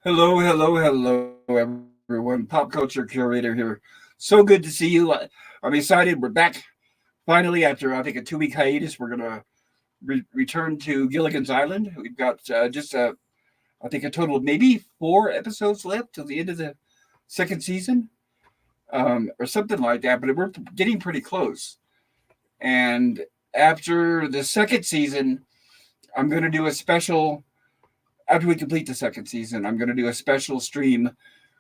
Hello, hello, hello, everyone. Pop culture curator here. So good to see you. I'm excited. We're back finally after I think a 2 week hiatus. We're gonna return to Gilligan's Island. We've got I think a total of maybe 4 episodes left till the end of the second season, or something like that. But we're getting pretty close. And after the second season, I'm gonna do a special. After we complete the second season, I'm gonna do a special stream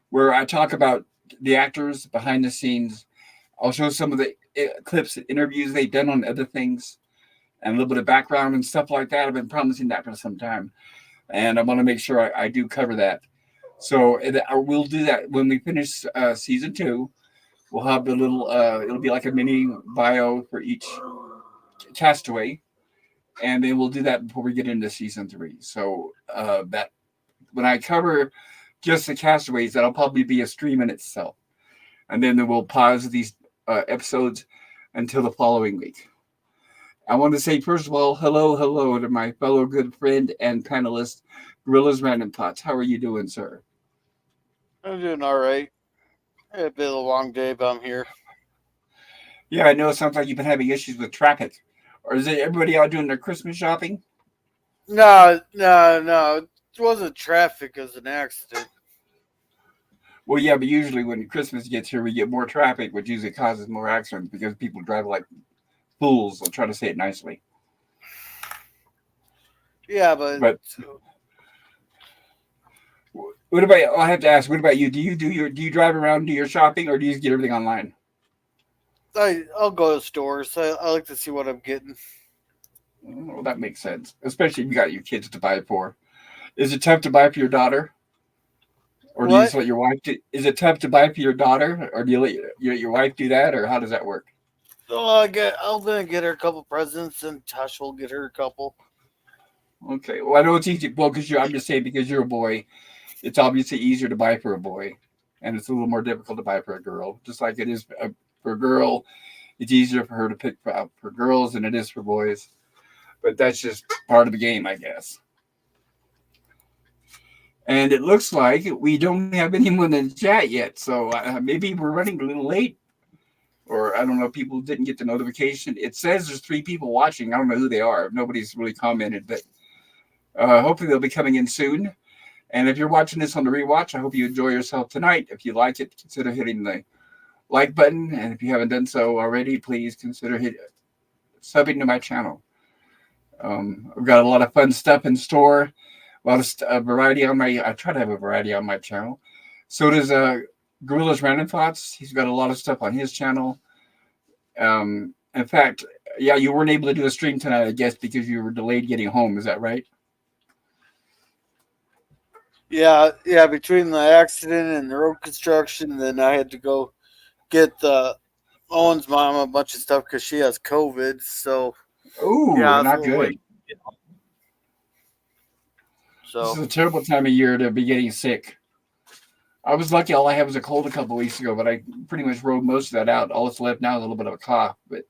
where I talk about the actors behind the scenes. I'll show some of the clips, interviews they've done on other things, and a little bit of background and stuff like that. I've been promising that for some time, and I want to make sure I do cover that. So we'll do that when we finish season two. We'll have the little. It'll be like a mini bio for each castaway, and then we'll do that before we get into season three. So that when I cover just the castaways, that'll probably be a stream in itself. And then we'll pause these episodes until the following week. I want to say, first of all, hello to my fellow good friend and panelist, Gorillas Random Thoughts. How are you doing, sir? I'm doing all right. Had a bit of a long day, but I'm here. Yeah, I know it sounds like you've been having issues with traffic. Or is it everybody out doing their Christmas shopping? No. It wasn't traffic. It was an accident. Well, yeah, but usually when Christmas gets here, we get more traffic, which usually causes more accidents because people drive like fools. I'll try to say it nicely. Yeah, but But what about? I have to ask. What about you? Do you drive around, do your shopping, or do you just get everything online? I'll go to stores. I like to see what I'm getting. Well, that makes sense, especially if you got your kids to buy for. Is it tough to buy for your daughter, or do you What? just let your wife? Is it tough to buy for your daughter, or do you let your wife do that, or how does that work? So I'll then get her a couple presents, and Tosh will get her a couple. Okay, well I know it's easy. Well, because you, I'm just saying because you're a boy, it's obviously easier to buy for a boy, and it's a little more difficult to buy for a girl. Just like it is for a girl, it's easier for her to pick out for girls than it is for boys. But that's just part of the game, I guess. And it looks like we don't have anyone in the chat yet, so maybe we're running a little late, or I don't know. People didn't get the notification. It says there's 3 people watching. I don't know who they are. Nobody's really commented, but hopefully they'll be coming in soon. And if you're watching this on the rewatch, I hope you enjoy yourself tonight. If you like it, consider hitting the like button, and if you haven't done so already, please consider subbing to my channel. I've got a lot of fun stuff in store. A lot of variety on my. I try to have a variety on my channel. So does Gorilla's Random Thoughts. He's got a lot of stuff on his channel. In fact, yeah, you weren't able to do a stream tonight, I guess, because you were delayed getting home. Is that right? Yeah. Between the accident and the road construction, then I had to go get Owen's mom a bunch of stuff because she has COVID. So Ooh, yeah, I was a not little late. good. This is So a terrible time of year to be getting sick. I was lucky; all I had was a cold a couple weeks ago, but I pretty much rode most of that out. All that's left now is a little bit of a cough. But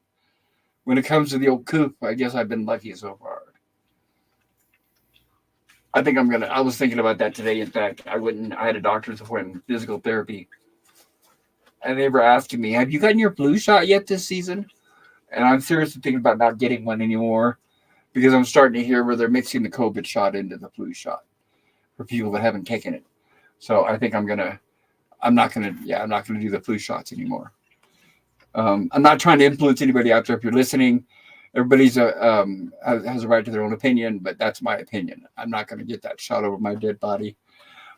when it comes to the old coop, I guess I've been lucky so far. I think I'm gonna. I was thinking about that today. In fact, I wouldn't. I had a doctor's appointment, physical therapy, and they were asking me, "Have you gotten your flu shot yet this season?" And I'm seriously thinking about not getting one anymore because I'm starting to hear where they're mixing the COVID shot into the flu shot for people that haven't taken it. So I think I'm gonna. I'm not gonna. Yeah, I'm not gonna do the flu shots anymore. I'm not trying to influence anybody out there. If you're listening, everybody's has a right to their own opinion, but that's my opinion. I'm not going to get that shot over my dead body.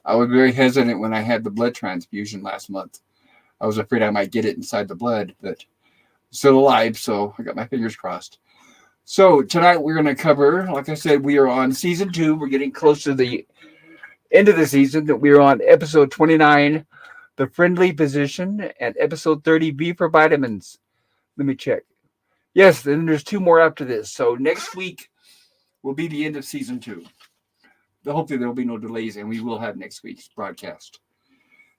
I was very hesitant when I had the blood transfusion last month. I was afraid I might get it inside the blood, but I'm still alive, so I got my fingers crossed. So tonight we're going to cover, like I said, we are on season two. We're getting close to the end of the season. That we're on episode 29, the friendly position, and episode 30, B for vitamins. Let me check. Yes, then there's 2 more after this. So next week will be the end of season two. Hopefully there will be no delays, and we will have next week's broadcast.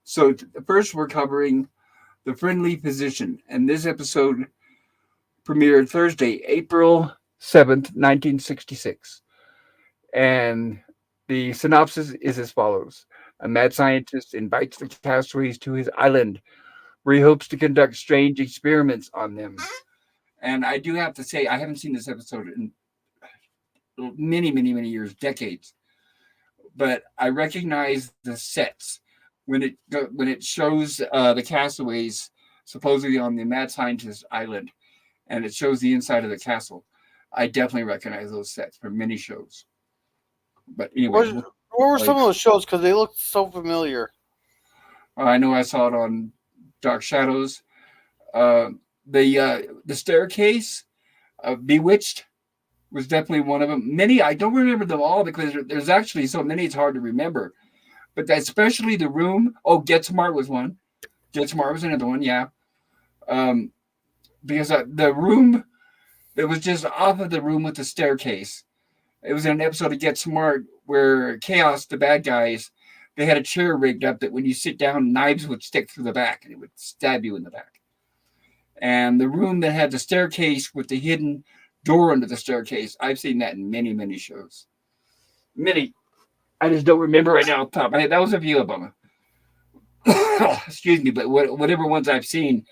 So first we're covering the friendly position, and this episode premiered Thursday, April 7th, 1966. And the synopsis is as follows. A mad scientist invites the castaways to his island, where he hopes to conduct strange experiments on them. And I do have to say, I haven't seen this episode in many, many, many years, decades, but I recognize the sets when it shows the castaways supposedly on the mad scientist island, and it shows the inside of the castle. I definitely recognize those sets from many shows. But anyway, What were some of those shows? Because they looked so familiar. I know I saw it on Dark Shadows. Uh, the staircase, Bewitched was definitely one of them. Many I don't remember them all because there's actually so many it's hard to remember. But especially the room. Oh, Get Smart was one. Get Smart was another one. Yeah. Um, because the room, it was just off of the room with the staircase. It was in an episode of Get Smart where Chaos, the bad guys, they had a chair rigged up that when you sit down, knives would stick through the back and it would stab you in the back. And the room that had the staircase with the hidden door under the staircase, I've seen that in many, many shows. Many. I just don't remember right now off the top. That was a few of them. Excuse me, but whatever ones I've seen,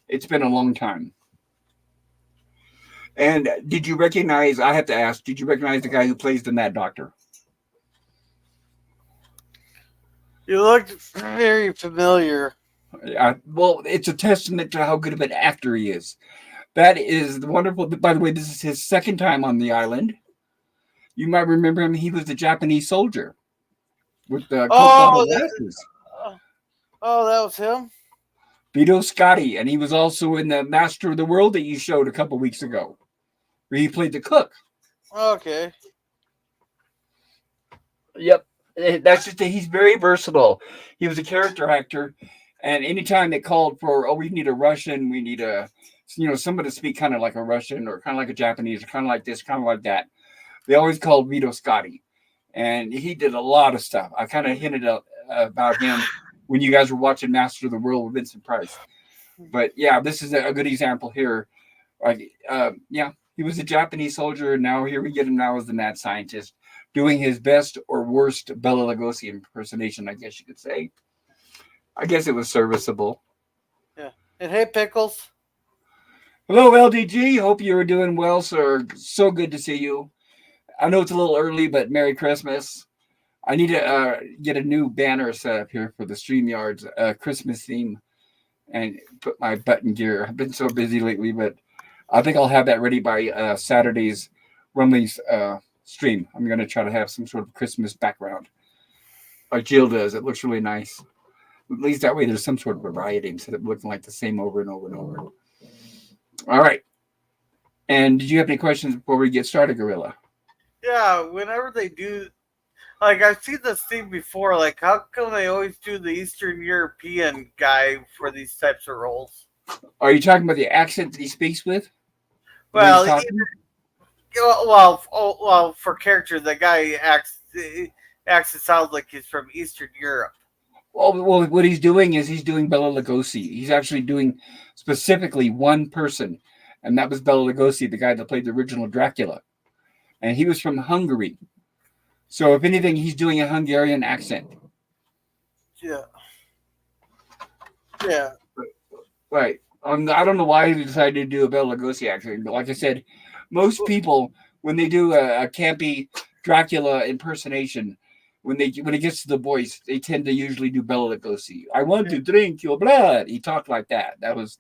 it's been a long time. And did you recognize, I have to ask, did you recognize the guy who plays the Mad Doctor? You looked very familiar. Well, it's a testament to how good of an actor he is. That is wonderful. By the way, this is his second time on the island. You might remember him. He was the Japanese soldier with the Coke bottle glasses. Oh, that was him? Vito Scotti. And he was also in the Master of the World that you showed a couple weeks ago, where he played the cook. Okay. Yep. That's just he's very versatile. He was a character actor. And anytime they called for, oh, we need a Russian, we need somebody to speak kind of like a Russian or kind of like a Japanese or kind of like this, kind of like that, they always called Vito Scotti. And he did a lot of stuff. I kind of hinted about him when you guys were watching Master of the World with Vincent Price. But yeah, this is a good example here. He was a Japanese soldier. And now here we get him now as the mad scientist, doing his best or worst Bela Lugosi impersonation, I guess you could say. I guess it was serviceable. Yeah. And hey, Pickles. Hello, LDG. Hope you are doing well, sir. So good to see you. I know it's a little early, but Merry Christmas. I need to get a new banner set up here for the StreamYard's Christmas theme and put my button gear. I've been so busy lately, but I think I'll have that ready by Saturday's Rumley's stream. I'm going to try to have some sort of Christmas background like Jill does. It looks really nice. At least that way there's some sort of variety instead of looking like the same over and over and over. All right. And did you have any questions before we get started, Gorilla? Yeah, whenever they do, like I've seen this thing before, like how come they always do the Eastern European guy for these types of roles? Are you talking about the accent that he speaks with? Well, for character, the guy acts it sounds like he's from Eastern Europe. Well, what he's doing is he's doing Bela Lugosi. He's actually doing specifically one person, and that was Bela Lugosi, the guy that played the original Dracula. And he was from Hungary. So if anything, he's doing a Hungarian accent. Yeah. Yeah. Right. I don't know why he decided to do a Bela Lugosi accent, but like I said, most people, when they do a campy Dracula impersonation, when it gets to the voice, they tend to usually do Bela Lugosi. I want to drink your blood. He talked like that. That was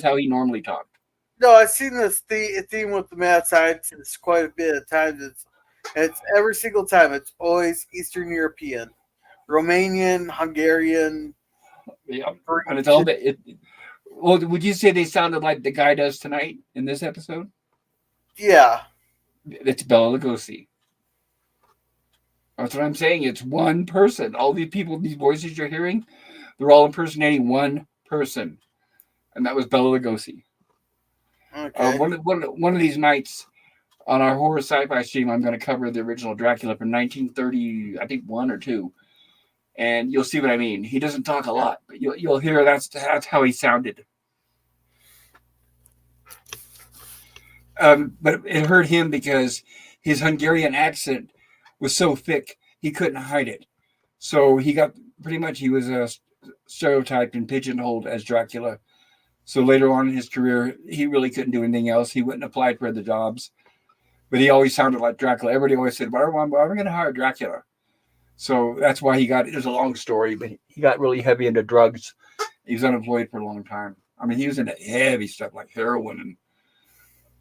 how he normally talked. No, I've seen this theme with the mad scientists quite a bit of times. It's every single time. It's always Eastern European, Romanian, Hungarian. Yeah, and it's all bit. Well, would you say they sounded like the guy does tonight in this episode? Yeah, it's Bela Lugosi. That's what I'm saying. It's one person. All these people, these voices you're hearing, they're all impersonating one person, and that was Bela Lugosi. Okay. One of these nights on our horror sci-fi stream, I'm going to cover the original Dracula from 1930, I think 1 or 2, and you'll see what I mean. He doesn't talk a lot, but you'll hear that's how he sounded. But it hurt him because his Hungarian accent was so thick he couldn't hide it. So he got pretty much he was stereotyped and pigeonholed as Dracula. So later on in his career, he really couldn't do anything else. He went and applied for other jobs, but he always sounded like Dracula. Everybody always said, why are we going to hire Dracula? So that's why he got, there's a long story, but he got really heavy into drugs. He was unemployed for a long time. I mean, he was into heavy stuff like heroin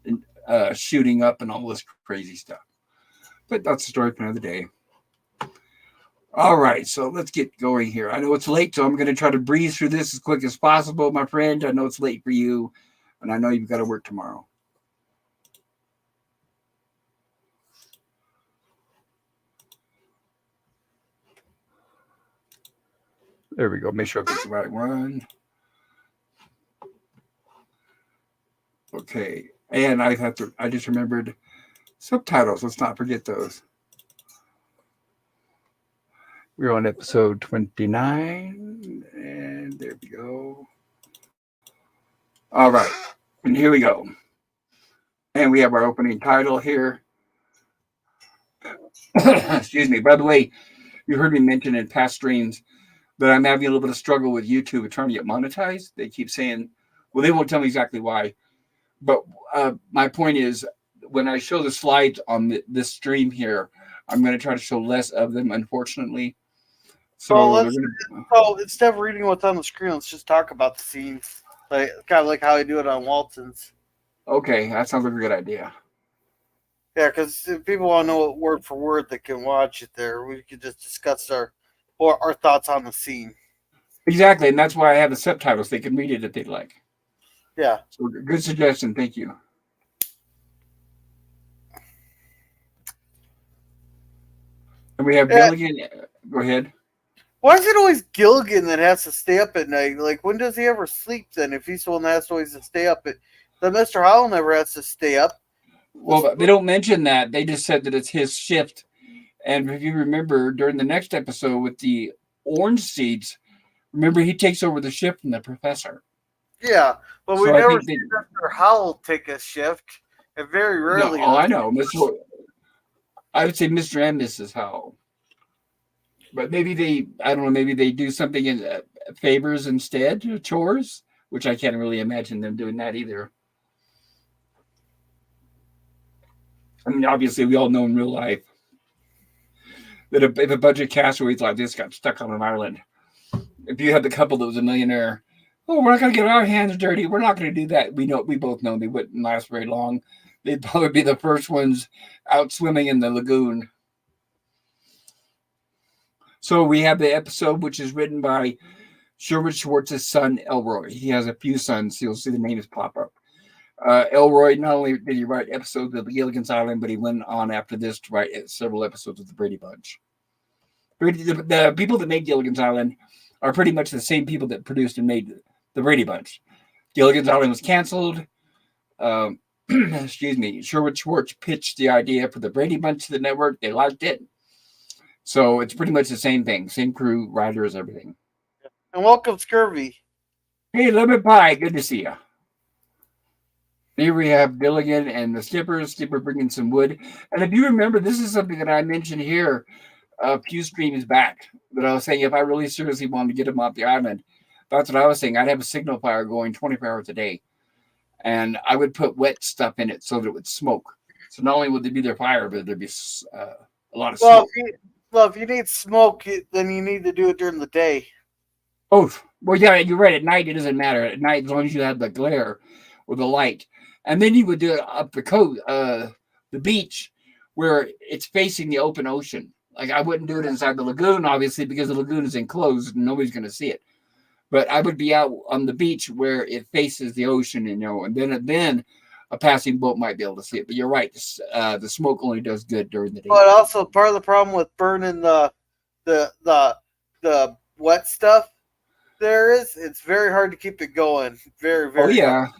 and shooting up and all this crazy stuff. But that's a story for another day. All right, so let's get going here. I know it's late, so I'm going to try to breeze through this as quick as possible, my friend. I know it's late for you, and I know you've got to work tomorrow. There we go. Make sure I pick the right one. Okay, and I just remembered subtitles. Let's not forget those. We're on episode 29, and there we go. All right, and here we go. And we have our opening title here. Excuse me. By the way, you heard me mention in past streams that I'm having a little bit of struggle with YouTube trying to get monetized. They keep saying, well, they won't tell me exactly why. But my point is, when I show the slides on this stream here, I'm going to try to show less of them, unfortunately. So instead of reading what's on the screen, let's just talk about the scenes, like kind of like how I do it on Walton's. Okay, that sounds like a good idea. Yeah, because if people want to know it word for word, they can watch it there. We could just discuss our thoughts on the scene. Exactly, and that's why I have the subtitles. They can read it if they'd like. Yeah. So good suggestion. Thank you. And we have Gilligan. Go ahead. Why is it always Gilligan that has to stay up at night? Like, when does he ever sleep then? If he's the one that has to always stay up, then Mr. Howell never has to stay up. Well, they don't mention that. They just said that it's his shift. And if you remember, during the next episode with the orange seeds, remember he takes over the shift from the professor. Yeah, but we never see Mr. Howell take a shift, and very rarely. No, I know, I would say Mr. and Mrs. Howell. But maybe I don't know, maybe they do something in favors instead, chores, which I can't really imagine them doing that either. I mean, obviously, we all know in real life that if a bunch of castaways like this got stuck on an island, if you had the couple that was a millionaire, oh, we're not going to get our hands dirty. We're not going to do that. We both know they wouldn't last very long. They'd probably be the first ones out swimming in the lagoon. So we have the episode, which is written by Sherwood Schwartz's son, Elroy. He has a few sons, so you'll see the names pop up. Elroy, not only did he write episodes of Gilligan's Island, but he went on after this to write several episodes of the Brady Bunch. The people that made Gilligan's Island are pretty much the same people that produced and made the Brady Bunch. Gilligan's Island was canceled. Excuse me. Sherwood Schwartz pitched the idea for the Brady Bunch to the network. They liked it. So it's pretty much the same thing. Same crew, writers, everything. And welcome, Scurvy. Hey, Lemon Pie. Good to see you. Here we have Gilligan and the Skipper bringing some wood. And if you remember, this is something that I mentioned here a few streams back. That I was saying if I really seriously wanted to get them off the island, that's what I was saying. I'd have a signal fire going 24 hours a day. And I would put wet stuff in it so that it would smoke. So not only would there be their fire, but there'd be a lot of smoke. If you need smoke, then you need to do it during the day. Oh, well, yeah, you're right. At night, it doesn't matter. At night, as long as you have the glare or the light. And then you would do it up the coast, the beach, where it's facing the open ocean. Like, I wouldn't do it inside the lagoon, obviously, because the lagoon is enclosed and nobody's going to see it. But I would be out on the beach where it faces the ocean, and then a passing boat might be able to see it. But you're right. The smoke only does good during the day. But also, part of the problem with burning the wet stuff there is, it's very hard to keep it going. Very, very hard.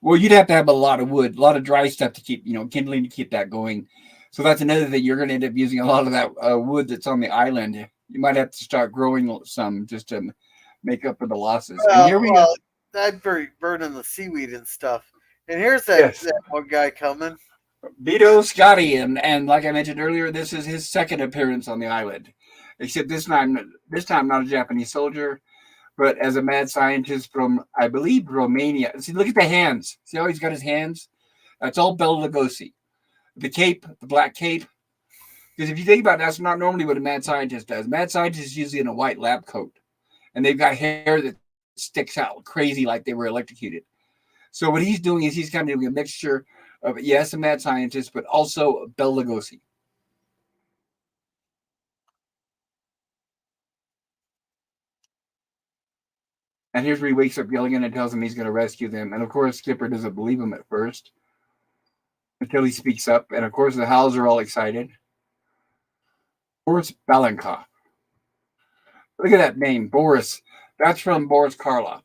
Well, you'd have to have a lot of wood, a lot of dry stuff to keep, kindling to keep that going. So that's another thing. You're going to end up using a lot of that wood that's on the island. You might have to start growing some just to make up for the losses. And here we go. I'd be burning the seaweed and stuff. And here's that one guy coming. Vito Scotti. And like I mentioned earlier, this is his second appearance on the island. except this time not a Japanese soldier, but as a mad scientist from, I believe, Romania. See, look at the hands. See how he's got his hands? That's all Bela Lugosi. The cape, the black cape. Because if you think about it, that's not normally what a mad scientist does. Mad scientist is usually in a white lab coat, and they've got hair that sticks out crazy like they were electrocuted. So what he's doing is he's kind of doing a mixture of, yes, a mad scientist, but also Bela Lugosi. And here's where he wakes up Gilligan and tells him he's going to rescue them. And of course, Skipper doesn't believe him at first until he speaks up. And of course, the Howls are all excited. Boris Balanka. Look at that name, Boris. That's from Boris Karloff.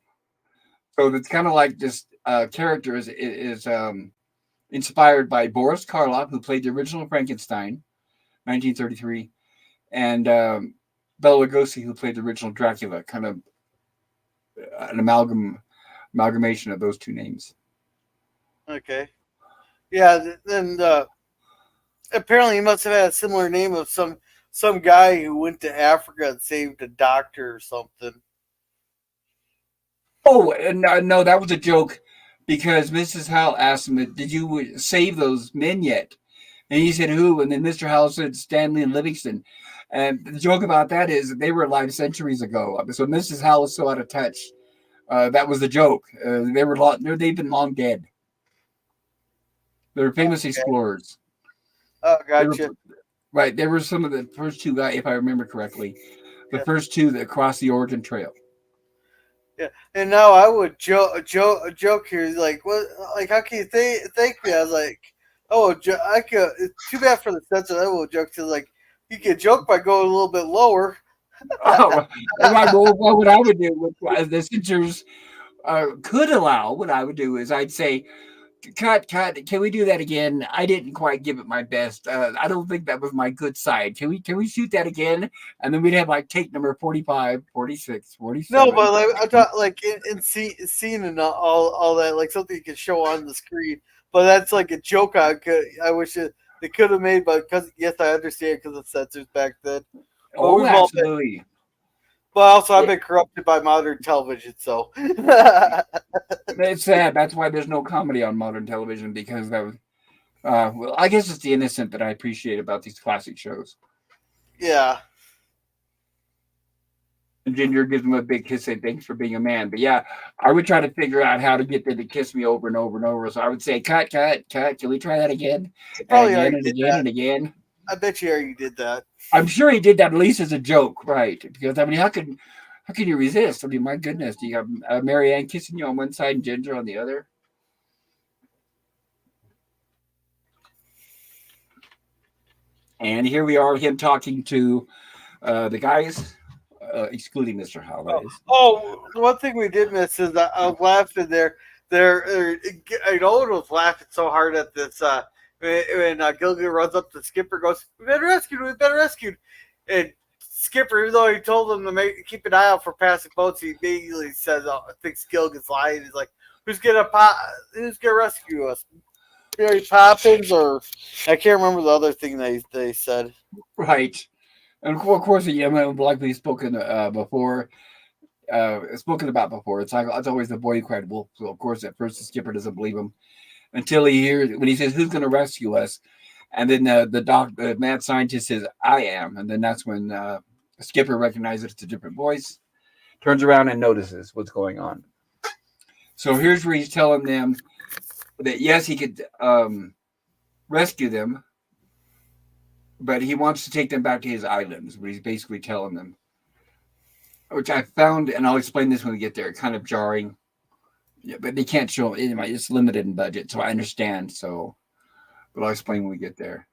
So it's kind of like this character is inspired by Boris Karloff, who played the original Frankenstein, 1933, and Bela Lugosi, who played the original Dracula. Kind of an amalgamation of those two names. Okay. Yeah, and apparently he must have had a similar name of some guy who went to Africa and saved a doctor or something. Oh, and no, that was a joke because Mrs. Howell asked him, "Did you save those men yet?" And he said, "Who?" And then Mr. Howell said, "Stanley and Livingston." And the joke about that is they were alive centuries ago. So Mrs. Howell is so out of touch. That was the joke. They've been long dead. They're famous Okay. explorers. Oh, They were gotcha. right. They were some of the first two guys, if I remember correctly, the Yeah, first two that crossed the Oregon Trail. yeah. And now I would joke here, like, what, like, how can you thank me? I was like, oh, I could. It's too bad for the censor. I will joke to like, you can joke by going a little bit lower. Oh, right. Well, what I would do with the censors could allow, what I would do is I'd say, cut. Can we do that again? I didn't quite give it my best. I don't think that was my good side. Can we shoot that again? And then we'd have like take number 45, 46, No, 47. but like I thought, like in scene and all that, like something you could show on the screen. But that's like a joke. I wish they could have made, but because yes, I understand because of censors back then. But Oh, we've all been. absolutely. But also, I've Yeah, been corrupted by modern television. So it's sad. That's why there's no comedy on modern television because that was. Well, I guess it's the innocent that I appreciate about these classic shows. yeah, And Ginger gives him a big kiss, saying thanks for being a man. But yeah, I would try to figure out how to get them to kiss me over and over and over. So I would say, cut. Can we try that again? he And probably again already and did again that. and again. I bet you already did that. I'm sure he did that at least as a joke, right? Because I mean, how can you resist? I mean, my goodness, you got Marianne kissing you on one side and Ginger on the other. And here we are, him talking to the guys, excluding Mr. Howell, that Oh, is. one thing we did miss is that I was laughing there. I know one was laughing so hard at this. When Gilligan runs up to Skipper, goes, "We better rescue! We better rescue!" And Skipper, even though he told him to keep an eye out for passing boats, he immediately says, "Oh, thinks Gilligan's lying." He's like, Who's gonna rescue us? Mary Poppins, or I can't remember the other thing they said. Right. And of course, yeah, like we've spoken about before. It's always the boy who cried wolf. So of course, at first the skipper doesn't believe him until he hears when he says, "Who's going to rescue us?" And then the mad scientist says, "I am." And then that's when the skipper recognizes it's a different voice, turns around and notices what's going on. So here's where he's telling them that yes, he could rescue them, but he wants to take them back to his islands. But he's basically telling them, which I found, and I'll explain this when we get there, kind of jarring. Yeah, but they can't show anyway. It's limited in budget, so I understand. So, but I'll explain when we get there.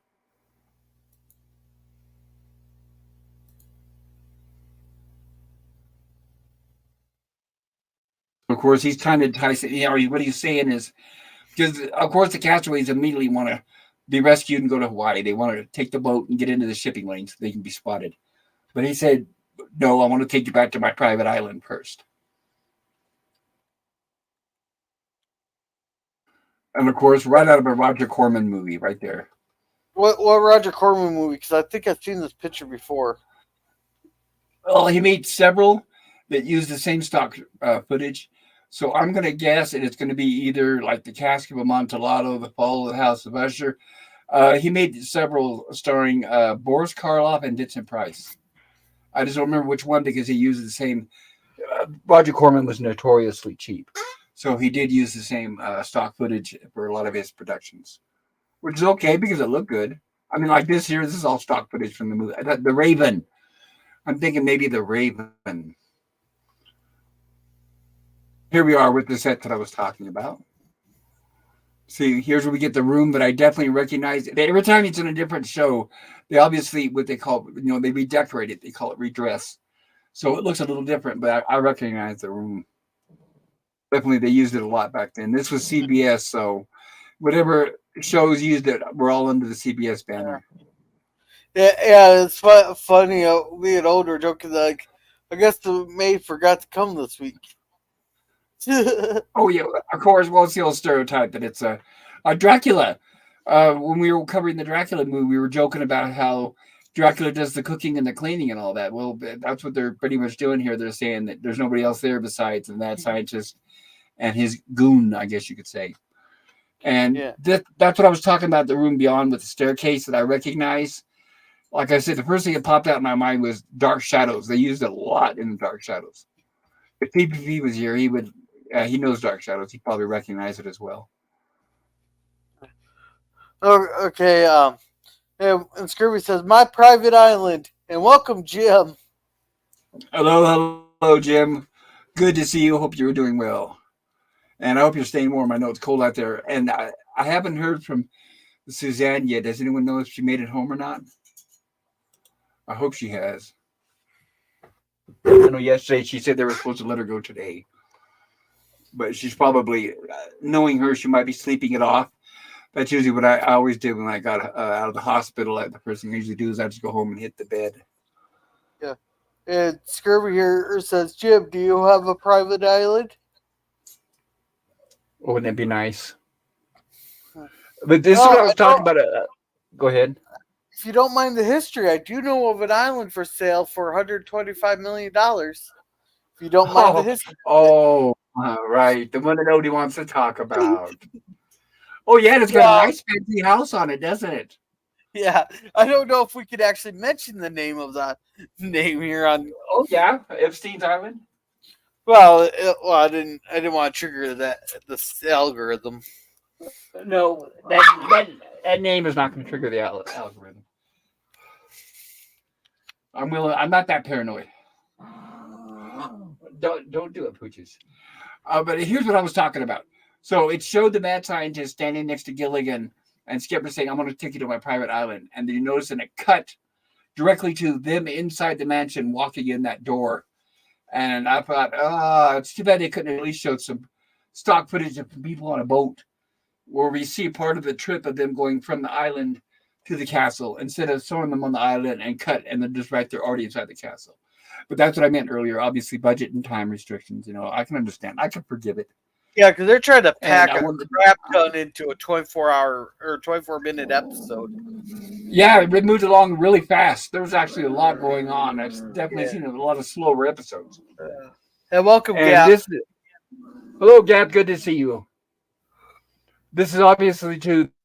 Of course, he's trying to entice. What he's saying is because, of course, the castaways immediately want to be rescued and go to Hawaii. They want to take the boat and get into the shipping lane so they can be spotted. But he said, "No, I want to take you back to my private island first." And of course, right out of a Roger Corman movie, right there. What Roger Corman movie? Because I think I've seen this picture before. Well, he made several that use the same stock footage. So I'm going to guess that it's going to be either like the Cask of Amontillado, the Fall of the House of Usher. He made several starring Boris Karloff and Vincent Price. I just don't remember which one because he used the same. Roger Corman was notoriously cheap, so he did use the same stock footage for a lot of his productions, which is okay because it looked good. I mean, like this here, this is all stock footage from the movie. The Raven. I'm thinking maybe the Raven. Here we are with the set that I was talking about. See, here's where we get the room that I definitely recognize. Every time it's in a different show, they obviously what they call, they redecorate it. They call it redress. So it looks a little different, but I recognize the room. Definitely, they used it a lot back then. This was CBS, so whatever shows used it were all under the CBS banner. Yeah, it's funny. Me and older joking like, I guess the maid forgot to come this week. Oh yeah, of course. Well, it's the old stereotype that it's a Dracula. When we were covering the Dracula movie, we were joking about how Dracula does the cooking and the cleaning and all that. Well, that's what they're pretty much doing here. They're saying that there's nobody else there besides the mad scientist and his goon, I guess you could say. And Yeah. that's what I was talking about, the room beyond with the staircase that I recognize. Like I said, the first thing that popped out in my mind was Dark Shadows. They used it a lot in the Dark Shadows. If PPP was here, he knows Dark Shadows. He'd probably recognize it as well. Okay. And Scurvy says, "My private island," and welcome, Jim. Hello, Jim. Good to see you. Hope you're doing well. And I hope you're staying warm. I know it's cold out there. And I haven't heard from Suzanne yet. Does anyone know if she made it home or not? I hope she has. I know yesterday she said they were supposed to let her go today. But she's probably, knowing her, she might be sleeping it off. That's usually what I always did when I got out of the hospital. The first thing I usually do is I just go home and hit the bed. Yeah. And Scurvy here says, "Jim, do you have a private island?" Oh, wouldn't that be nice? But this is what I was talking about. Go ahead. If you don't mind the history, I do know of an island for sale for $125 million. If you don't mind the history. Oh, right. The one that nobody wants to talk about. Oh, yeah, it's got a nice fancy house on it, doesn't it? Yeah, I don't know if we could actually mention the name of that name here on. Oh yeah, Epstein's Island. Well, I didn't want to trigger this algorithm. No, that name is not going to trigger the algorithm. I'm not that paranoid. Don't do it, Pooches. But here's what I was talking about. So it showed the mad scientist standing next to Gilligan and Skipper saying, "I'm going to take you to my private island." And then you notice in a cut directly to them inside the mansion walking in that door. And I thought, it's too bad they couldn't at least show some stock footage of people on a boat where we see part of the trip of them going from the island to the castle instead of showing them on the island and cut and then just right there already inside the castle. But that's what I meant earlier. Obviously, budget and time restrictions. I can understand. I can forgive it. Yeah, because they're trying to pack a crap ton into a 24-hour or 24-minute episode. Yeah, it moved along really fast. There was actually a lot going on. I've definitely seen a lot of slower episodes. And welcome, Gap. Hello, Gap. Good to see you. This is obviously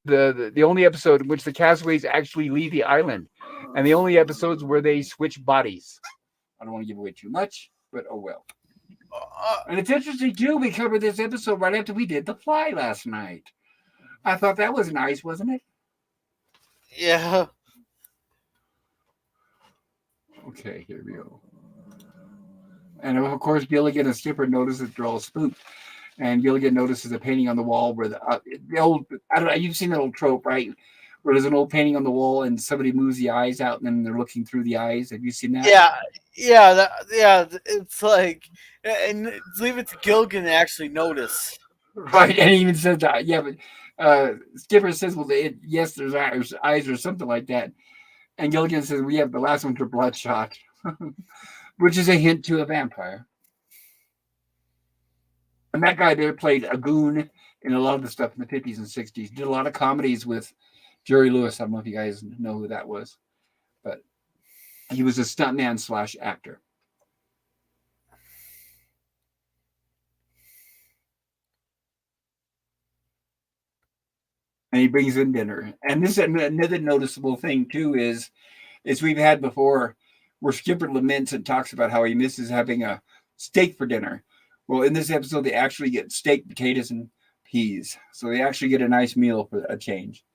the only episode in which the castaways actually leave the island, and the only episodes where they switch bodies. I don't want to give away too much, but oh well. And it's interesting too. We covered this episode right after we did The Fly last night. I thought that was nice, wasn't it? Yeah. Okay, here we go. And of course, Gilligan and Skipper notice that they're all spooked. And Gilligan notices a painting on the wall where the old, I don't know, you've seen that old trope, right? Where there's an old painting on the wall and somebody moves the eyes out and then they're looking through the eyes. Have you seen that? Yeah. It's like, and leave it to Gilligan to actually notice. Right, and he even says that. Yeah, but Skipper says, "Well, yes, there's eyes or something like that." And Gilligan says, "We have the last ones are bloodshot," which is a hint to a vampire. And that guy there played a goon in a lot of the stuff in the 50s and 60s. Did a lot of comedies with Jerry Lewis. I don't know if you guys know who that was, but he was a stuntman / actor. and he brings in dinner. And this another noticeable thing too is we've had before where Skipper laments and talks about how he misses having a steak for dinner. Well, in this episode, they actually get steak, potatoes, and peas. So they actually get a nice meal for a change.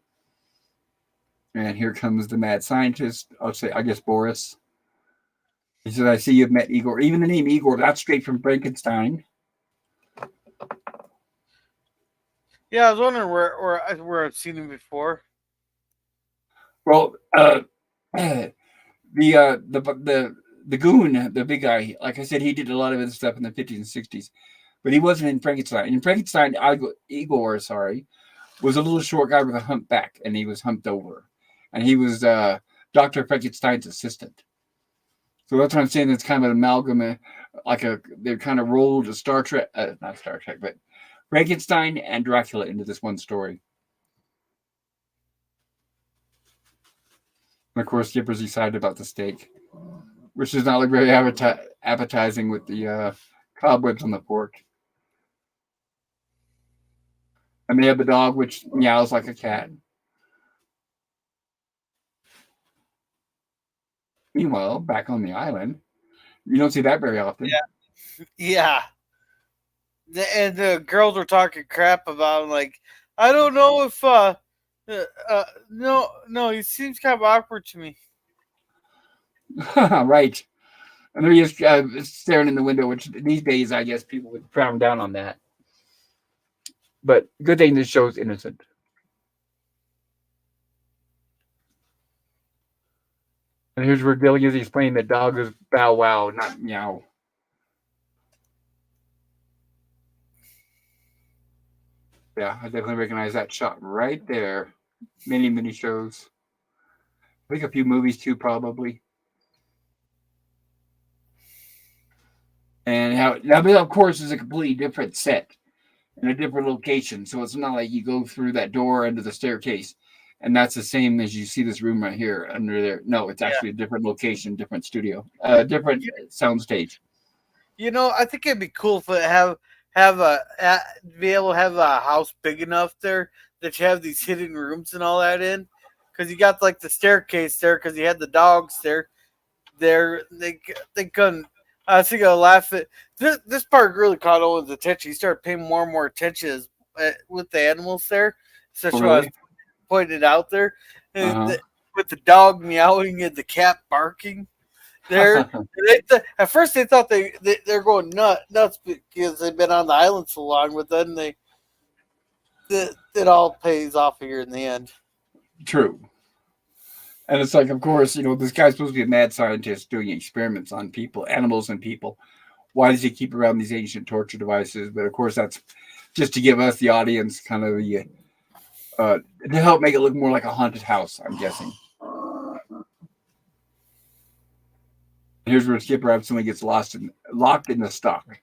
And here comes the mad scientist. I'll say, I guess, Boris. He says, I see you've met Igor. Even the name Igor, that's straight from Frankenstein. Yeah, I was wondering where I've seen him before. Well, the the goon, the big guy, like I said, he did a lot of his stuff in the 50s and 60s, but he wasn't in Frankenstein. In Frankenstein, Igor, sorry, was a little short guy with a hump back, and he was humped over, and he was Dr. Frankenstein's assistant. So that's what I'm saying. It's kind of an amalgam, they're kind of rolled a Star Trek, not Star Trek, but Frankenstein and Dracula into this one story. And of course, Skipper's excited about the steak, which does not look very appetizing with the cobwebs on the pork. And they have the dog, which meows like a cat. Meanwhile, back on the island, you don't see that very often. Yeah. And the girls were talking crap about him, like, I don't know if no, he seems kind of awkward to me. Right. And there he is staring in the window, which these days, I guess, people would frown down on that. But good thing this show's innocent. And here's where Gilligan is explaining that dog is bow wow, not meow. Yeah, I definitely recognize that shot right there. Many shows. I think a few movies too, probably. And how now, but of course, it's a completely different set in a different location. So it's not like you go through that door under the staircase, and that's the same as you see this room right here under there. No, it's actually a different location, different studio, different sound stage. You know, I think it'd be cool if it be able to have a house big enough there that you have these hidden rooms and all that in, because you got like the staircase there, because you had the dogs there. They couldn't. I was thinking, laugh at this part really caught Owen's attention. He started paying more and more attention with the animals there, especially when I was pointed out there, and with the dog meowing and the cat barking. At first they thought they're going nuts because they've been on the island so long, but then it all pays off here in the end. True. And it's like, of course, this guy's supposed to be a mad scientist doing experiments on people, animals and people. Why does he keep around these ancient torture devices? But of course, that's just to give us, the audience, kind of to help make it look more like a haunted house, I'm guessing. Here's where Skipper absolutely gets locked in the stock.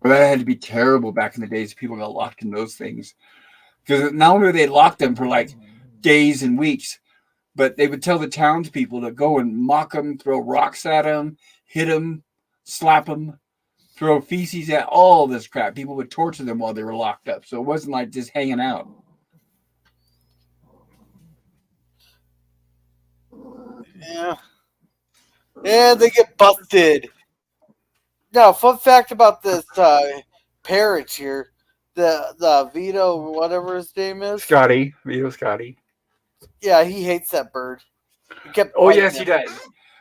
Well, that had to be terrible back in the days. People got locked in those things. Because not only they locked them for like days and weeks, but they would tell the townspeople to go and mock them, throw rocks at them, hit them, slap them, throw feces at all this crap. People would torture them while they were locked up. So it wasn't like just hanging out. Yeah. Yeah, they get busted. Now, fun fact about this parrot here, the Vito, whatever his name is. Vito Scotty. Yeah, he hates that bird. He kept yes, he does.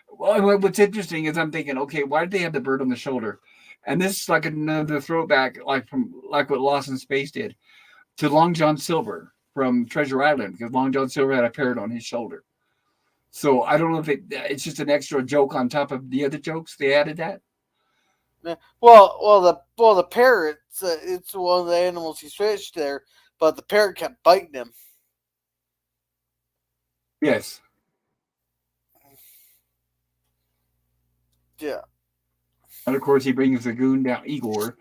Well, what's interesting is I'm thinking, okay, why did they have the bird on the shoulder? And this is like another throwback, like what Lost in Space did to Long John Silver from Treasure Island, because Long John Silver had a parrot on his shoulder. So I don't know if it's just an extra joke on top of the other jokes. They added that. Well, the parrot, it's one of the animals he switched there, but the parrot kept biting him. Yes. Yeah. And of course, he brings the goon down, Igor,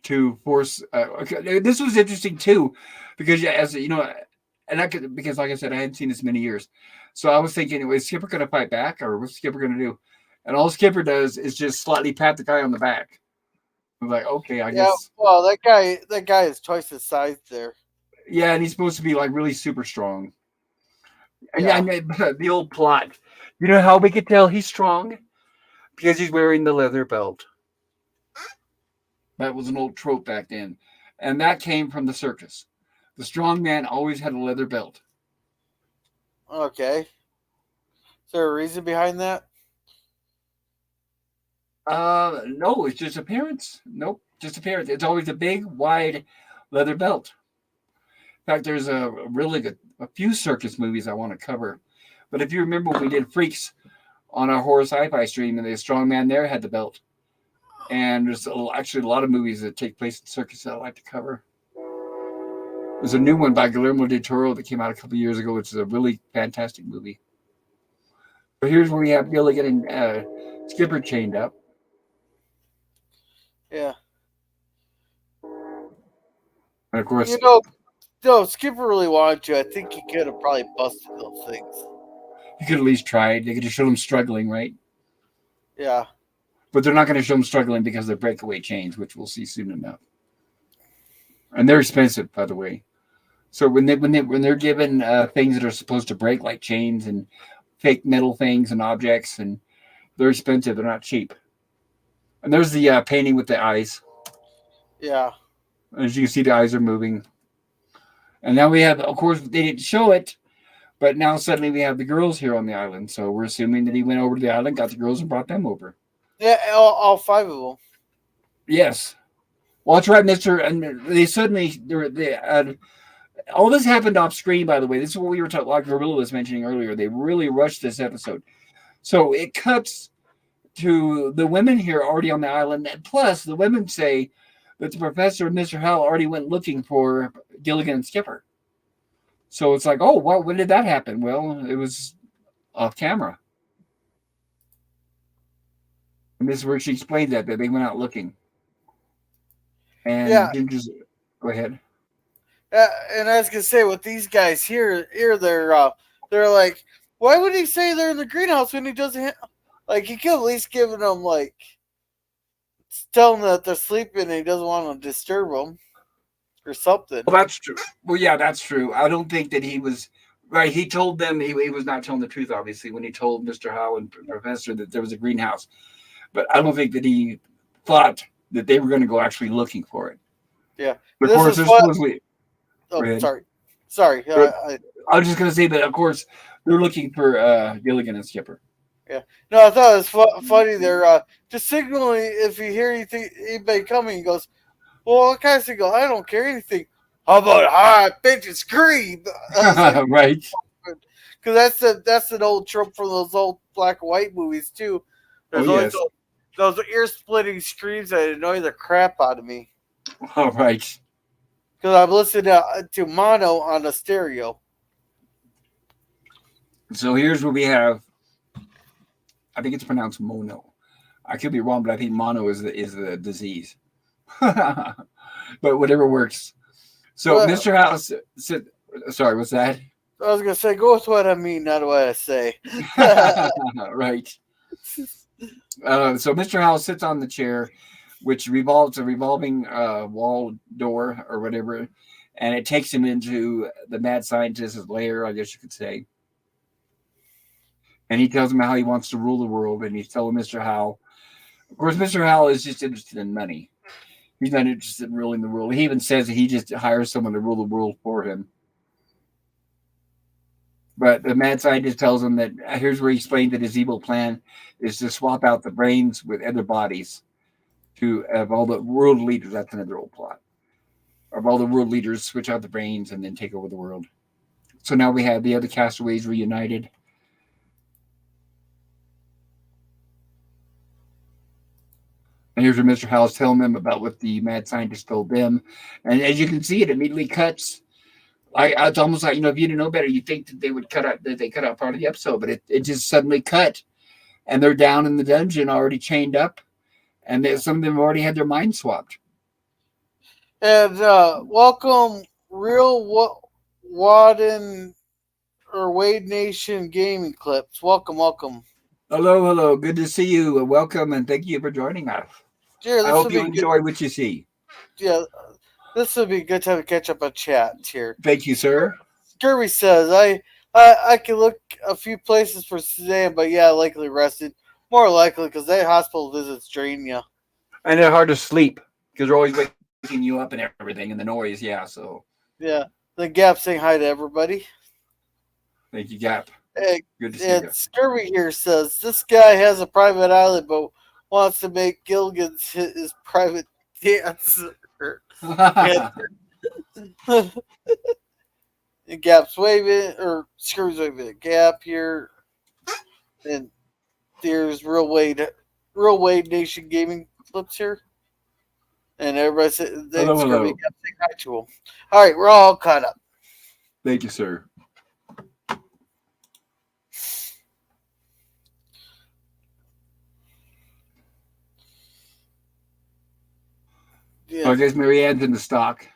to force. This was interesting too, because as you know, because like I said, I hadn't seen this many years, so I was thinking, is Skipper going to fight back, or what's Skipper going to do? And all Skipper does is just slightly pat the guy on the back. I'm like, okay, I guess. Well, that guy is twice his size there. Yeah, and he's supposed to be like really super strong. And yeah, Yeah. the old plot. You know how we could tell he's strong? Because he's wearing the leather belt. That was an old trope back then. And that came from the circus. The strong man always had a leather belt. Okay. Is there a reason behind that? No, it's just appearance. Nope, just appearance. It's always a big, wide leather belt. In fact, there's a really good, a few circus movies I want to cover. But if you remember when we did Freaks on our horror sci-fi stream, and the strong man there had the belt. And there's actually a lot of movies that take place in circus that I like to cover. There's a new one by Guillermo del Toro that came out a couple years ago, which is a really fantastic movie. So here's where we have Gilligan and Skipper chained up. Yeah. And of course, You know, no, Skipper really wanted to. I think he could have probably busted those things. you could at least try it. They could just show them struggling, right? Yeah. But they're not going to show them struggling because they're breakaway chains, which we'll see soon enough. And they're expensive, by the way. So when they're given things that are supposed to break, like chains and fake metal things and objects, and they're expensive. They're not cheap. And there's the painting with the eyes. Yeah. As you can see, the eyes are moving. And now we have, of course, they didn't show it, but now suddenly we have the girls here on the island. So we're assuming that he went over to the island, got the girls, and brought them over. Yeah, all five of them. Yes. Well, that's right, Mister. And they suddenly all this happened off screen. By the way, this is what we were talking. Like Gorilla was mentioning earlier, they really rushed this episode, so it cuts to the women here already on the island. And plus, the women say that the professor and Mister Howell already went looking for Gilligan and Skipper. So it's like, oh, well, when did that happen? Well, it was off camera. And this is where she explained that they went out looking. And Yeah. Ginger's, go ahead. And I was gonna say with these guys here they're like, why would he say they're in the greenhouse when he doesn't? Like he could at least give them like tell them that they're sleeping and he doesn't want to disturb them or something. Well, that's true. Well, yeah, that's true. I don't think that he was right. He told them he was not telling the truth, obviously, when he told Mr. Howe and Professor that there was a greenhouse. But I don't think that he thought that they were going to go actually looking for it. Yeah. But of course, there's supposedly. Oh, sorry. I was just going to say that, of course, they're looking for Gilligan and Skipper. Yeah. No, I thought it was funny. They're just signaling if you hear anything, anybody coming. He goes, well, what kind of signal? I don't care anything. How about high pitch and scream? Like, right. Because that's an old trope from those old black and white movies too. There's always those ear splitting screams that annoy the crap out of me. All right. Because I'm listening to mono on the stereo. So here's what we have. I think it's pronounced mono. I could be wrong, but I think mono is the disease. But whatever works. So well, Mr. House said, sorry, what's that? I was going to say, go with what I mean, not what I say. Right. So Mr. House sits on the chair, which revolves a revolving wall door or whatever, and it takes him into the mad scientist's lair, I guess you could say. And he tells him how he wants to rule the world, and he's telling Mr. Howell. Of course, Mr. Howell is just interested in money. He's not interested in ruling the world. He even says that he just hires someone to rule the world for him. But the mad scientist tells him that here's where he explained that his evil plan is to swap out the brains with other bodies to have all the world leaders. That's another old plot. Of all the world leaders, switch out the brains and then take over the world. So now we have the other castaways reunited. And here's where Mr. Howell's telling them about what the mad scientist told them. And as you can see, it immediately cuts. It's almost like, if you didn't know better, you think that they would cut out part of the episode, but it just suddenly cut. And they're down in the dungeon already chained up. And some of them already had their minds swapped. And welcome, Real Wadden or Wade Nation Gaming Clips. Welcome. Hello. Good to see you. Welcome, and thank you for joining us. I hope you enjoy what you see. Yeah, This would be a good time to catch up on chat here. Thank you, sir. Kirby says, I can look a few places for Suzanne, but yeah, likely rested. More likely because that hospital visits drain you. And they're hard to sleep because they're always waking you up and everything and the noise. Yeah, so Yeah. The Gap saying hi to everybody. thank you, Gap. Hey, Good to see you. and Scurvy here says, this guy has a private island, but wants to make Gilligan's his private dancer. And Gap's waving, or Scurvy's waving at Gap here. And there's Real Wade Nation Gaming clips here. And everybody said, Hello, hello. Gap saying hi to him. All right, we're all caught up. Thank you, sir. Yeah. So I guess Marianne's in the stock.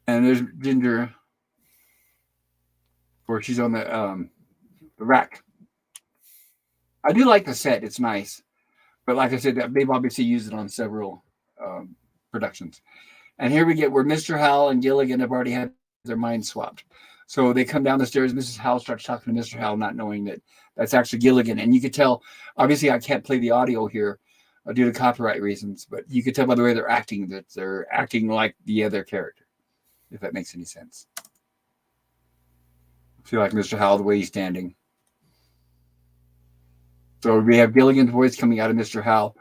And there's Ginger, where she's on the rack. I do like the set; it's nice, but like I said, they've obviously used it on several productions. And here we get where Mr. Howell and Gilligan have already had their minds swapped. So they come down the stairs. Mrs. Howell starts talking to Mr. Howell, not knowing that that's actually Gilligan. And you could tell. Obviously, I can't play the audio here due to copyright reasons, but you could tell by the way they're acting that they're acting like the other character. If that makes any sense. I feel like Mr. Howell, the way he's standing. So we have Gilligan's voice coming out of Mr. Howell,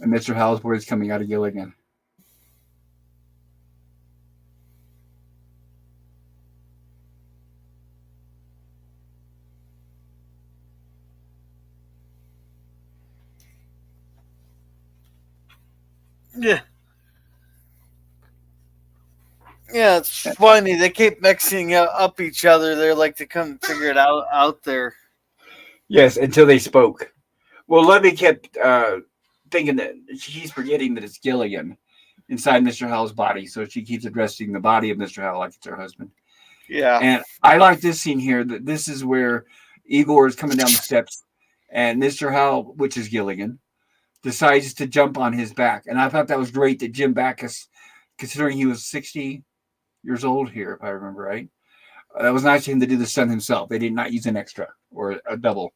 and Mr. Howell's voice coming out of Gilligan. Yeah. Yeah, it's funny. They keep mixing up each other. They're like they couldn't figure it out there. Yes, until they spoke. Well, Levy kept thinking that she's forgetting that it's Gilligan inside Mr. Howell's body, so she keeps addressing the body of Mr. Howell like it's her husband. Yeah. And I like this scene here. That this is where Igor is coming down the steps, and Mr. Howell, which is Gilligan, decides to jump on his back. And I thought that was great that Jim Backus, considering he was 60 years old here, if I remember right, that was nice of him to do the stunt himself. They did not use an extra or a double.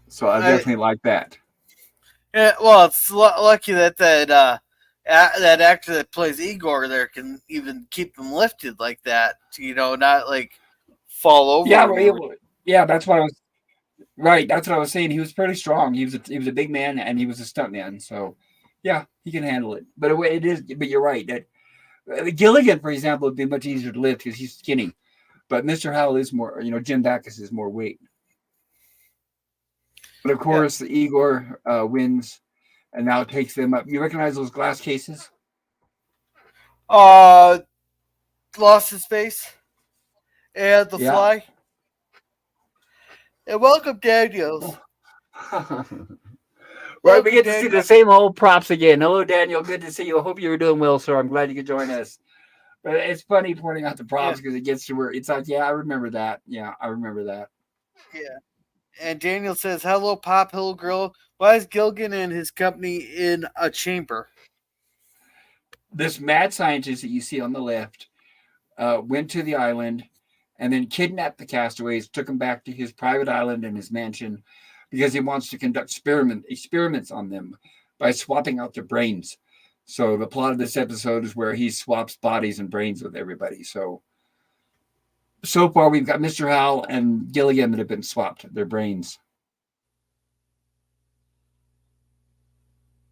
So I definitely like that. Yeah, well, it's lucky that that actor that plays Igor there can even keep him lifted like that. You know, not like fall over. Yeah, that's what I was. Right, that's what I was saying. He was pretty strong. He was a big man, and he was a stuntman. So, yeah, he can handle it. But it is. But you're right that Gilligan, for example, would be much easier to lift because he's skinny. But Mr. Howell is more. Jim Backus is more weight. But of course, Igor wins, and now takes them up. You recognize those glass cases? Lost his face, and the fly. And welcome, Daniels. Right, we get to see the same old props again. Hello, Daniel. Good to see you. I hope you were doing well, sir. I'm glad you could join us. But it's funny pointing out the props because it gets to where it's like, yeah, I remember that. Yeah, I remember that. Yeah. And Daniel says, hello, Pop, hello, girl. Why is Gilligan and his company in a chamber? This mad scientist that you see on the left went to the island and then kidnapped the castaways, took them back to his private island and his mansion because he wants to conduct experiments on them by swapping out their brains. So the plot of this episode is where he swaps bodies and brains with everybody. So far we've got Mr. Howell and Gilligan that have been swapped, their brains.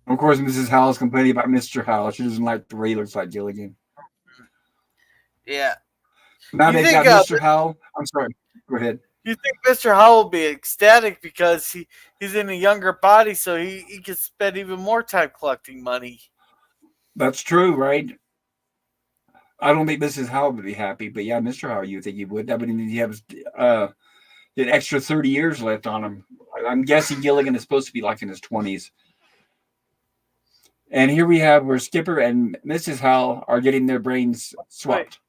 Of course, Mrs. Howell's complaining about Mr. Howell. She doesn't like the way he looks like Gilligan. Yeah. Now they've got Mr. Howell. I'm sorry. Go ahead. You think Mr. Howell will be ecstatic because he's in a younger body, so he can spend even more time collecting money. That's true, right? I don't think Mrs. Howell would be happy, but yeah, Mr. Howell, you think he would. I mean, he has an extra 30 years left on him. I'm guessing Gilligan is supposed to be like in his 20s. And here we have where Skipper and Mrs. Howell are getting their brains swapped.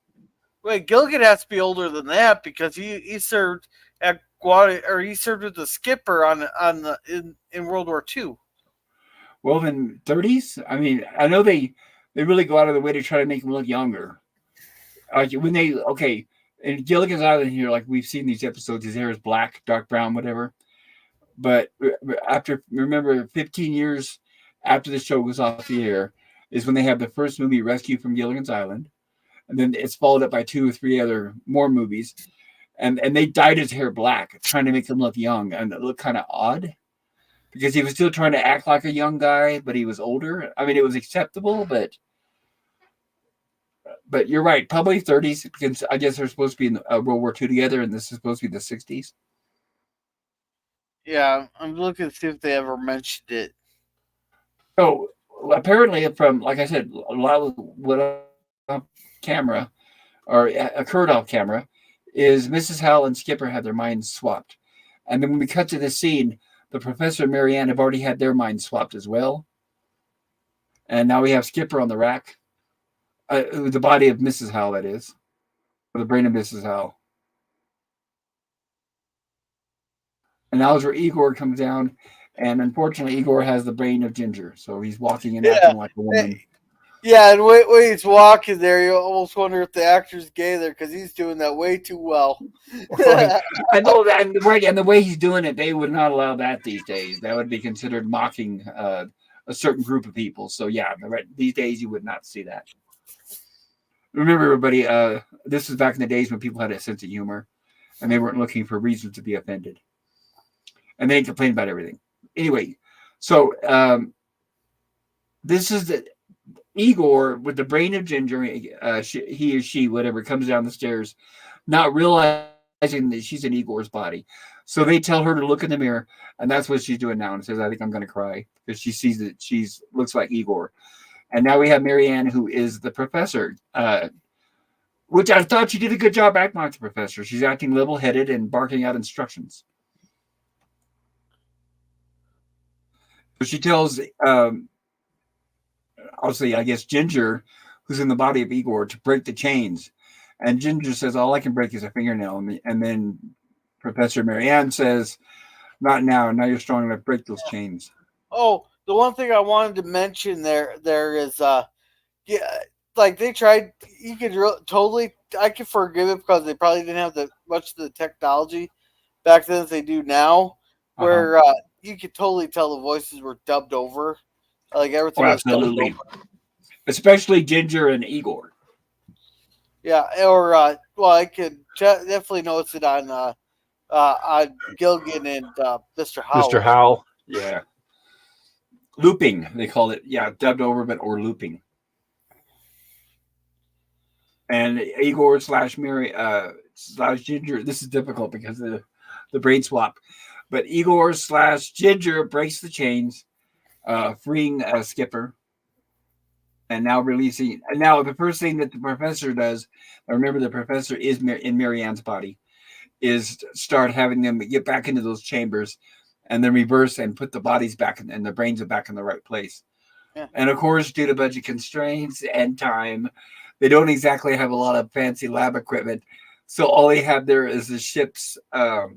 Wait, Gilligan has to be older than that because he served at he served with the Skipper in World War II. Well, then 30s. I mean, I know they really go out of the way to try to make him look younger. Like when they okay in Gilligan's Island here, like we've seen these episodes, his hair is black, dark brown, whatever. But after remember 15 years after the show goes off the air is when they have the first movie Rescue from Gilligan's Island, and then it's followed up by two or three other more movies, and they dyed his hair black, trying to make him look young, and it looked kind of odd because he was still trying to act like a young guy, but he was older. I mean, it was acceptable, but you're right, probably 30s because I guess they're supposed to be in World War II together, and this is supposed to be the 60s. Yeah, I'm looking to see if they ever mentioned it. So apparently, from like I said, a lot of what camera or occurred off camera is Mrs. Howell and Skipper had their minds swapped, and then when we cut to the scene, the professor and Marianne have already had their minds swapped as well, and now we have Skipper on the rack, the body of Mrs. Howell, that is, or the brain of Mrs. Howell. And now is where Igor comes down, and unfortunately, Igor has the brain of Ginger, so he's walking and Yeah, acting like a woman. yeah, and when he's walking there, you almost wonder if the actor's gay there because he's doing that way too well. Right. I know that, and right, and the way he's doing it, they would not allow that these days. That would be considered mocking a certain group of people. So yeah, right, these days you would not see that. Remember, everybody, this was back in the days when people had a sense of humor, and they weren't looking for reasons to be offended, and they complained about everything. Anyway, so this is the Igor with the brain of Ginger. He or she, whatever, comes down the stairs, not realizing that she's in Igor's body. So they tell her to look in the mirror, and that's what she's doing now. And says, "I think I'm going to cry," because she sees that she's looks like Igor. And now we have Marianne, who is the professor, which I thought she did a good job acting like the professor. She's acting level-headed and barking out instructions. So she tells, obviously, I guess Ginger, who's in the body of Igor, to break the chains. And Ginger says, "All I can break is a fingernail." And then Professor Marianne says, "Not now. Now you're strong enough to break those chains." Oh, the one thing I wanted to mention there is yeah, like they tried. You could totally, I could forgive it because they probably didn't have the much of the technology back then as they do now, Uh-huh. where you could totally tell the voices were dubbed over, like Oh, everything was dubbed absolutely. over. Especially Ginger and Igor. Yeah, or well, I could definitely notice it on Gilligan and Mr. Mr. Howell. Howell. Yeah. Looping, they call it. Yeah, dubbed over, but or looping. And Igor slash Mary slash Ginger. This is difficult because of the brain swap. But Igor slash Ginger breaks the chains, freeing Skipper, and now releasing. And now the first thing that the professor does, I remember the professor is in Marianne's body, is start having them get back into those chambers, and then reverse and put the bodies back and the brains are back in the right place. Yeah. And of course, due to budget constraints and time, they don't exactly have a lot of fancy lab equipment. So all they have there is the ship's. I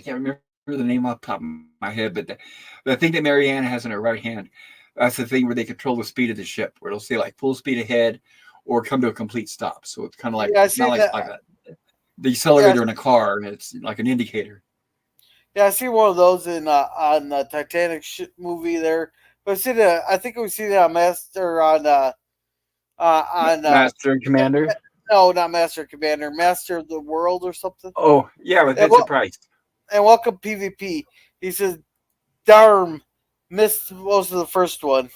can't remember the name off the top of my head, but the thing that Marianne has in her right hand, that's the thing where they control the speed of the ship, where it'll say like full speed ahead or come to a complete stop. So it's kind of like Yeah, I not see like that. the Yeah, accelerator in a car, and it's like an indicator. yeah, I see one of those in on the Titanic movie there. But I think we see that on Master on Master and Commander. no, not Master Commander, Master of the World or something. Oh yeah, with And, Vincent Price. and welcome PvP. He says, "Darn, missed most of the first one."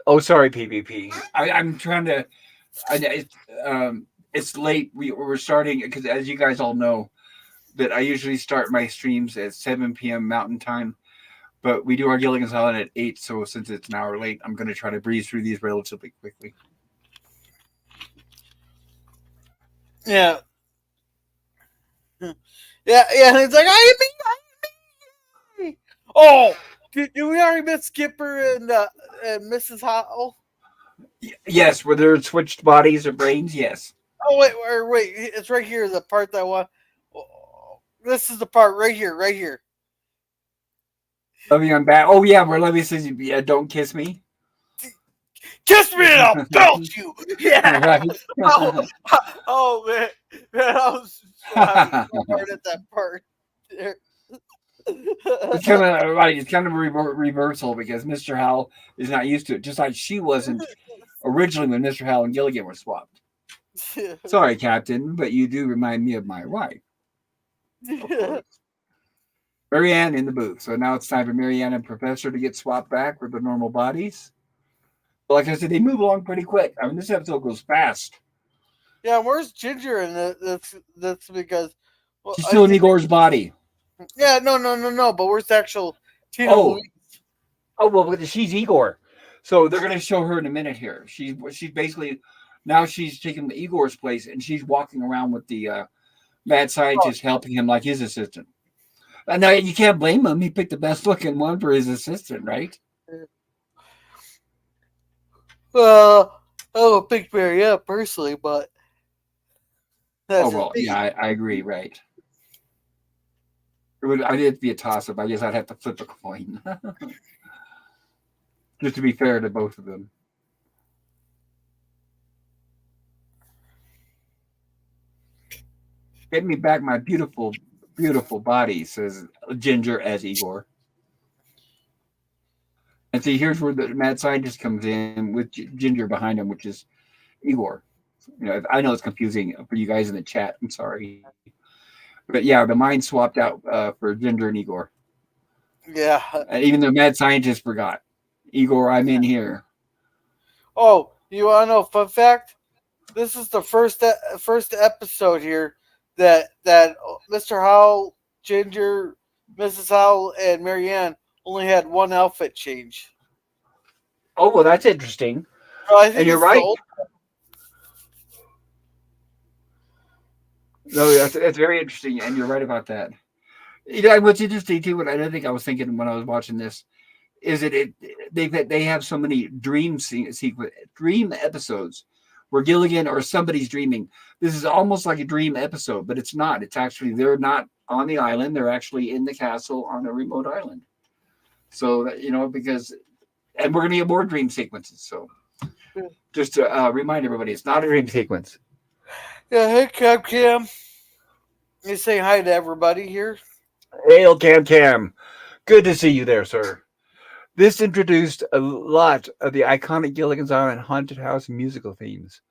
Oh, sorry, PvP. I'm trying to. It's late. We're starting because, as you guys all know, that I usually start my streams at 7 p.m. Mountain Time, but we do our Gilligan's Island at 8. So since it's an hour late, I'm going to try to breeze through these relatively quickly. Yeah, yeah. And it's like, I mean. Oh, did we already miss Skipper and Mrs. Howell? Yes, were there switched bodies or brains? Yes. Oh wait! It's right here. The part that I want. Oh, this is the part right here, right here. Love you, I'm back. Oh yeah, where Levy says, yeah, "Don't kiss me." Kiss me and I'll belt you. Yeah. Right. Oh, oh man, man, I was laughing so hard at that part. There. It's kind of right. It's kind of a reversal because Mr. Howell is not used to it, just like she wasn't originally when Mr. Howell and Gilligan were swapped. Sorry, Captain, but you do remind me of my wife. Of course. Marianne in the booth. So now it's time for Marianne and Professor to get swapped back with the normal bodies. But like I said, they move along pretty quick. I mean, this episode goes fast. Yeah, where's Ginger in it? That's because, well, She's I still in think, Igor's body. yeah, no. But where's the actual Tina Oh, Louise? oh well, she's Igor. So they're gonna show her in a minute here. She's basically now she's taking Igor's place and she's walking around with the mad Oh, scientist helping him like his assistant. And now you can't blame him. He picked the best looking one for his assistant, right? I don't pick Mary up personally, but Oh that's the well, thing. yeah, I agree, right. I did be a toss up. I guess I'd have to flip a coin. Just to be fair to both of them. Get me back my beautiful, beautiful body, says Ginger as Igor. And see, here's where the mad scientist comes in with Ginger behind him, which is Igor. You know, I know it's confusing for you guys in the chat. I'm sorry, but yeah, the mind swapped out for Ginger and Igor. Yeah. And even the mad scientist forgot. Igor, I'm in here. Oh, you want to know? Fun fact: this is the first episode here that Mr. Howell, Ginger, Mrs. Howell, and Marianne only had one outfit change. Oh well, that's interesting. So I And think you're it's the right. old. No, that's very interesting, and you're right about that. You know, what's interesting too, what I don't think I was thinking when I was watching this, is that they have so many dream episodes where Gilligan or somebody's dreaming. This is almost like a dream episode, but it's not. It's actually they're not on the island; they're actually in the castle on a remote island. So you know, because and we're gonna get more dream sequences. So just to remind everybody, it's not a dream sequence. Yeah, hey Cam. You say hi to everybody here. Hail, Cam Cam. Good to see you there, sir. This introduced a lot of the iconic Gilligan's Island haunted house musical themes.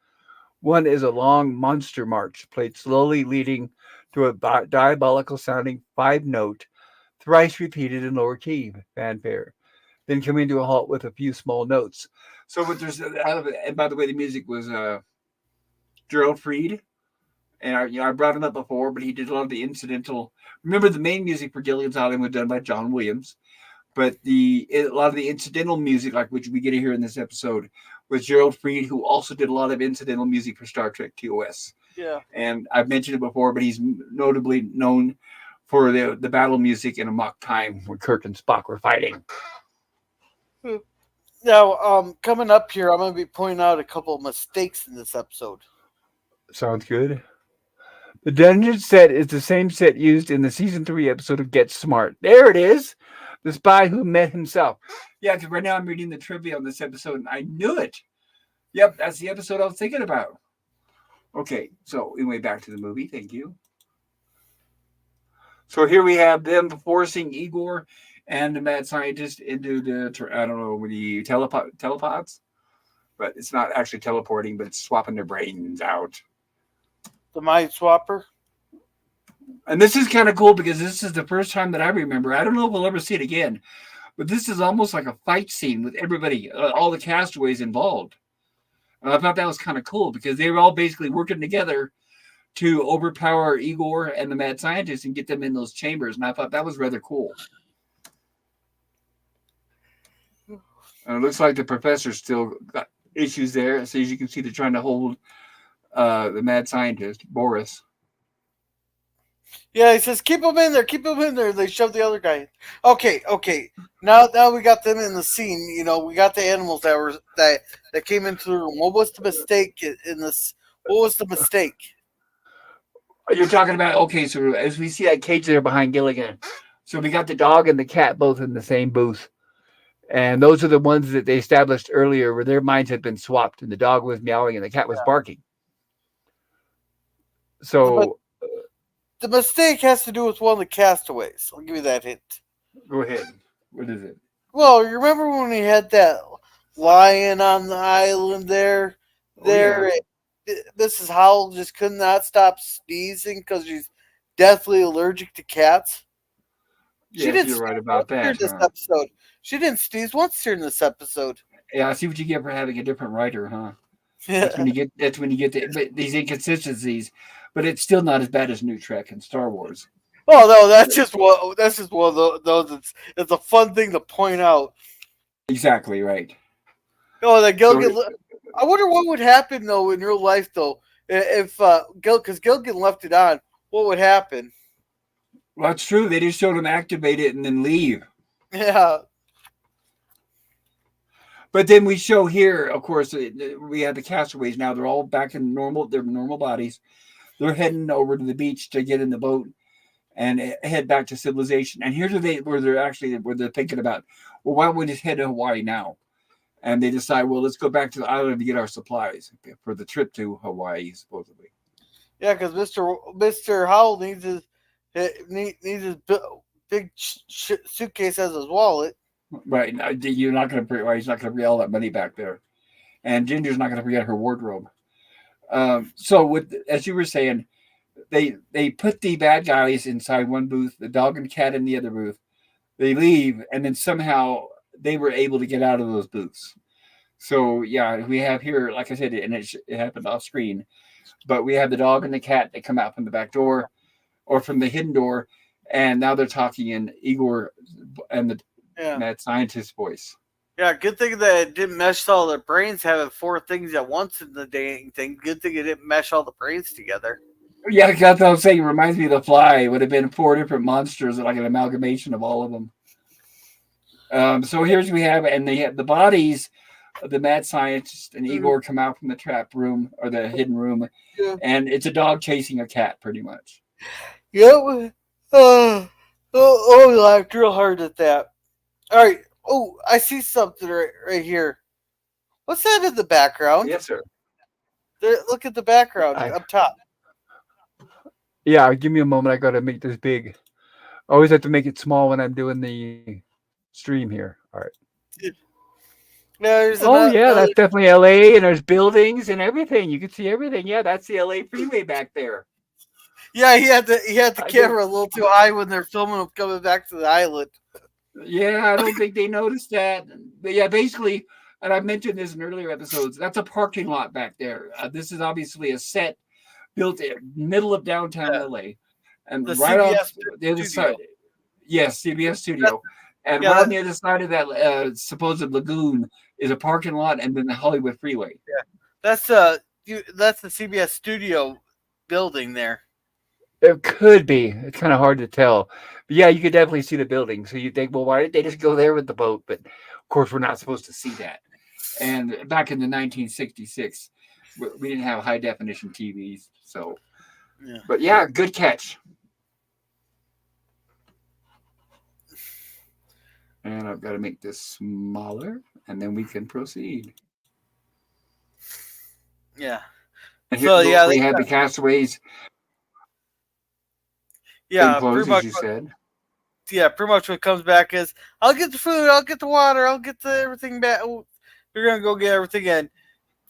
One is a long monster march played slowly, leading to a diabolical sounding five note, thrice repeated in lower key fanfare, then coming to a halt with a few small notes. So, but there's and by the way, the music was Gerald Fried, and I brought him up before, but he did a lot of the incidental. Remember, the main music for Gilligan's Island was done by John Williams, but a lot of the incidental music, like which we get to hear in this episode, was Gerald Fried, who also did a lot of incidental music for Star Trek TOS. Yeah. And I've mentioned it before, but he's notably known for the battle music in A Mock Time when Kirk and Spock were fighting. Now, coming up here, I'm going to be pointing out a couple of mistakes in this episode. Sounds good. The dungeon set is the same set used in the season 3 episode of Get Smart. There it is. The spy who met himself. Yeah, because right now I'm reading the trivia on this episode and I knew it. Yep, that's the episode I was thinking about. Okay, so anyway, back to the movie. Thank you. So here we have them forcing Igor and the mad scientist into the, I don't know, the telepods. But it's not actually teleporting, but it's swapping their brains out. The Mind Swapper. And this is kind of cool because this is the first time that I remember. I don't know if we'll ever see it again, but this is almost like a fight scene with everybody, all the castaways involved. And I thought that was kind of cool because they were all basically working together to overpower Igor and the mad scientist and get them in those chambers. And I thought that was rather cool. And it looks like the professor still got issues there. So as you can see, they're trying to hold the mad scientist, Boris. Yeah, he says, keep him in there, keep him in there. They shove the other guy. Okay. Now we got them in the scene. You know, we got the animals that came into the room. What was the mistake in this? What was the mistake? You're talking about, okay, so as we see that cage there behind Gilligan, So we got the dog and the cat both in the same booth. And those are the ones that they established earlier where their minds had been swapped and the dog was meowing and the cat was barking. But So the mistake has to do with one of the castaways. I'll give you that hint. go ahead. What is it? Well, you remember when we had that lion on the island there? Oh, yeah. Mrs. Howell just could not stop sneezing because she's deathly allergic to cats. She Yes, didn't you're right sneeze about once during that, this huh? episode. She didn't sneeze once during this episode. Yeah, I see what you get for having a different writer, huh? Yeah. That's when you get these inconsistencies, but it's still not as bad as New Trek and Star Wars. Oh no, that's just one of those. It's a fun thing to point out. Exactly right. Oh, that So Gilligan. I wonder what would happen though in real life though if because Gilligan left it on. What would happen? well, that's true. They just showed them activate it and then leave. Yeah, But then we show here, of course, we have the castaways now. They're all back in their normal bodies. They're heading over to the beach to get in the boat and head back to civilization. And here's where they're thinking about, well, why don't we just head to Hawaii now? And they decide, well, let's go back to the island to get our supplies for the trip to Hawaii, supposedly. yeah, because Mister Howell needs his big suitcase as his wallet. Right? You're not going to. He's not going to bring all that money back there, and Ginger's not going to forget her wardrobe. So, with as you were saying, they put the bad guys inside one booth, the dog and cat in the other booth. They leave, and then somehow they were able to get out of those booths. So yeah, we have here, like I said, and it happened off screen, but we have the dog and the cat that come out from the back door or from the hidden door, and now they're talking in Igor and the Yeah, mad scientist voice. yeah. Good thing that it didn't mesh all their brains having four things at once in the dang thing. Good thing it didn't mesh all the brains together. Yeah, that's what I'm saying. It reminds me of the Fly. It would have been four different monsters, like an amalgamation of all of them. So here's we have, and they have the bodies of the mad scientist and Igor come out from the trap room or the hidden room, Yeah. and it's a dog chasing a cat, pretty much. Yep. I laughed real hard at that. All right. Oh, I see something right here. What's that in the background? Yes, sir. There, look at the background I, up top. yeah, give me a moment. I got to make this big. I always have to make it small when I'm doing the stream here. All right. There's Oh yeah, another. that's definitely LA, and there's buildings and everything. You can see everything. Yeah, that's the LA freeway back there. Yeah, he had the I did. camera a little too high when they're filming him coming back to the island. Yeah, I don't think they noticed that. But yeah, basically, and I've mentioned this in earlier episodes. That's a parking lot back there. This is obviously a set built in middle of downtown Yeah, LA, and the right off CBS the other studio. side. Yes, CBS That, studio, and yeah, right on the other side of that supposed lagoon is a parking lot, and then the Hollywood freeway. that's that's the CBS studio building there. It could be. It's kind of hard to tell. But yeah, you could definitely see the building. So you think, well, why did they just go there with the boat? But of course, we're not supposed to see that. And back in the 1966, we didn't have high definition TVs. So, Yeah. but yeah, good catch. And I've got to make this smaller, and then we can proceed. Yeah. And here So yeah, we have the castaways in yeah, clothes, as you said. pretty much what comes back is I'll get the food, I'll get the water, I'll get the everything back. We're gonna go get everything in.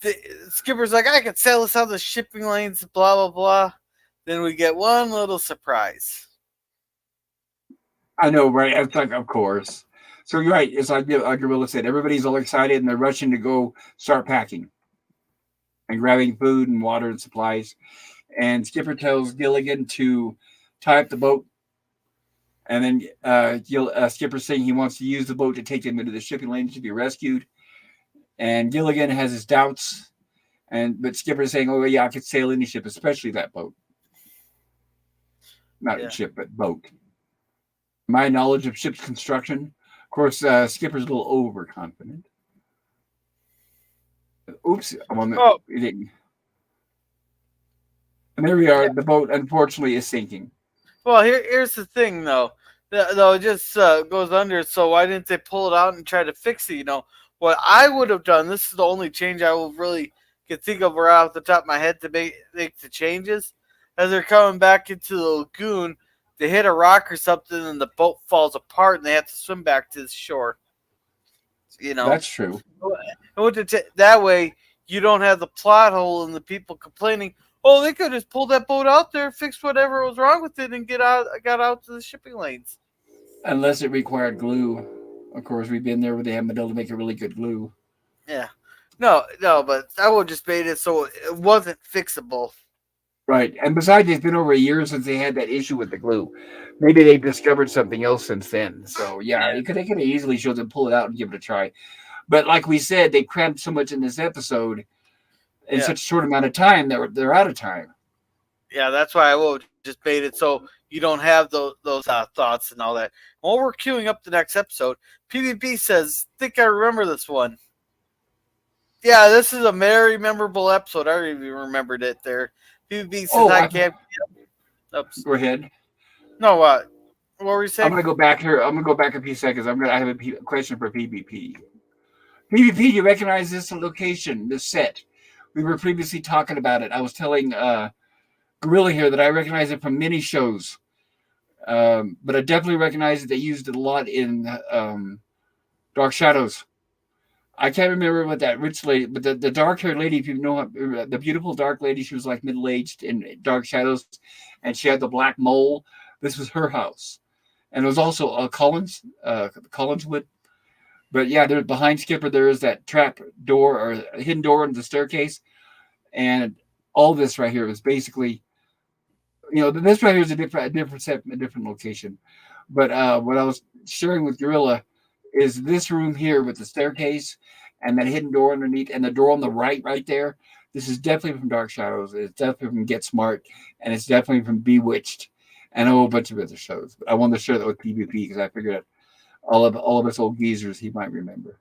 The skipper's like, I can sail us on the shipping lanes, blah blah blah. Then we get one little surprise. I know, right? It's like, of course. So you're right. It's like Gorilla said. Everybody's all excited and they're rushing to go start packing and grabbing food and water and supplies. And Skipper tells Gilligan to tie up the boat. And then Skipper's saying he wants to use the boat to take them into the shipping lanes to be rescued. And Gilligan has his doubts. But Skipper's saying, oh, yeah, I could sail any ship, especially that boat. Not a ship, but boat. My knowledge of ship's construction. Of course, Skipper's a little overconfident. Oops, I'm on the. Oh. And there we are. The boat, unfortunately, is sinking. Well, here's the thing though. No, it just goes under. So why didn't they pull it out and try to fix it? What I would have done. This is the only change I will really can think of right off the top of my head to make the changes. As they're coming back into the lagoon, they hit a rock or something, and the boat falls apart, and they have to swim back to the shore. You know, That's true. that way you don't have the plot hole and the people complaining. Oh, they could just pull that boat out there, fix whatever was wrong with it, and got out to the shipping lanes. Unless it required glue. Of course, we've been there where they haven't been able to make a really good glue. Yeah, no, but I would just made it so it wasn't fixable. Right. And besides, it's been over a year since they had that issue with the glue. Maybe they've discovered something else since then. So, yeah, they could have easily showed them pull it out and give it a try. But like we said, they crammed so much in this episode in such a short amount of time that they're out of time. Yeah, that's why I will just made it so you don't have those thoughts and all that. While we're queuing up the next episode, PvP says, "Think I remember this one." Yeah, this is a very memorable episode. I even remembered it there. PvP says, "I can't." Oops. Go ahead. No, what? What were you saying? I'm gonna go back here. I'm gonna go back a few seconds. I have a question for PvP. PvP, you recognize this location, this set? We were previously talking about it. I was telling Gorilla here that I recognize it from many shows, but I definitely recognize that they used it a lot in Dark Shadows. I can't remember what that rich lady, but the dark-haired lady, if you know the beautiful dark lady, she was like middle-aged in Dark Shadows, and she had the black mole. This was her house, and it was also Collinswood. But yeah, there behind Skipper there is that trap door or hidden door in the staircase, and all this right here is basically, this right here is a different location. But what I was sharing with Gorilla is this room here with the staircase and that hidden door underneath and the door on the right there. This is definitely from Dark Shadows. It's definitely from Get Smart, and it's definitely from Bewitched and a whole bunch of other shows. But I wanted to share that with PvP because I figured all of us old geezers he might remember.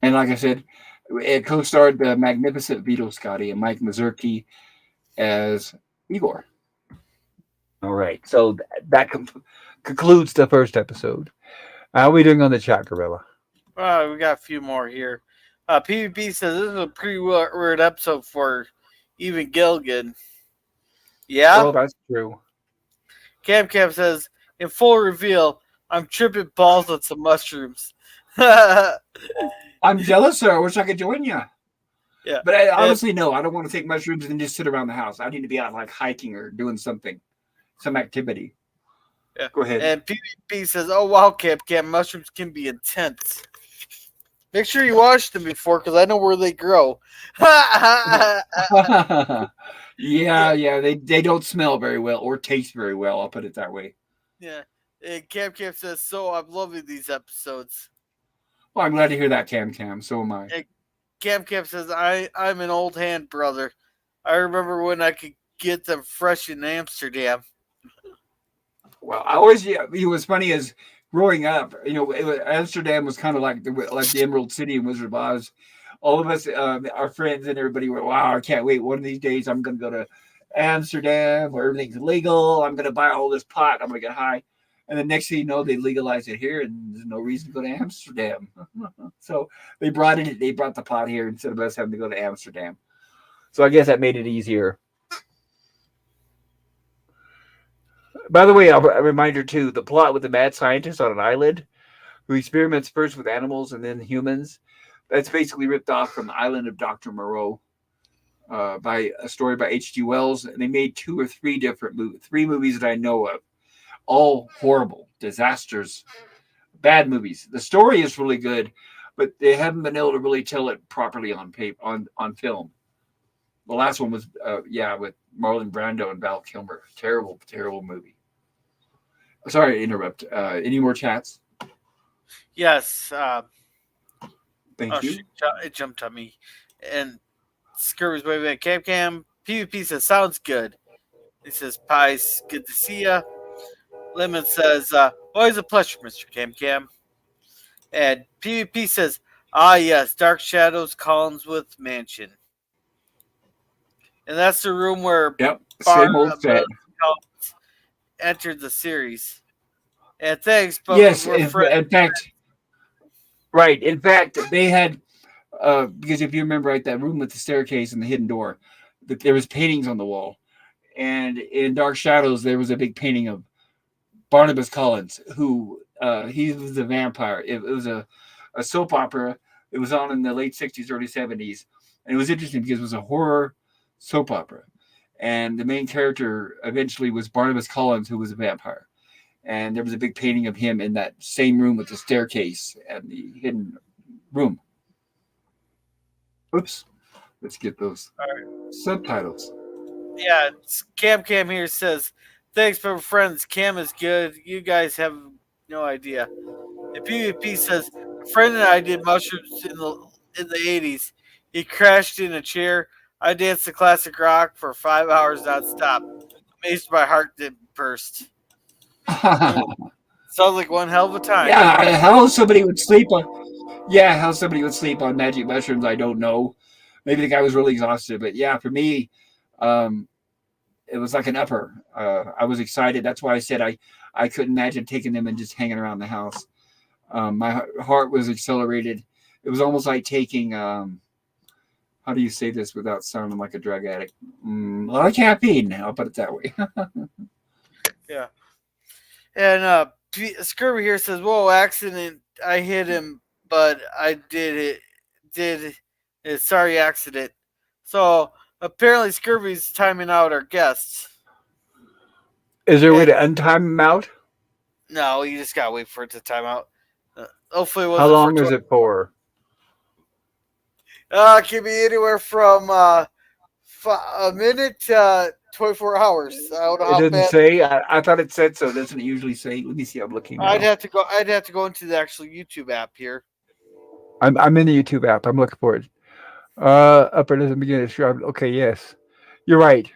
And like I said, it co-starred the magnificent Vito Scotti and Mike Mazurki as Igor. All right, so that concludes the first episode. How are we doing on the chat, Gorilla? We got a few more here. PvP says this is a pretty weird episode for even Gilligan. Yeah? Well, that's true. Cam says, in full reveal, I'm tripping balls on some mushrooms. I'm jealous, sir. I wish I could join you. Yeah. But I honestly, no, I don't want to take mushrooms and just sit around the house. I need to be out like hiking or doing something, some activity. Yeah. Go ahead. And PvP says, oh, wow, Cam, mushrooms can be intense. Make sure you wash them before, because I know where they grow. yeah, they don't smell very well or taste very well. I'll put it that way. Yeah. And Cam says, so I'm loving these episodes. Well, I'm glad to hear that, Cam. So am I. And Cam says, I'm an old hand, brother. I remember when I could get them fresh in Amsterdam. Well, I always, it was funny as growing up, Amsterdam was kind of like the Emerald City in Wizard of Oz. All of us, our friends and everybody were, wow, I can't wait. One of these days I'm going to go to Amsterdam where everything's legal. I'm going to buy all this pot. I'm going to get high. And the next thing you know, they legalize it here and there's no reason to go to Amsterdam. So they brought the pot here instead of us having to go to Amsterdam. So I guess that made it easier. By the way, a reminder too, the plot with the mad scientist on an island who experiments first with animals and then humans, that's basically ripped off from the Island of Dr. Moreau by a story by H.G. Wells. And they made 2 or 3 three movies that I know of, all horrible, disasters, bad movies. The story is really good, but they haven't been able to really tell it properly on film. The last one was, with Marlon Brando and Val Kilmer. Terrible, terrible movie. Sorry to interrupt. Any more chats? Yes. Thank you. It jumped on me. And Scurry's way back. Cam. PvP says, sounds good. He says, Pies, good to see ya. Lemon says, always a pleasure, Mr. Cam. And PvP says, yes, Dark Shadows, Collinswood Mansion. And that's the room where same old set. entered the series. And thanks, but Yes, we're friends. in fact, right. In fact, they had because if you remember, right, that room with the staircase and the hidden door, there was paintings on the wall, and in Dark Shadows there was a big painting of Barnabas Collins, who he was a vampire. It was a soap opera. It was on in the late '60s, early '70s, and it was interesting because it was a horror soap opera, and the main character eventually was Barnabas Collins, who was a vampire. And there was a big painting of him in that same room with the staircase and the hidden room. Oops, let's get those subtitles. Yeah, Cam here says, thanks, but we're friends. Cam is good. You guys have no idea. And PvP says, a friend and I did mushrooms in the 80s. He crashed in a chair. I danced the classic rock for 5 hours nonstop. Amazed my heart didn't burst. Sounds like one hell of a time. Yeah, how somebody would sleep on. Yeah, how somebody would sleep on magic mushrooms, I don't know. Maybe the guy was really exhausted, but yeah, for me, um, it was like an upper. I was excited. That's why I said I couldn't imagine taking them and just hanging around the house. My heart was accelerated. It was almost like taking how do you say this without sounding like a drug addict? A lot of caffeine. I'll put it that way. Yeah. And Scurvy here says, "Whoa, accident! I hit him, but I did it. Did it? Sorry, accident." So apparently, Scurvy's timing out our guests. Is there a way to untime them out? No, you just gotta wait for it to time out. Hopefully, it How wasn't long for. is it for? It can be anywhere from a minute to 24 hours. I don't know It how doesn't bad. say. I thought it said so. Doesn't it usually say? Let me see. I'm looking I'd now. have to go. I'd have to go into the actual YouTube app here. I'm in the YouTube app. I'm looking for it. Upper doesn't begin to describe. Okay, yes, you're right.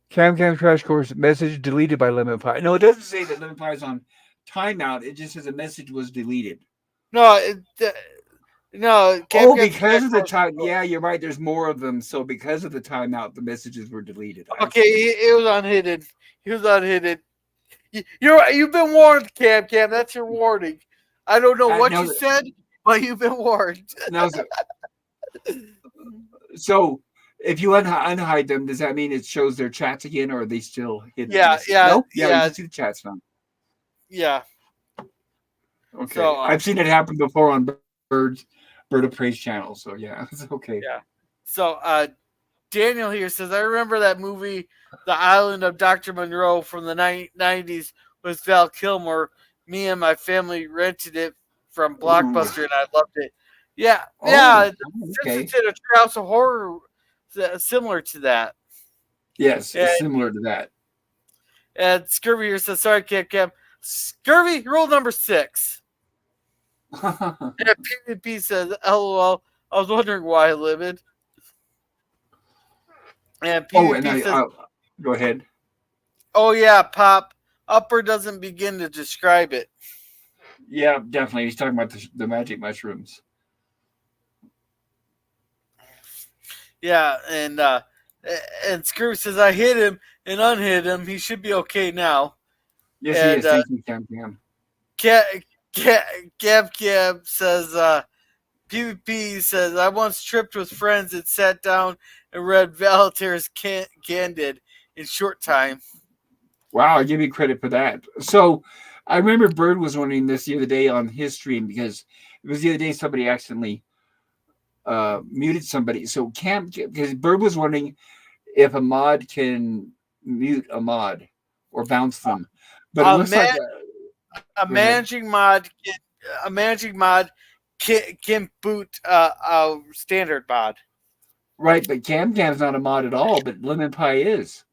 Cam crash course message deleted by Lemon Pie. No, it doesn't say that Lemon Pie is on timeout. It just says a message was deleted. No, no. Oh, because of the time. Yeah, you're right. There's more of them. So because of the timeout, the messages were deleted. Okay, it was unhidden. He was unhidden. You've been warned, Cam. That's your warning. I don't know what you said, but you've been warned. Now, so if you unhide them, does that mean it shows their chats again, or are they still hidden? Yeah. No, you can see the chats now. Yeah. Okay, So, I've seen it happen before on Bird of Praise channel. So yeah, it's okay. Yeah. So Daniel here says, I remember that movie, The Island of Dr. Monroe from the 90s with Val Kilmer. Me and my family rented it from Blockbuster, and I loved it. Yeah, okay. It's in a Treehouse of Horror similar to that. Yes, it's similar to that. And Scurvy here says, sorry, Cam. Scurvy, rule number 6. And PvP says, LOL, I was wondering why I lived. And PvP says, go ahead. Oh, yeah, Pop. Upper doesn't begin to describe it. Yeah, definitely. He's talking about the magic mushrooms. Yeah, and Screw says, I hit him and unhit him. He should be okay now. Yes, he is. Thank you, Cam. Gab says, PvP says, I once tripped with friends and sat down and read Valter's Candid in short time. Wow, I give you credit for that. So I remember Bird was wondering this the other day on his stream because it was the other day somebody accidentally muted somebody. So because Bird was wondering if a mod can mute a mod or bounce them. But it looks like a managing mod can boot a standard mod. Right, but Cam's not a mod at all, but Lemon Pie is.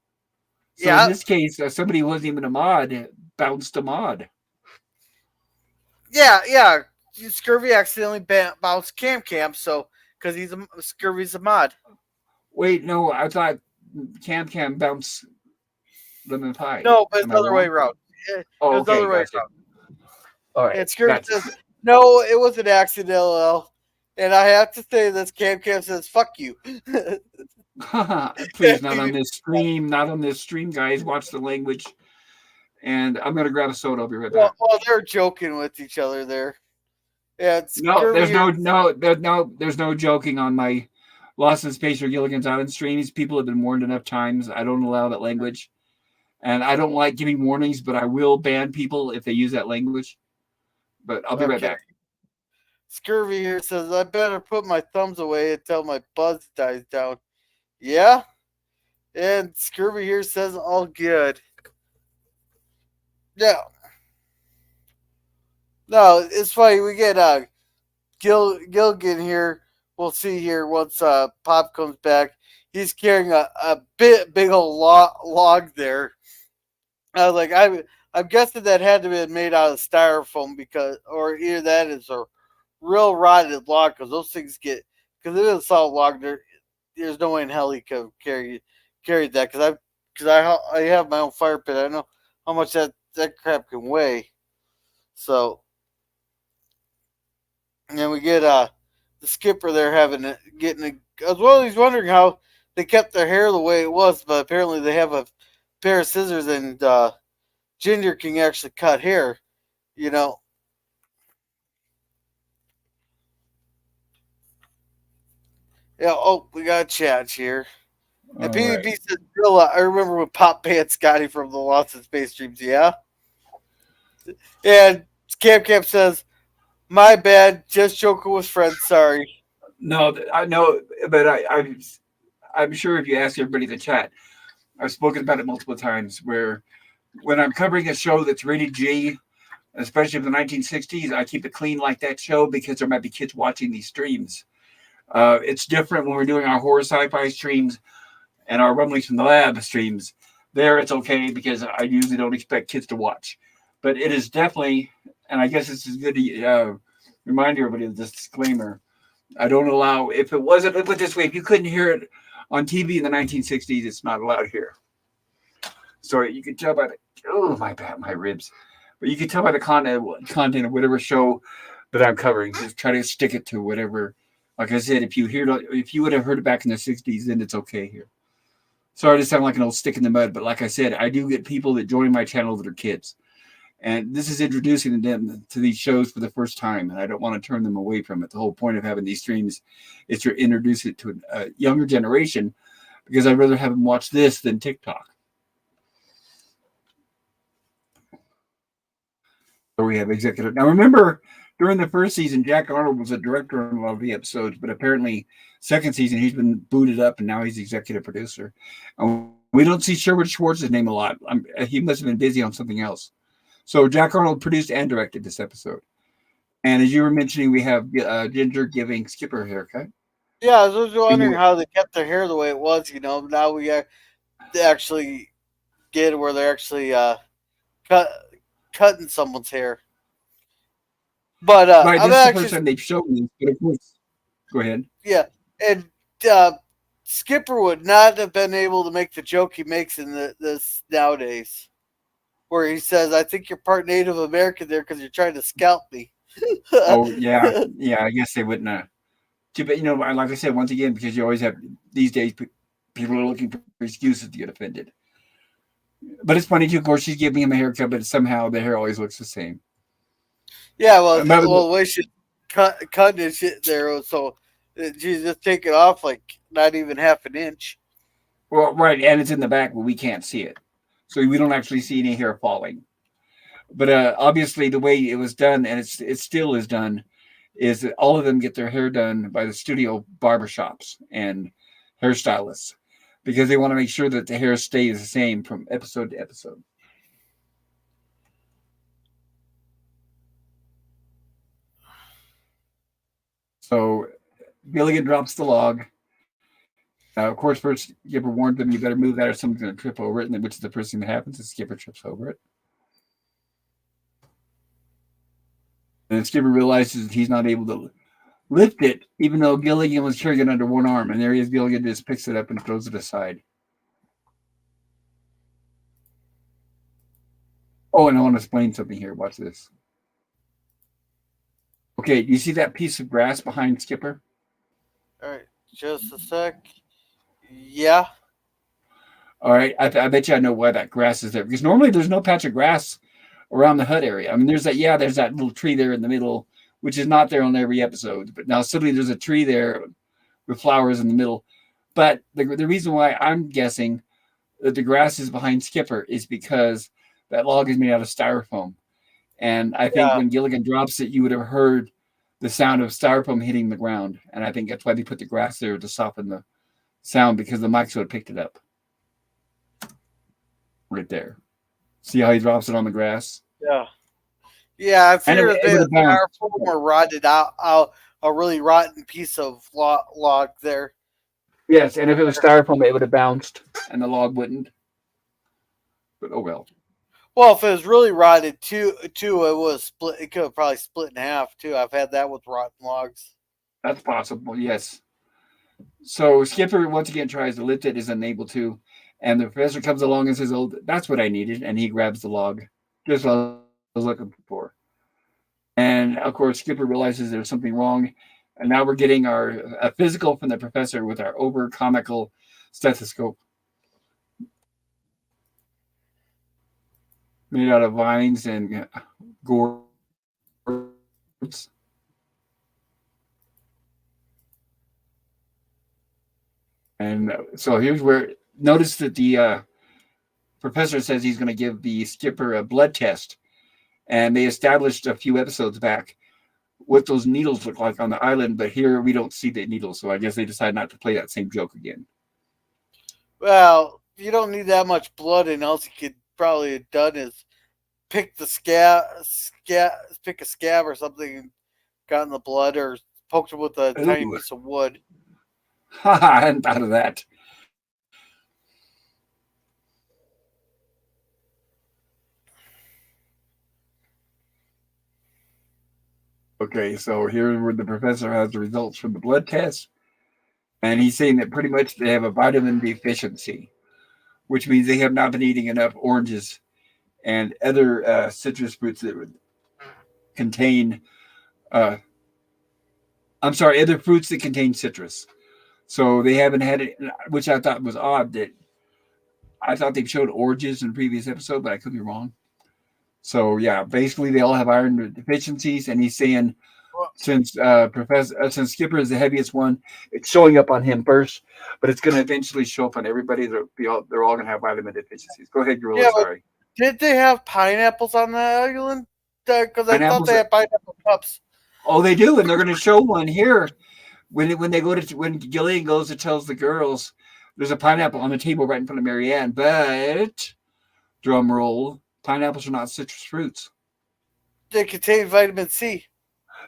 So in this case, somebody who wasn't even a mod bounced a mod. Yeah. Scurvy accidentally bounced Cam, so because Scurvy's a mod. Wait, no, I thought Cam bounced Lemon Pie. No, but it's the other way around. Oh, okay, gotcha. All right. And Scurvy says, no, it was an accident, LL. And I have to say this, Cam says, fuck you. Please, not on this stream. Not on this stream, guys. Watch the language. And I'm gonna grab a soda. I'll be right back. well, they're joking with each other there. Yeah, it's No, Scurvy here. there's no joking on my Lost in Space or Gilligan's Island streams. People have been warned enough times. I don't allow that language, and I don't like giving warnings, but I will ban people if they use that language. But I'll be right Okay. back. Scurvy here says, I better put my thumbs away until my buzz dies down. Yeah? And Scurvy here says, all good. Yeah. No, it's funny. We get Gilligan here. We'll see here once Pop comes back. He's carrying a big old log there. I was like, I'm guessing that had to be made out of styrofoam because, or either that is a real rotted log because those things get, because it is a solid log. There's no way in hell he could carry that because I have my own fire pit. I know how much that crap can weigh. So, and then we get the skipper there as well. He's wondering how they kept their hair the way it was, but apparently they have a pair of scissors and Ginger can actually cut hair. You know. Yeah. Oh, we got a chat here. And All right. PvP says, I remember when Pop banned Scotty from the Lost in Space streams. Yeah. And Cam says, my bad. Just joking with friends. Sorry. No, I know, but I'm sure if you ask everybody in the chat, I've spoken about it multiple times. Where when I'm covering a show that's rated G, especially from the 1960s, I keep it clean like that show because there might be kids watching these streams. It's different when we're doing our horror sci-fi streams and our rumblings from the lab streams. There, it's okay because I usually don't expect kids to watch. But it is definitely, and I guess this is good to remind everybody of this disclaimer. I don't allow, if it wasn't, put it this way, if you couldn't hear it on TV in the 1960s, it's not allowed here. So you can tell by the, oh, my ribs. But you can tell by the content of whatever show that I'm covering. Just try to stick it to whatever. Like I said, if you would have heard it back in the 60s, then it's okay here. Sorry to sound like an old stick in the mud, but like I said, I do get people that join my channel that are kids. And this is introducing them to these shows for the first time, and I don't want to turn them away from it. The whole point of having these streams is to introduce it to a younger generation because I'd rather have them watch this than TikTok. So we have executive. Now remember, during the first season, Jack Arnold was a director on a lot of the episodes, but apparently second season he's been booted up and now he's executive producer. We don't see Sherwood Schwartz's name a lot. He must have been busy on something else. So Jack Arnold produced and directed this episode. And as you were mentioning, we have Ginger giving Skipper a haircut. Yeah, I was wondering how they kept their hair the way it was. Now we actually get where they're actually cutting someone's hair. But right, I'm this is the actually first time they've shown this. But of course, go ahead. yeah, and Skipper would not have been able to make the joke he makes in this nowadays, where he says, "I think you're part Native American there because you're trying to scalp me." Oh yeah, yeah. I guess they wouldn't. But like I said, once again, because you always have these days, people are looking for excuses to get offended. But it's funny too. Of course, she's giving him a haircut, but somehow the hair always looks the same. Yeah, well, the way she cut his shit there, so she's just taking off like not even half an inch. Well, right, and it's in the back, but we can't see it, so we don't actually see any hair falling. But obviously, the way it was done, and it still is done, is that all of them get their hair done by the studio barbershops and hairstylists because they want to make sure that the hair stays the same from episode to episode. So Gilligan drops the log. Of course, first Skipper warned them, you better move that or someone's going to trip over it, and which is the first thing that happens is Skipper trips over it. And Skipper realizes that he's not able to lift it, even though Gilligan was carrying it under one arm. And there he is, Gilligan just picks it up and throws it aside. Oh, and I want to explain something here. Watch this. Okay, you see that piece of grass behind Skipper? All right, just a sec. Yeah, All right, I bet you I know why that grass is there because normally there's no patch of grass around the hut area. I mean, there's that little tree there in the middle, which is not there on every episode. But now suddenly there's a tree there with flowers in the middle. But the reason why I'm guessing that the grass is behind Skipper is because that log is made out of styrofoam. And I think yeah. when Gilligan drops it, you would have heard the sound of styrofoam hitting the ground. And I think that's why they put the grass there to soften the sound because the mics would have picked it up right there. See how he drops it on the grass? Yeah. Yeah, I And figured it would the have bounced. styrofoam or rotted out a really rotten piece of log there. Yes, and if it was styrofoam, it would have bounced and the log wouldn't. But oh well. Well, if it was really rotted too, it was split. It could have probably split in half too. I've had that with rotten logs. That's possible, yes. So Skipper once again tries to lift it, is unable to, and the professor comes along and says, "Oh, that's what I needed," and he grabs the log, just what I was looking for. And of course, Skipper realizes there's something wrong, and now we're getting a physical from the professor with our over comical stethoscope made out of vines and gourds. And so here's where notice that the professor says he's going to give the skipper a blood test. And they established a few episodes back what those needles look like on the island, but here we don't see the needles. So I guess they decided not to play that same joke again. Well, you don't need that much blood, and else you could probably have done is pick the pick a scab or something, and gotten the blood, or poked it with a tiny Ooh. piece of wood. I hadn't thought of that. Okay, so here where the professor has the results from the blood test, and he's saying that pretty much they have a vitamin deficiency, which means they have not been eating enough oranges and other citrus fruits that would contain, uh, I'm sorry, other fruits that contain citrus. So they haven't had it, which I thought was odd that I thought they showed oranges in the previous episode, but I could be wrong. So yeah, basically they all have iron deficiencies, and he's saying Well, since Skipper is the heaviest one, it's showing up on him first, but it's going to eventually show up on everybody. They're all going to have vitamin deficiencies. Go ahead, Gorilla. yeah, but Sorry. did they have pineapples on the island? Because I thought Pineapples. they had pineapple cups. Oh, they do, and they're going to show one here when they go to when Gillian goes and tells the girls there's a pineapple on the table right in front of Marianne, but drum roll, pineapples are not citrus fruits. They contain vitamin C.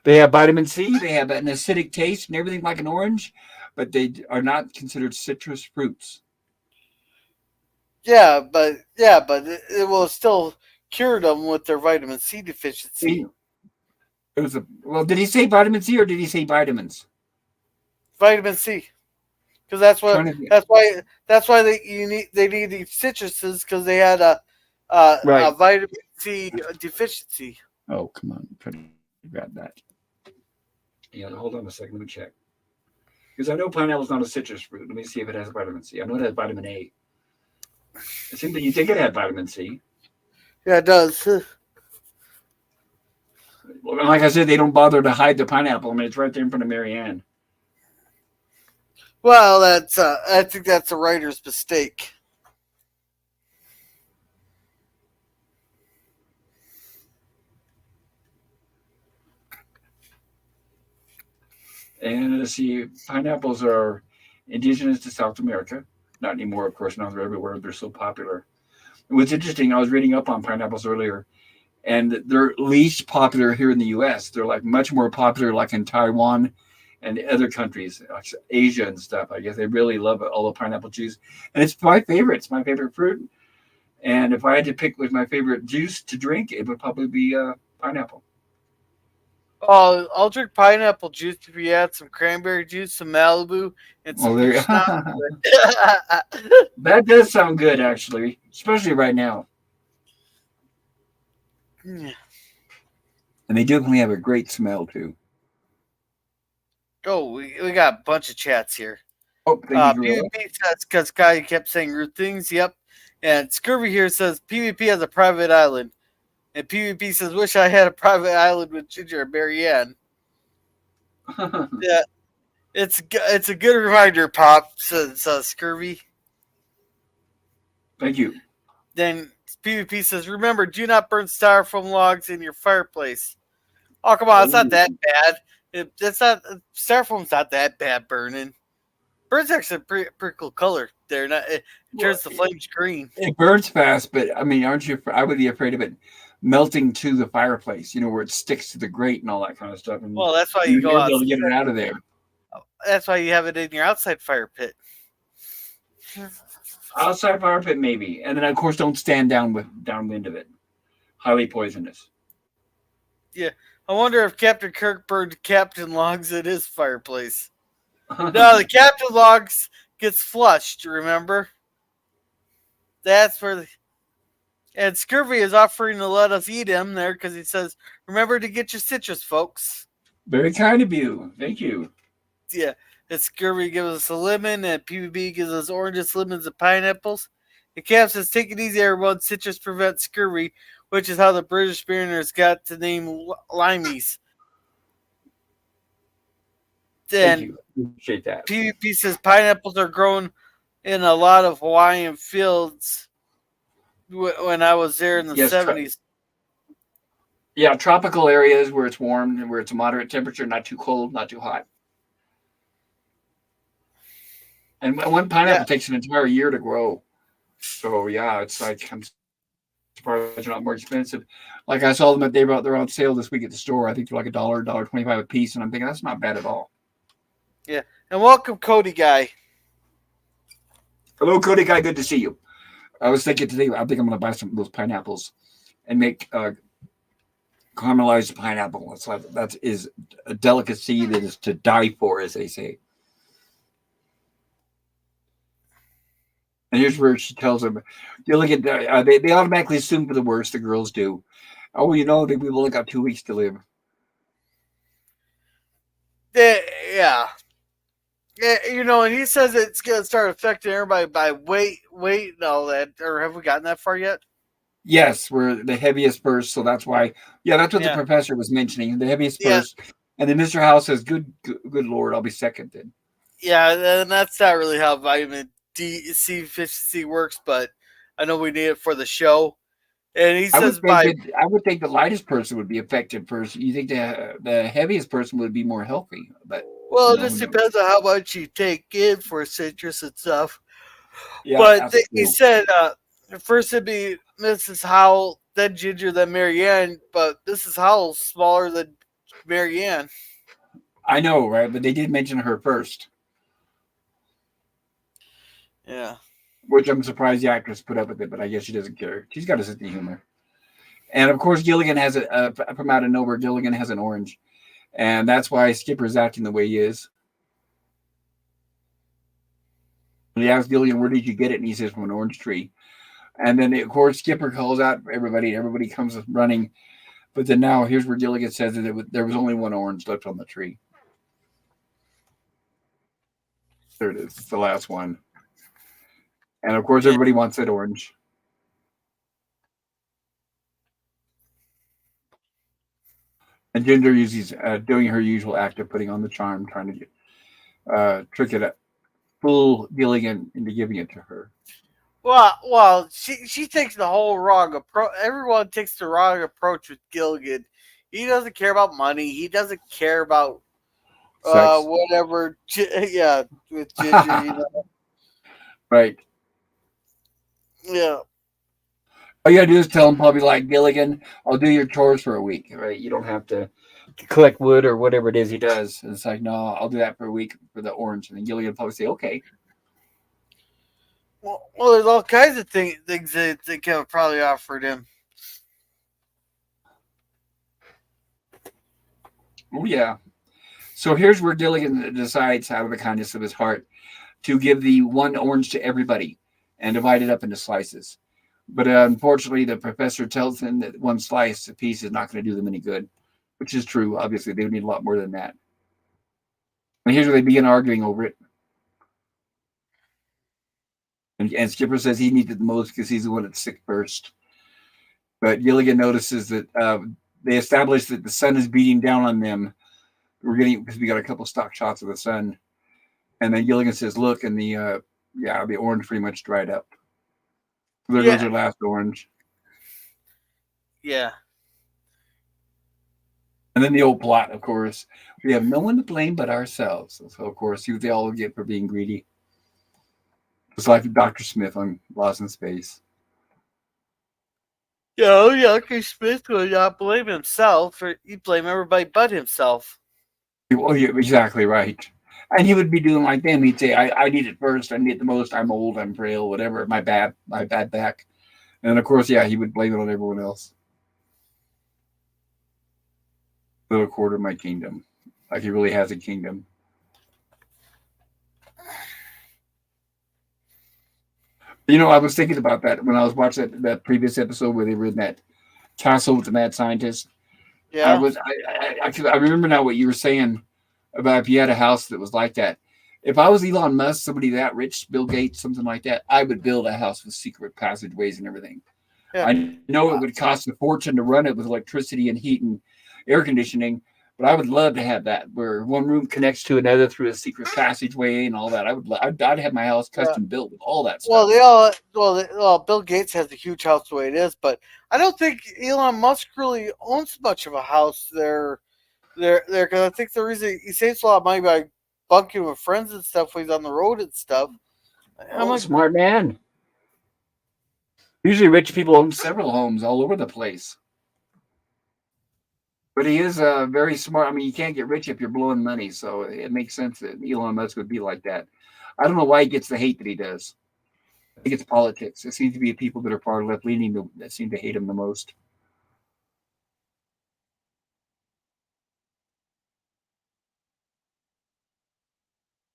They have vitamin C, they have an acidic taste and everything like an orange, but they are not considered citrus fruits. Yeah, but it will still cure them with their vitamin C deficiency. See, it was well. Did he say vitamin C or did he say vitamins? Vitamin C, because Trying to that's why they need these citruses because they had right. a vitamin C deficiency. Oh, come on, try to grab that. Yeah, hold on a second. Let me check because I know pineapple is not a citrus fruit. Let me see if it has vitamin C. I know it has vitamin A. It seems that you think it had vitamin C. Yeah, it does. Well, like I said, they don't bother to hide the pineapple. I mean, it's right there in front of Marianne. Well, that's I think that's a writer's mistake. And let's see, pineapples are indigenous to South America. Not anymore, of course. Now they're everywhere. They're so popular. And what's interesting, I was reading up on pineapples earlier, and they're least popular here in the U.S. They're like much more popular, like in Taiwan and other countries, like Asia and stuff. I guess they really love all the pineapple juice, and it's my favorite. It's my favorite fruit. And if I had to pick with my favorite juice to drink, it would probably be pineapple. Oh, I'll drink pineapple juice if you add some cranberry juice, some Malibu, and Well, some there, peach schnapps. that does sound good, actually, especially right now. And they definitely have a great smell too. Oh, we got a bunch of chats here. Oh, thank you, Gorilla. PvP says because Sky kept saying rude things. Yep. And Scurvy here says PvP has a private island. And PvP says, wish I had a private island with Ginger and Marianne. Yeah. It's a good reminder, Pop, says Scurvy. Thank you. Then PvP says, remember, do not burn styrofoam logs in your fireplace. Oh, come on, it's not that bad. It's not styrofoam's not that bad burning. Bird's actually a pretty cool color. There, it turns the flames green. It burns fast, but I mean, aren't you? I would be afraid of it melting to the fireplace. You know, where it sticks to the grate and all that kind of stuff. And well, that's why you go outside to get it out of there. That's why you have it in your outside fire pit. Outside fire pit, maybe, and then of course don't stand downwind of it. Highly poisonous. Yeah, I wonder if Captain Kirk burned Captain Logs at his fireplace. No, the Captain Logs gets flushed. Remember? That's where. And Scurvy is offering to let us eat him there because he says, "Remember to get your citrus, folks." Very kind of you. Thank you. Yeah, and Scurvy gives us a lemon, and PvP gives us oranges, lemons, and pineapples. And Cap says, "Take it easy, everyone. Citrus prevents scurvy," which is how the British mariners got the name limeys. Then Thank you. Appreciate that. PvP says pineapples are grown in a lot of Hawaiian fields when I was there in the 70s. Yeah, tropical areas where it's warm and where it's a moderate temperature, not too cold, not too hot. And one pineapple takes an entire year to grow. So yeah, it's like I'm surprised they're not more expensive. Like I saw them they're on sale this week at the store. I think they're like $1.25 a piece, and I'm thinking that's not bad at all. Yeah, and welcome, Cody Guy. Hello, Cody Guy. Good to see you. I was thinking today. I think I'm going to buy some of those pineapples and make caramelized pineapple. It's like that is a delicacy that is to die for, as they say. And here's where she tells him, Gilligan, they automatically assume for the worst, the girls do. Oh, you know, we've only got 2 weeks to live. Yeah. You know, and he says it's going to start affecting everybody by weight and all that. Or have we gotten that far yet? Yes, we're the heaviest burst, so that's why. Yeah, that's what the professor was mentioning. The heaviest burst. And then Mr. House says, good Lord, I'll be second then. Yeah, and that's not really how vitamin C efficiency works, but I know we need it for the show. And he says I would think the lightest person would be affected first. You think the heaviest person would be more healthy, but well, it just depends on how much you take in for citrus and stuff. Yeah, but he said first it'd be Mrs. Howell, then Ginger, then Marianne, but Mrs. Howell's smaller than Marianne. I know, right? But they did mention her first. Yeah. Which I'm surprised the actress put up with it, but I guess she doesn't care. She's got a sense of humor. And of course, Gilligan has from out of nowhere, Gilligan has an orange. And that's why Skipper's acting the way he is. And he asks Gilligan, where did you get it? And he says, from an orange tree. And then, of course, Skipper calls out everybody. Everybody comes running. But then now, here's where Gilligan says that there was only one orange left on the tree. There it is. It's the last one. And of course, everybody wants that orange. And Ginger uses doing her usual act of putting on the charm, trying to get trick it up, fool Gilligan into giving it to her. Well, she takes the whole wrong approach. Everyone takes the wrong approach with Gilligan. He doesn't care about money. He doesn't care about whatever. Yeah, with Ginger, you know. Right. Yeah. All you gotta do is tell him, probably like, Gilligan, I'll do your chores for a week. Right? You don't have to collect wood or whatever it is he does. And it's like, no, I'll do that for a week for the orange. And then Gilligan will probably say, okay. Well, there's all kinds of things that they could have probably offered him. Oh, yeah. So here's where Gilligan decides, out of the kindness of his heart, to give the one orange to everybody and divide it up into slices. But unfortunately, the professor tells him that one slice a piece is not going to do them any good, which is true. Obviously, they would need a lot more than that. And here's where they begin arguing over it. and Skipper says he needs it the most because he's the one that's sick first. But Gilligan notices that they established that the sun is beating down on them. We're getting because we got a couple stock shots of the sun, and then Gilligan says, "Look," and the orange pretty much dried up. There goes Yeah, our last orange, yeah, and then the old plot. Of course, we have no one to blame but ourselves. So of course, see what they all get for being greedy. It's like Dr. Smith on Lost in Space. yeah. Oh, yeah. Okay, Smith would not blame himself, or he'd blame everybody but himself. Oh, you're exactly right. And he would be doing like them. He'd say, I need it first. I need it the most. I'm old. I'm frail. Whatever. My bad back. And of course, yeah, he would blame it on everyone else. Little quarter of my kingdom. Like he really has a kingdom. You know, I was thinking about that when I was watching that previous episode where they were in that castle with the mad scientist. Yeah, I remember now what you were saying about if you had a house that was like that. If I was Elon Musk, somebody that rich, Bill Gates, something like that, I would build a house with secret passageways and everything. yeah. I know it would cost a fortune to run it with electricity and heat and air conditioning, but I would love to have that where one room connects to another through a secret passageway and all that. I'd have my house Yeah. custom built with all that Well, stuff. Bill Gates has a huge house the way it is, but I don't think Elon Musk really owns much of a house there, because I think the reason he saves a lot of money by bunking with friends and stuff when he's on the road and stuff. I'm Oh, like, smart man. Usually, rich people own several homes all over the place. But he is very smart. I mean, you can't get rich if you're blowing money, so it makes sense that Elon Musk would be like that. I don't know why he gets the hate that he does. I think it's politics. It seems to be the people that are far left leaning that seem to hate him the most.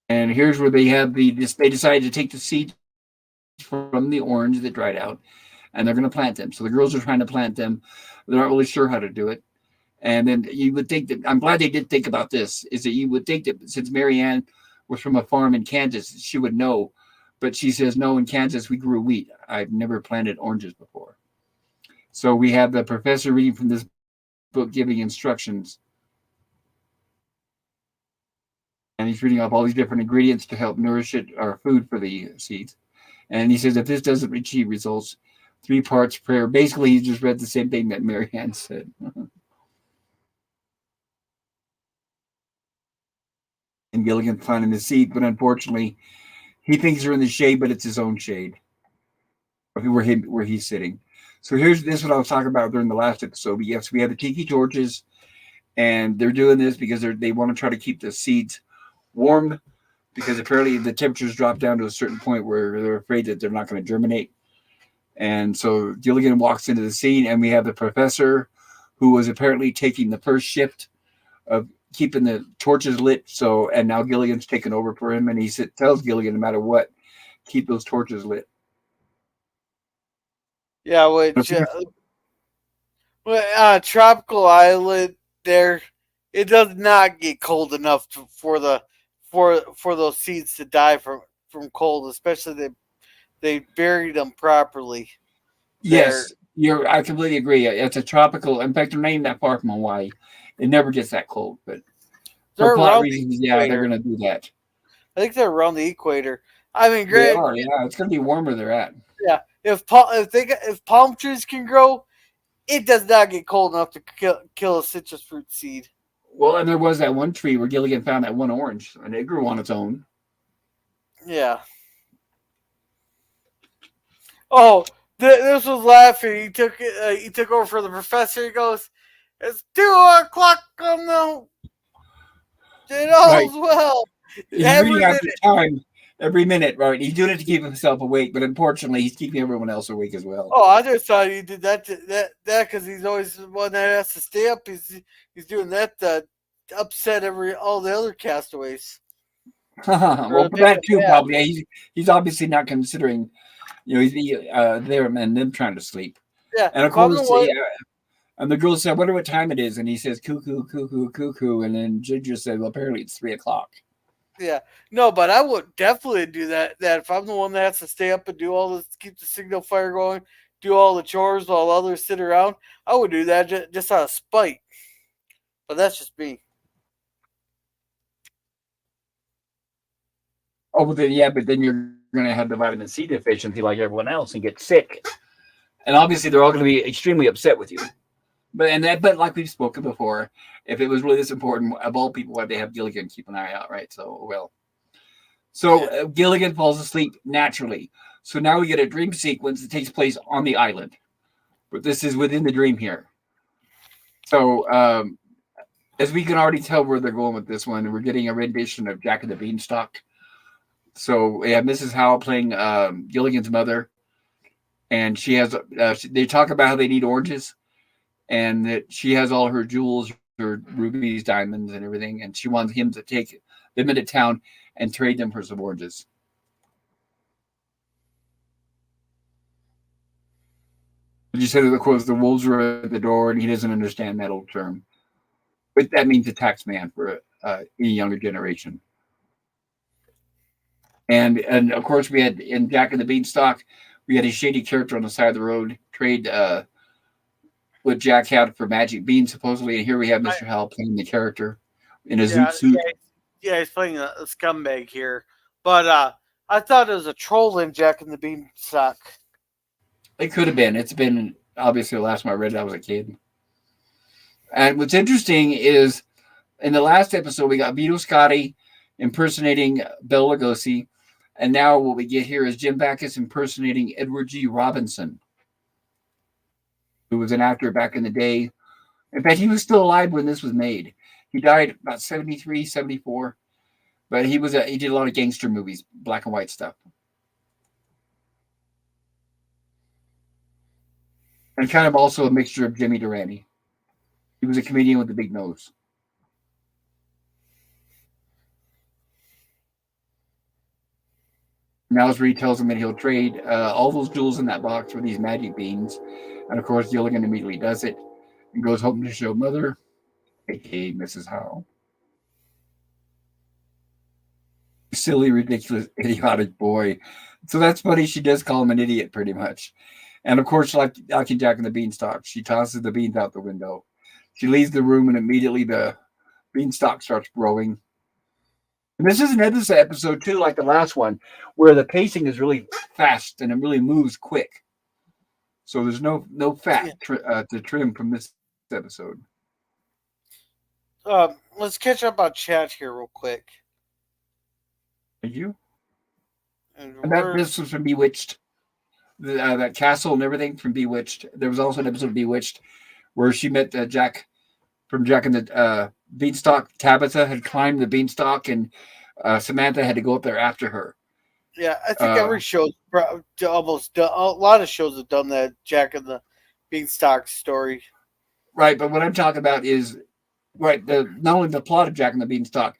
And here's where they decided to take the seeds from the orange that dried out, and they're going to plant them. So the girls are trying to plant them. They're not really sure how to do it. And then you would think that I'm glad they did think about this. Is that you would think that since Marianne was from a farm in Kansas, she would know, but she says no. In Kansas, we grew wheat. I've never planted oranges before. So we have the professor reading from this book, giving instructions, and he's reading off all these different ingredients to help nourish it or food for the seeds. And he says if this doesn't achieve results, 3 parts prayer. Basically, he just read the same thing that Marianne said. And Gilligan planting the seed, but unfortunately, he thinks they're in the shade, but it's his own shade where he's sitting. So here's this what I was talking about during the last episode. Yes, we have the tiki torches, and they're doing this because they want to try to keep the seeds warm because apparently the temperatures drop down to a certain point where they're afraid that they're not going to germinate. And so Gilligan walks into the scene, and we have the professor who was apparently taking the first shift of keeping the torches lit. So, and now Gilligan's taken over for him, and tells Gilligan, no matter what, keep those torches lit. yeah, tropical island there, it does not get cold enough for those seeds to die from cold, especially they buried them properly there. Yes, I completely agree. It's a tropical. In fact, they're named that far from Hawaii. It never gets that cold, but for They're plot around the reasons, yeah, they're equator. going to do that. I think they're around the equator. I mean, They great. are, yeah. It's going to be warmer they're at. Yeah, if palm trees can grow, it does not get cold enough to kill a citrus fruit seed. Well, and there was that one tree where Gilligan found that one orange, and it grew on its own. Yeah. Oh, this was laughing. He took over for the professor. He goes, "It's 2 o'clock on it Right. all's well." He's reading Every out the minute. time every minute, right? He's doing it to keep himself awake, but unfortunately, he's keeping everyone else awake as well. Oh, I just thought he did that because he's always the one that has to stay up. He's doing that to upset all the other castaways. Well, but that too, probably. Yeah, he's obviously not considering, he's there and them trying to sleep. Yeah, And of course, and the girl said, "I wonder what time it is," and he says, "Cuckoo, cuckoo, cuckoo," and then Ginger said, "Well, apparently it's 3 o'clock." Yeah, no, but I would definitely do that. That if I'm the one that has to stay up and do all this, keep the signal fire going, do all the chores while others sit around, I would do that just out of spite. But that's just me. Oh, well, then yeah, but then you're going to have the vitamin C deficiency like everyone else and get sick. And obviously, they're all going to be extremely upset with you. But like we've spoken before, if it was really this important, of all people, why'd they have Gilligan keep an eye out, right? So well, so Yeah, Gilligan falls asleep naturally. So now we get a dream sequence that takes place on the island, but this is within the dream here. So as we can already tell where they're going with this one, we're getting a rendition of Jack and the Beanstalk. So we have Mrs. Howell playing Gilligan's mother, and she has. They talk about how they need oranges, and that she has all her jewels, her rubies, diamonds, and everything, and she wants him to take them into town and trade them for some oranges. You said, of course, the wolves are at the door, and he doesn't understand that old term, but that means a tax man for any younger generation. And of course, we had in Jack and the Beanstalk, we had a shady character on the side of the road trade what Jack had for magic beans, supposedly. And here we have I, Mr. Howell playing the character in a zoot yeah, suit. yeah. He's playing a scumbag here, but I thought it was a troll in Jack and the Beanstalk. It could have been. It's been obviously the last time I read it, I was a kid. And what's interesting is in the last episode, we got Vito Scotti impersonating Bela Lugosi. And now what we get here is Jim Backus impersonating Edward G. Robinson, who was an actor back in the day. In fact, he was still alive when this was made. He died about 73, 74. But he did a lot of gangster movies, black and white stuff. And kind of also a mixture of Jimmy Durante. He was a comedian with a big nose. Now as Reed tells him that he'll trade all those jewels in that box for these magic beans. And of course, Gilligan immediately does it and goes home to show Mother, aka Mrs. Howell. Silly, ridiculous, idiotic boy. So that's funny. She does call him an idiot, pretty much. And of course, like in Jack and the Beanstalk, she tosses the beans out the window. She leaves the room, and immediately the beanstalk starts growing. And this is an episode too, like the last one, where the pacing is really fast and it really moves quick. So there's no fat Yeah. to trim from this episode. Let's catch up on chat here real quick. Thank you. And And that we're this was from Bewitched, that castle and everything from Bewitched. There was also an episode of Bewitched where she met Jack from Jack and the Beanstalk. Tabitha had climbed the beanstalk, and Samantha had to go up there after her. Yeah, I think Uh, every show's almost done. A lot of shows have done that. Jack and the Beanstalk story. right, but what I'm talking about is right not only the plot of Jack and the Beanstalk,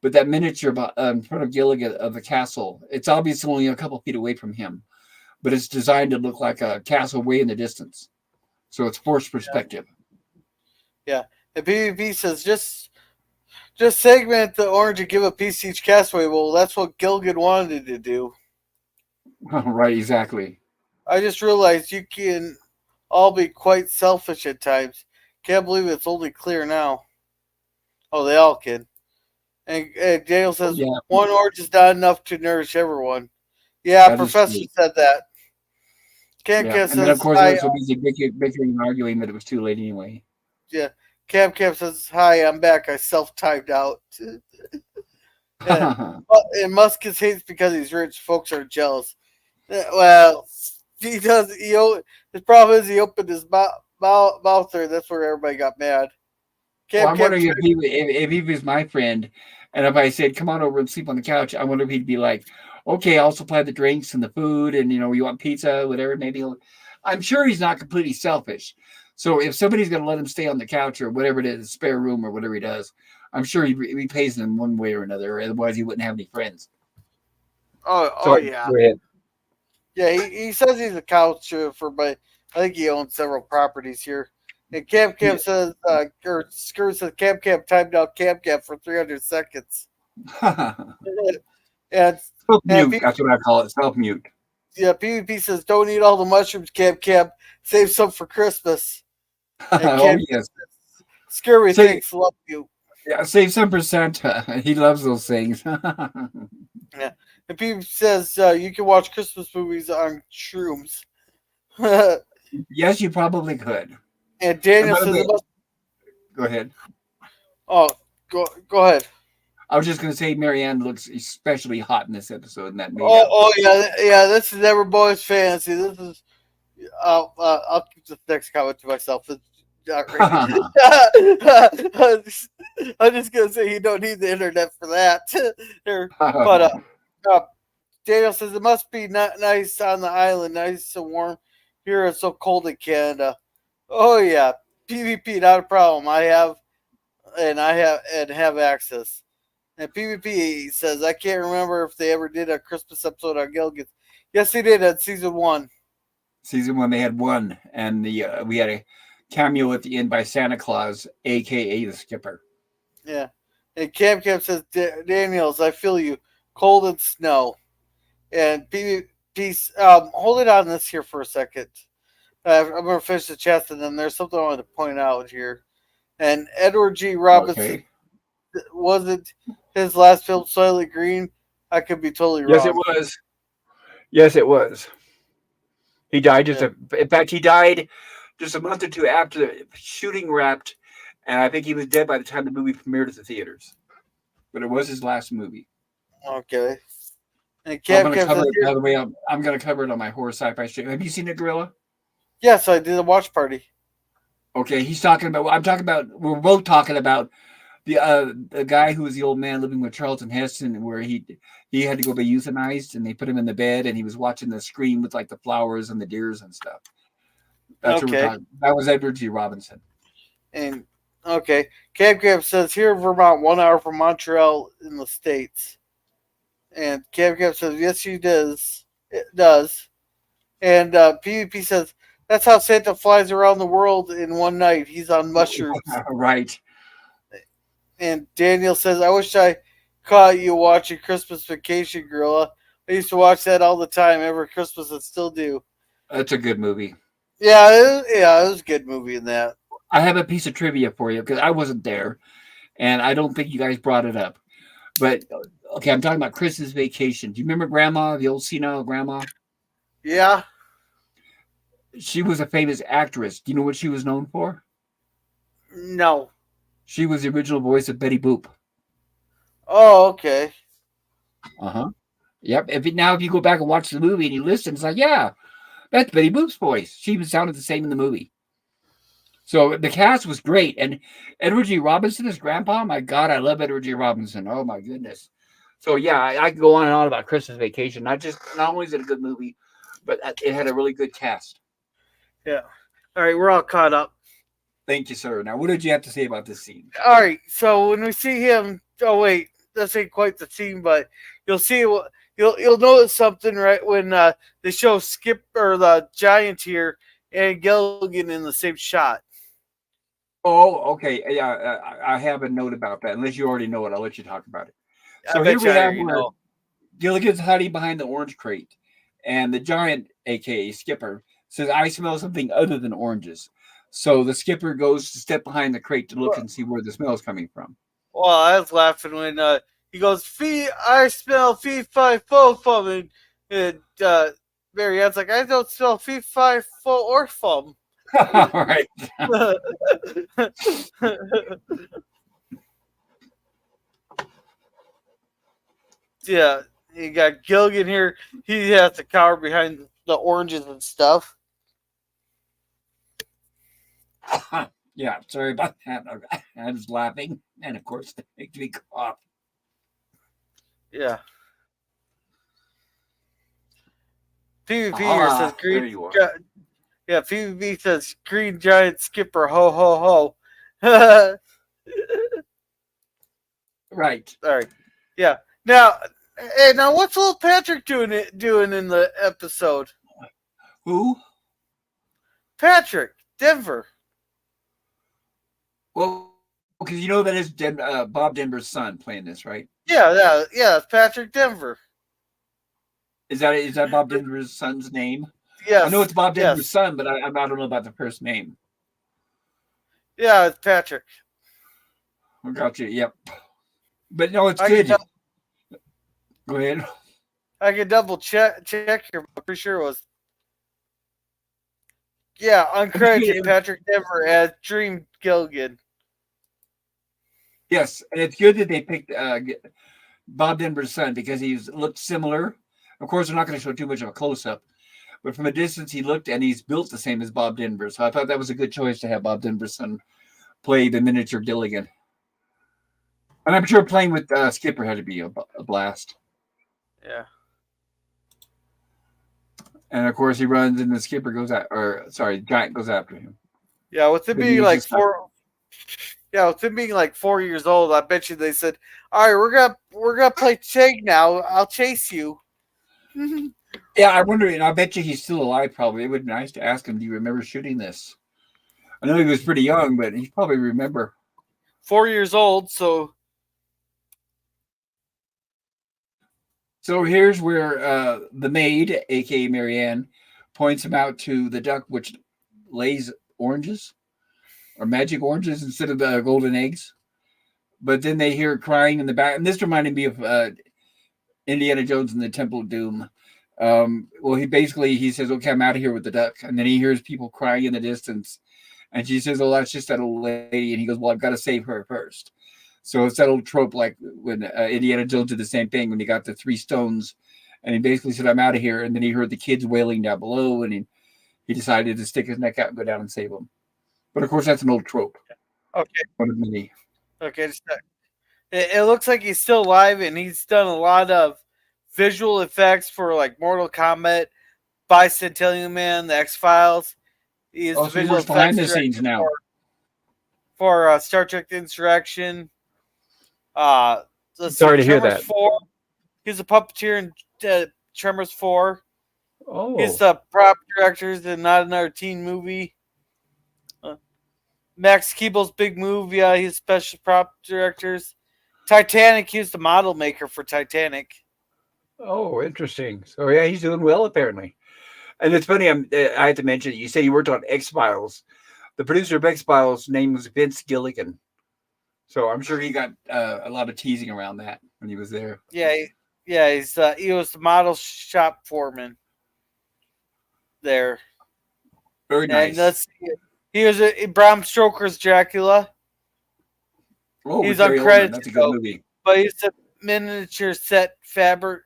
but that miniature in front of Gilligan of the castle. It's obviously only a couple feet away from him, but it's designed to look like a castle way in the distance. So it's forced perspective. Yeah, and PvP says just segment the orange and give a piece to each castaway. Well, that's what Gilligan wanted to do. Right, exactly. I just realized you can all be quite selfish at times. Can't believe it's only clear now. Oh, they all can. And Daniel Oh, says yeah, one orange is not enough to nourish everyone. Yeah, that is Professor true. said that. Yeah, Camcam and then of says course hi. they're so busy bickering and arguing that it was too late anyway. Yeah, Camcam says hi. I'm back. I self-timed out. Yeah. And Musk is hates because he's rich. Folks are jealous. Well, he does. His problem is he opened his mouth there. That's where everybody got mad. Well, Cam I'm Cam. wondering if he was my friend, and if I said, "Come on over and sleep on the couch," I wonder if he'd be like, "Okay, I'll supply the drinks and the food, and you want pizza, whatever." I'm sure he's not completely selfish. So if somebody's going to let him stay on the couch or whatever it is, spare room or whatever he does, I'm sure he pays them one way or another. Or otherwise, he wouldn't have any friends. Oh Sorry, yeah, go ahead. yeah. He says he's a couch for, but I think he owns several properties here. And Cam Yeah, Cam says, or Screw says Cam Cam timed out Cam Cam for 300 seconds. And Self and mute. That's what I call it. Self mute. yeah, PvP says, "Don't eat all the mushrooms, Cam Cam. Save some for Christmas." And Oh Cam yes. Scurry Say thinks, "Love you." yeah. Save some for Santa. He loves those things. Yeah. And PvP says, "You can watch Christmas movies on shrooms." And Yes, you probably could. And Daniel by the says, way, "It must." go ahead. Oh, go ahead. I was just going to say, Marianne looks especially hot in this episode, and that made Oh, up. oh yeah. This is Never Boys Fantasy. This is. I'll keep this next comment to myself. It's not really. I'm just gonna say you don't need the internet for that. But uh, Daniel says it must be not nice on the island, nice and warm. Here it's so cold in Canada. Oh yeah, PvP not a problem. I have access. And PvP says I can't remember if they ever did a Christmas episode on Gilligan. Yes, they did at season 1. Season one, they had one, and the we had a cameo at the end by Santa Claus, aka the Skipper. Yeah. And Cam Cam says, Daniels, I feel you. Cold and snow. And PvP, hold it on this here for a second. I'm going to finish the chat, and then there's something I want to point out here. And Edward G. Robinson, Okay. wasn't his last film Slightly Green? I could be totally Yes, it wrong. was. Yes, it was. He died Yeah. in fact, he died just a month or two after the shooting wrapped, and I think he was dead by the time the movie premiered at the theaters. But it was his last movie. Okay. And I'm Cam going to Cam cover says, it. By the way, I'm going to cover it on my horror sci-fi show. Have you seen it, Gorilla? yes, I did a watch party. Okay, he's talking about. I'm talking about. We're both talking about the guy who was the old man living with Charlton Heston, where he had to go be euthanized, and they put him in the bed, and he was watching the screen with like the flowers and the deers and stuff. That's what we're Okay. talking. That was Edward G. Robinson. And okay. Cam Cam says, here in Vermont, 1 hour from Montreal in the States. And Cam Cam says, yes, she does. It does. And PvP says, that's how Santa flies around the world in one night. He's on mushrooms. Right. And Daniel says, I wish I caught you watching Christmas Vacation, Gorilla. I used to watch that all the time, every Christmas, and still do. That's a good movie. Yeah, it was a good movie in that. I have a piece of trivia for you because I wasn't there, and I don't think you guys brought it up. But okay, I'm talking about Christmas Vacation. Do you remember Grandma, the old senile grandma? Yeah. She was a famous actress. Do you know what she was known for? No. She was the original voice of Betty Boop. Oh, okay. Uh huh. Yep. If you go back and watch the movie and you listen, it's like, yeah, that's Betty Boop's voice. She even sounded the same in the movie. So the cast was great, and Edward G. Robinson as Grandpa. My God, I love Edward G. Robinson. Oh my goodness. So yeah, I could go on and on about Christmas Vacation. Not only is it a good movie, but it had a really good cast. Yeah. All right, we're all caught up. Thank you, sir. Now, what did you have to say about this scene? All right, so when we see him, oh wait, this ain't quite the scene, but you'll see you'll notice something right when they show Skip or the giant here and Gilligan in the same shot. Oh, okay. Yeah, I have a note about that. Unless you already know it, I'll let you talk about it. I So here bet we you I have already where know. Gilligan's hiding behind the orange crate, and the giant, aka Skipper, says, "I smell something other than oranges." So the skipper goes to step behind the crate to look and see where the smell is coming from. Well, I was laughing when he goes, "Fee, I smell fee fi fo fum," and Marianne's like, "I don't smell fee fi fo or fum." All right. Yeah, you got Gilligan here. He has to cower behind the oranges and stuff. Yeah, sorry about that. I was laughing, and of course, it makes me cough. Yeah. PvP here says Ah, there green. you are. Yeah, PvP says green giant skipper. Ho ho ho. All Right. right. Yeah. Now, hey, now what's little Patrick doing in the episode? Who? Patrick, Denver. Well, because you know that is Bob Denver's son playing this, right? Yeah. It's Patrick Denver. Is that Bob Denver's son's name? I know Yes, it's Bob Denver's yes, son, but I don't know about the first name. yeah. It's Patrick. I got you. Yep. But no, it's I can good. dou- Go ahead. I can double check here. But I'm pretty sure it was. Yeah, It was uncredited good. Patrick Denver as Dream Gilligan. Yes, and it's good that they picked Bob Denver's son because he's looked similar. Of course, they're not going to show too much of a close up, but from a distance, he looked and he's built the same as Bob Denver. So I thought that was a good choice to have Bob Denver's son play the miniature Gilligan. And I'm sure playing with Skipper had to be a blast. Yeah. And of course, he runs and the Skipper goes at, or sorry, Giant goes after him. Yeah, with him But being he's like just stuck. 4. Yeah, with him being like 4 years old, I bet you they said, "All right, we're gonna play tag now. I'll chase you." Yeah, I wonder, and I bet you he's still alive. Probably it would be nice to ask him. Do you remember shooting this? I know he was pretty young, but he probably remember. 4 years old, so So here's where the maid, aka Marianne, points him out to the duck, which lays oranges or magic oranges instead of the golden eggs. But then they hear crying in the back, and this reminded me of Indiana Jones and the Temple of Doom. Well, he says, "Okay, I'm out of here with the duck," and then he hears people crying in the distance, and she says, "Oh, that's just that old lady," and he goes, "Well, I've got to save her first." So it's that old trope, like when Indiana Jones did the same thing when he got the 3 stones, and he basically said, "I'm out of here," and then he heard the kids wailing down below, and he decided to stick his neck out and go down and save them. But of course, that's an old trope. okay, One of many. okay. It looks like he's still alive, and he's done a lot of visual effects for like Mortal Kombat, Bicentennial Man, The X Files. He is Oh, the so he visual works behind effects the director scenes now. for Star Trek: The Insurrection. Uh, let's see, Sorry to hear Tremors that. 4. He's a puppeteer in Tremors 4. He's Oh, the prop director in Not Another Teen Movie. Max Keeble's Big Move, yeah, he's special prop directors. Titanic, he's the model maker for Titanic. oh, interesting. So yeah, he's doing well apparently. And it's funny. I had to mention. You say you worked on X Files. The producer of X Files' name was Vince Gilligan. So I'm sure he got a lot of teasing around that when he was there. Yeah, he was the model shop foreman there. Very And nice. he was Bram Stoker's Dracula. Oh, He's with Gary Oldman. uncredited That's a good though, movie. but he's a miniature set fabricator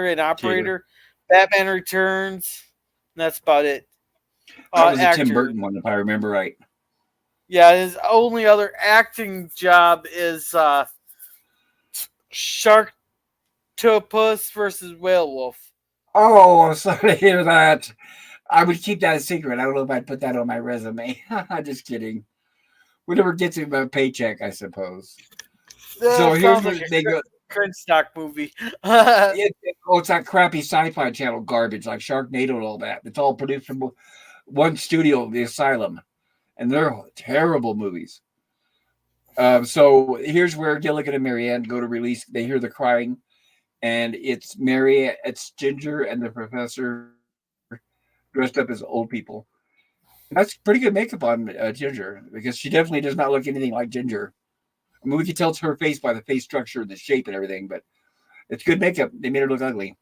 and Cater. operator. Batman Returns. And that's about it. That was a Tim Actor. Burton one, if I remember right. Yeah, his only other acting job is Sharktopus versus Whale Wolf. Oh, I'm sorry to hear that. I would keep that a secret. I don't know if I'd put that on my resume. Just kidding. Whatever gets him a paycheck, I suppose. So That here's sounds where like a they go. cringe stock movie. Yeah, It's that crappy sci-fi channel garbage like Sharknado and all that. It's all produced from one studio, The Asylum, and they're terrible movies. So here's where Gilligan and Marianne go to release. They hear the crying, and it's Ginger and the professor dressed up as old people. And that's pretty good makeup on Ginger because she definitely does not look anything like Ginger. I mean, we can tell it's her face by the face structure, the shape, and everything, but it's good makeup. They made her look ugly.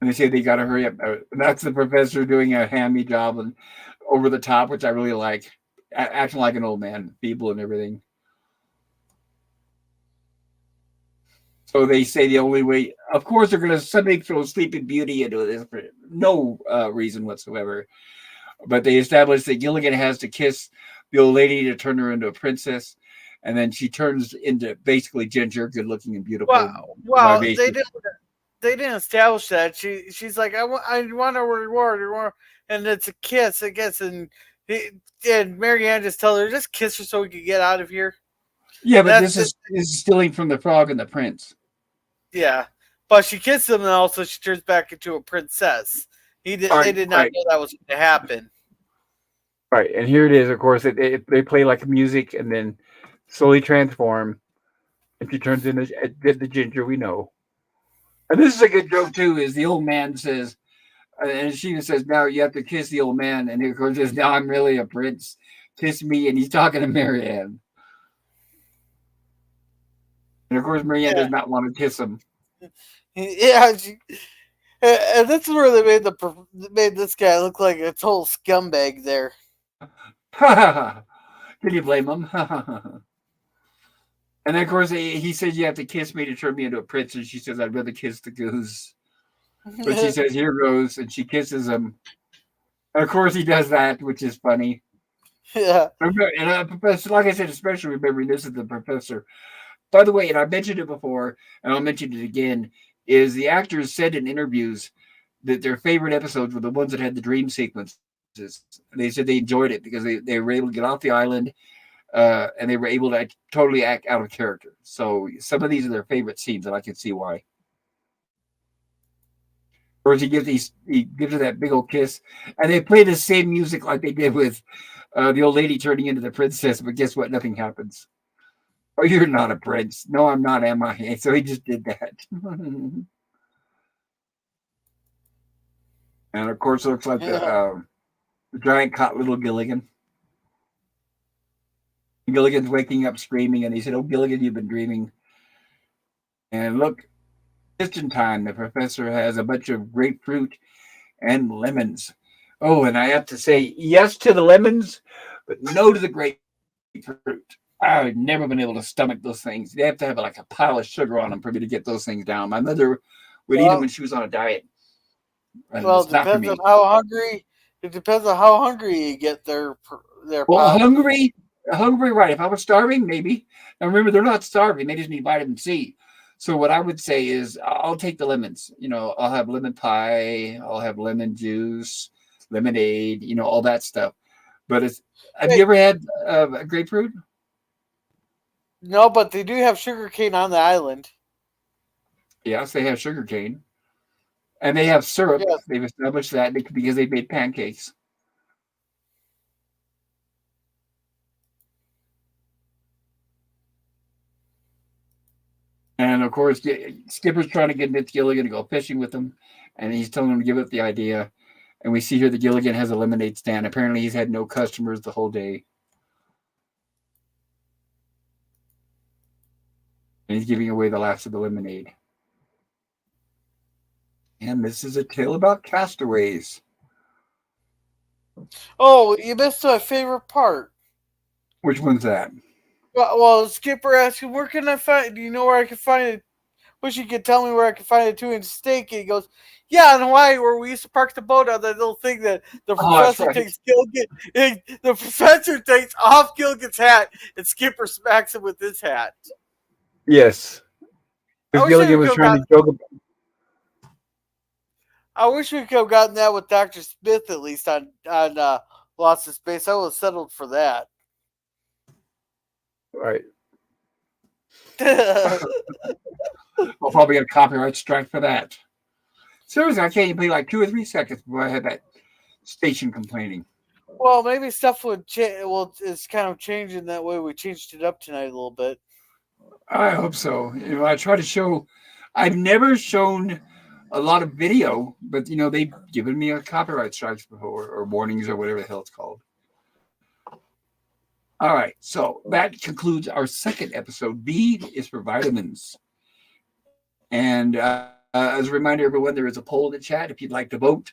And they say they got to hurry up. That's the professor doing a hammy job and over the top, which I really like, acting like an old man, feeble and everything. So they say the only way, of course, they're going to somebody throw Sleeping Beauty into this for no reason whatsoever. But they establish that Gilligan has to kiss the old lady to turn her into a princess, and then she turns into basically Ginger, good looking and beautiful, wow, vivacious. they didn't establish that. She's like, I want a reward, and it's a kiss, I guess, and Marianne just tells her, just kiss her so we can get out of here. Yeah, but That's this is stealing from the frog and the prince. yeah, but she kisses him, and also she turns back into a princess. They did not Right. know that was going to happen. Right, and here it is. Of course, they play like music, and then slowly transform, and she turns into the ginger we know. And this is a good joke too. Is the old man says, and she says, "Now you have to kiss the old man," and he of course says, "Now I'm really a prince. Kiss me," and he's talking to Marianne, and of course Marianne Yeah, does not want to kiss him. yeah. And that's where they made this guy look like a total scumbag. There. Can you blame him? And then, of course, he says, "You have to kiss me to turn me into a prince." And she says, "I'd rather kiss the goose." But she says, "Here goes." And she kisses him. And of course, he does that, which is funny. Yeah. And Professor, like I said, especially remembering this is the professor. By the way, and I mentioned it before, and I'll mention it again, is the actors said in interviews that their favorite episodes were the ones that had the dream sequences. They said they enjoyed it because they were able to get off the island and they were able to totally act out of character. So some of these are their favorite scenes, and I can see why. Or he gives her that big old kiss, and they play the same music like they did with the old lady turning into the princess. But guess what? Nothing happens. Oh, you're not a prince. No, I'm not, am I? So he just did that. And of course, it looks like Yeah. the giant caught little Gilligan. Gilligan's waking up screaming, and he said, "Oh, Gilligan, you've been dreaming." And look, just in time, the professor has a bunch of grapefruit and lemons. Oh, and I have to say yes to the lemons, but no to the grapefruit. I've never been able to stomach those things. They have to have like a pile of sugar on them for me to get those things down. My mother would eat them when she Well, was on a diet, and well, it's it not for depends on me. how hungry. It depends on how hungry you get their Well, pop. hungry, right? If I was starving, maybe. Now remember, they're not starving; they just need vitamin C. So what I would say is, I'll take the lemons. I'll have lemon pie, I'll have lemon juice, lemonade, all that stuff. But have you Wait, ever had a grapefruit? no, but they do have sugar cane on the island. Yes, they have sugar cane, and they have syrup. Yes. They've established that because they made pancakes. And of course, Skipper's trying to get Nick Gilligan to go fishing with him, and he's telling him to give up the idea. And we see here that Gilligan has a lemonade stand. Apparently, he's had no customers the whole day, and he's giving away the last of the lemonade. And this is a tale about castaways. Oh, you missed my favorite part. Which one's that? Well, Skipper asked him, "Where can I find? Do you know where I can find it? Wish you could tell me where I can find a 2-inch steak." And he goes, "Yeah, in Hawaii, where we used to park the boat on that little thing that the Oh, that's professor right. takes Gilligan. The professor takes off Gilligan's hat, and Skipper smacks him with his hat." Yes, I because wish we Gilligan could was have trying got. to joke about. I wish we could have gotten that with Doctor Smith at least on Lost in Space. I would have settled for that. Right. I'll probably get a copyright strike for that. Seriously, I can't even play like 2 or 3 seconds before I had that station complaining. Well, maybe stuff would change. Well, it's kind of changing that way. We changed it up tonight a little bit. I hope so. I try to show. I've never shown a lot of video, but they've given me a copyright strikes before or warnings or whatever the hell it's called. All right, so that concludes our second episode. B is for vitamins. And as a reminder, everyone, there is a poll in the chat if you'd like to vote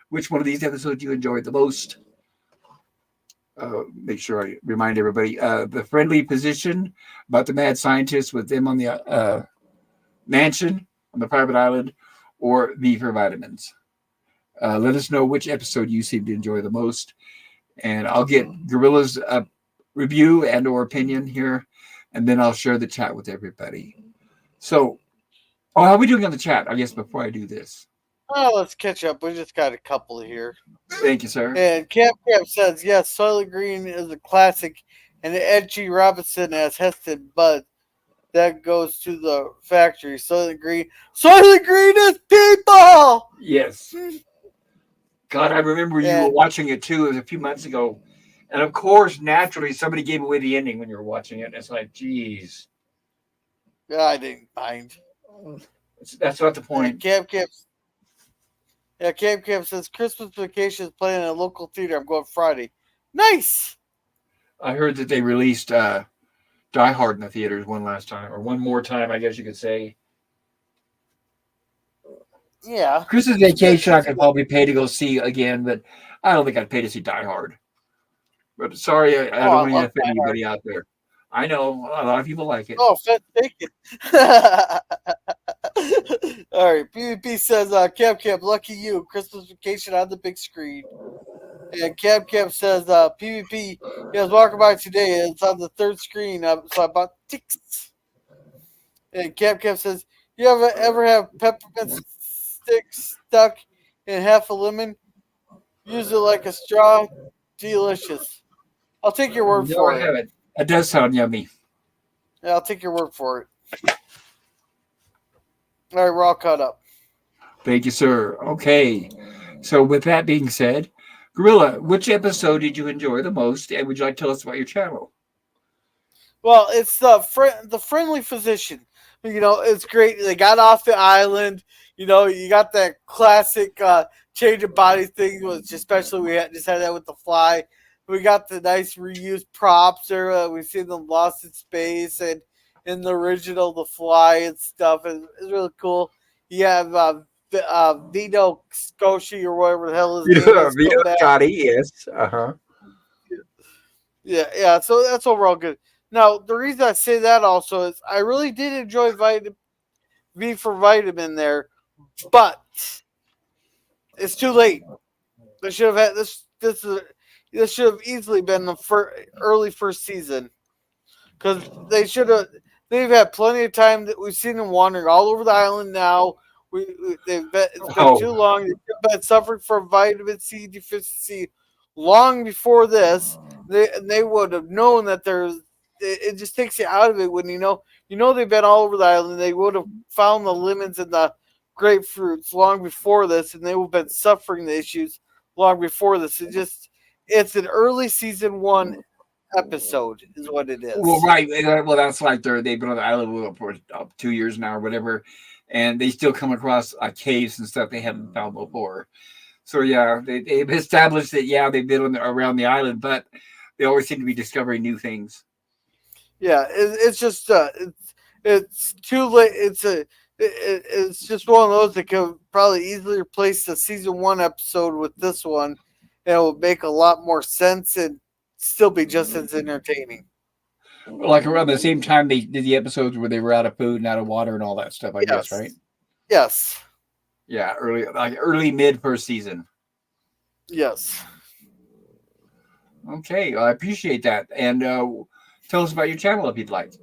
which one of these episodes you enjoyed the most. Make sure I remind everybody the friendly physician about the mad scientist with them on the mansion on the private island, or V for vitamins. Let us know which episode you seem to enjoy the most, and I'll get Gorilla's review and or opinion here, and then I'll share the chat with everybody. So, how are we doing on the chat? I guess before I do this. Oh, let's catch up. We just got a couple here. Thank you, sir. And Cap says, yes, Soylent Green is a classic, and Edgy Robinson as Heston Bud. That goes to the factory. Soylent Green. Soylent Green is people! Yes. God, I remember you were And watching it too. It was a few months ago, And of course, naturally, somebody gave away the ending when you were watching it. And it's like, geez, Yeah, I didn't mind. that's not the And point. Cam Camp says Christmas Vacation is playing in a local theater. I'm going Friday. Nice. I heard that they released Die Hard in the theaters one last time, or one more time, I guess you could say. Yeah, Christmas it's good. Vacation, I could probably pay to go see again, but I don't think I'd pay to see Die Hard. But sorry, I Oh, don't I want to love offend Die Hard. anybody out there. I know a lot of people like it. Oh, fantastic. All right, PvP says, Cam Camp, lucky you. Christmas Vacation on the big screen. And Cam Camp says, PvP, he was walking by today. It's on the third screen, so I bought ticks. And Cam Camp says, you ever have peppermint sticks stuck in half a lemon? Use it like a straw. Delicious. I'll take your word No, I for it. haven't. It does sound yummy. Yeah, I'll take your word for it. All right, we're all caught up. Thank you, sir. Okay. So, with that being said, Gorilla, which episode did you enjoy the most, and would you like to tell us about your channel? Well, it's the friendly physician. It's great. They got off the island. You got that classic change of body thing, which especially just had that with the fly. We got the nice reused props there. We've seen them lost in space and in the original, the fly and stuff. It's really cool. You have Vito Scotia or whatever the hell his name is Vito come back. Scotti, yes. Uh-huh. Yeah. So that's overall good. Now, the reason I say that also is I really did enjoy vitamin V for vitamin there, but it's too late. They should have had this. This should have easily been the early first season because They've had plenty of time that we've seen them wandering all over the island now. It's been too Oh, long. They've been suffering from vitamin C deficiency long before this. They would have known that there's. It just takes you out of it when they've been all over the island. They would have found the lemons and the grapefruits long before this, and they would have been suffering the issues long before this. It's an early season one episode, is what it well, is. right. Well, that's like they've been on the island for 2 years now or whatever, and they still come across caves and stuff they haven't found before. So yeah, they've established that they've been around the island, but they always seem to be discovering new things. Yeah, it's just it's too late. It's just one of those that can probably easily replace the season one episode with this one, and it will make a lot more sense and still be just as entertaining. Like around the same time they did the episodes where they were out of food and out of water and all that stuff. I guess, right? Yes, yes, Yeah, early mid first season. yes. Okay, I appreciate that. And tell us about your channel if you'd like.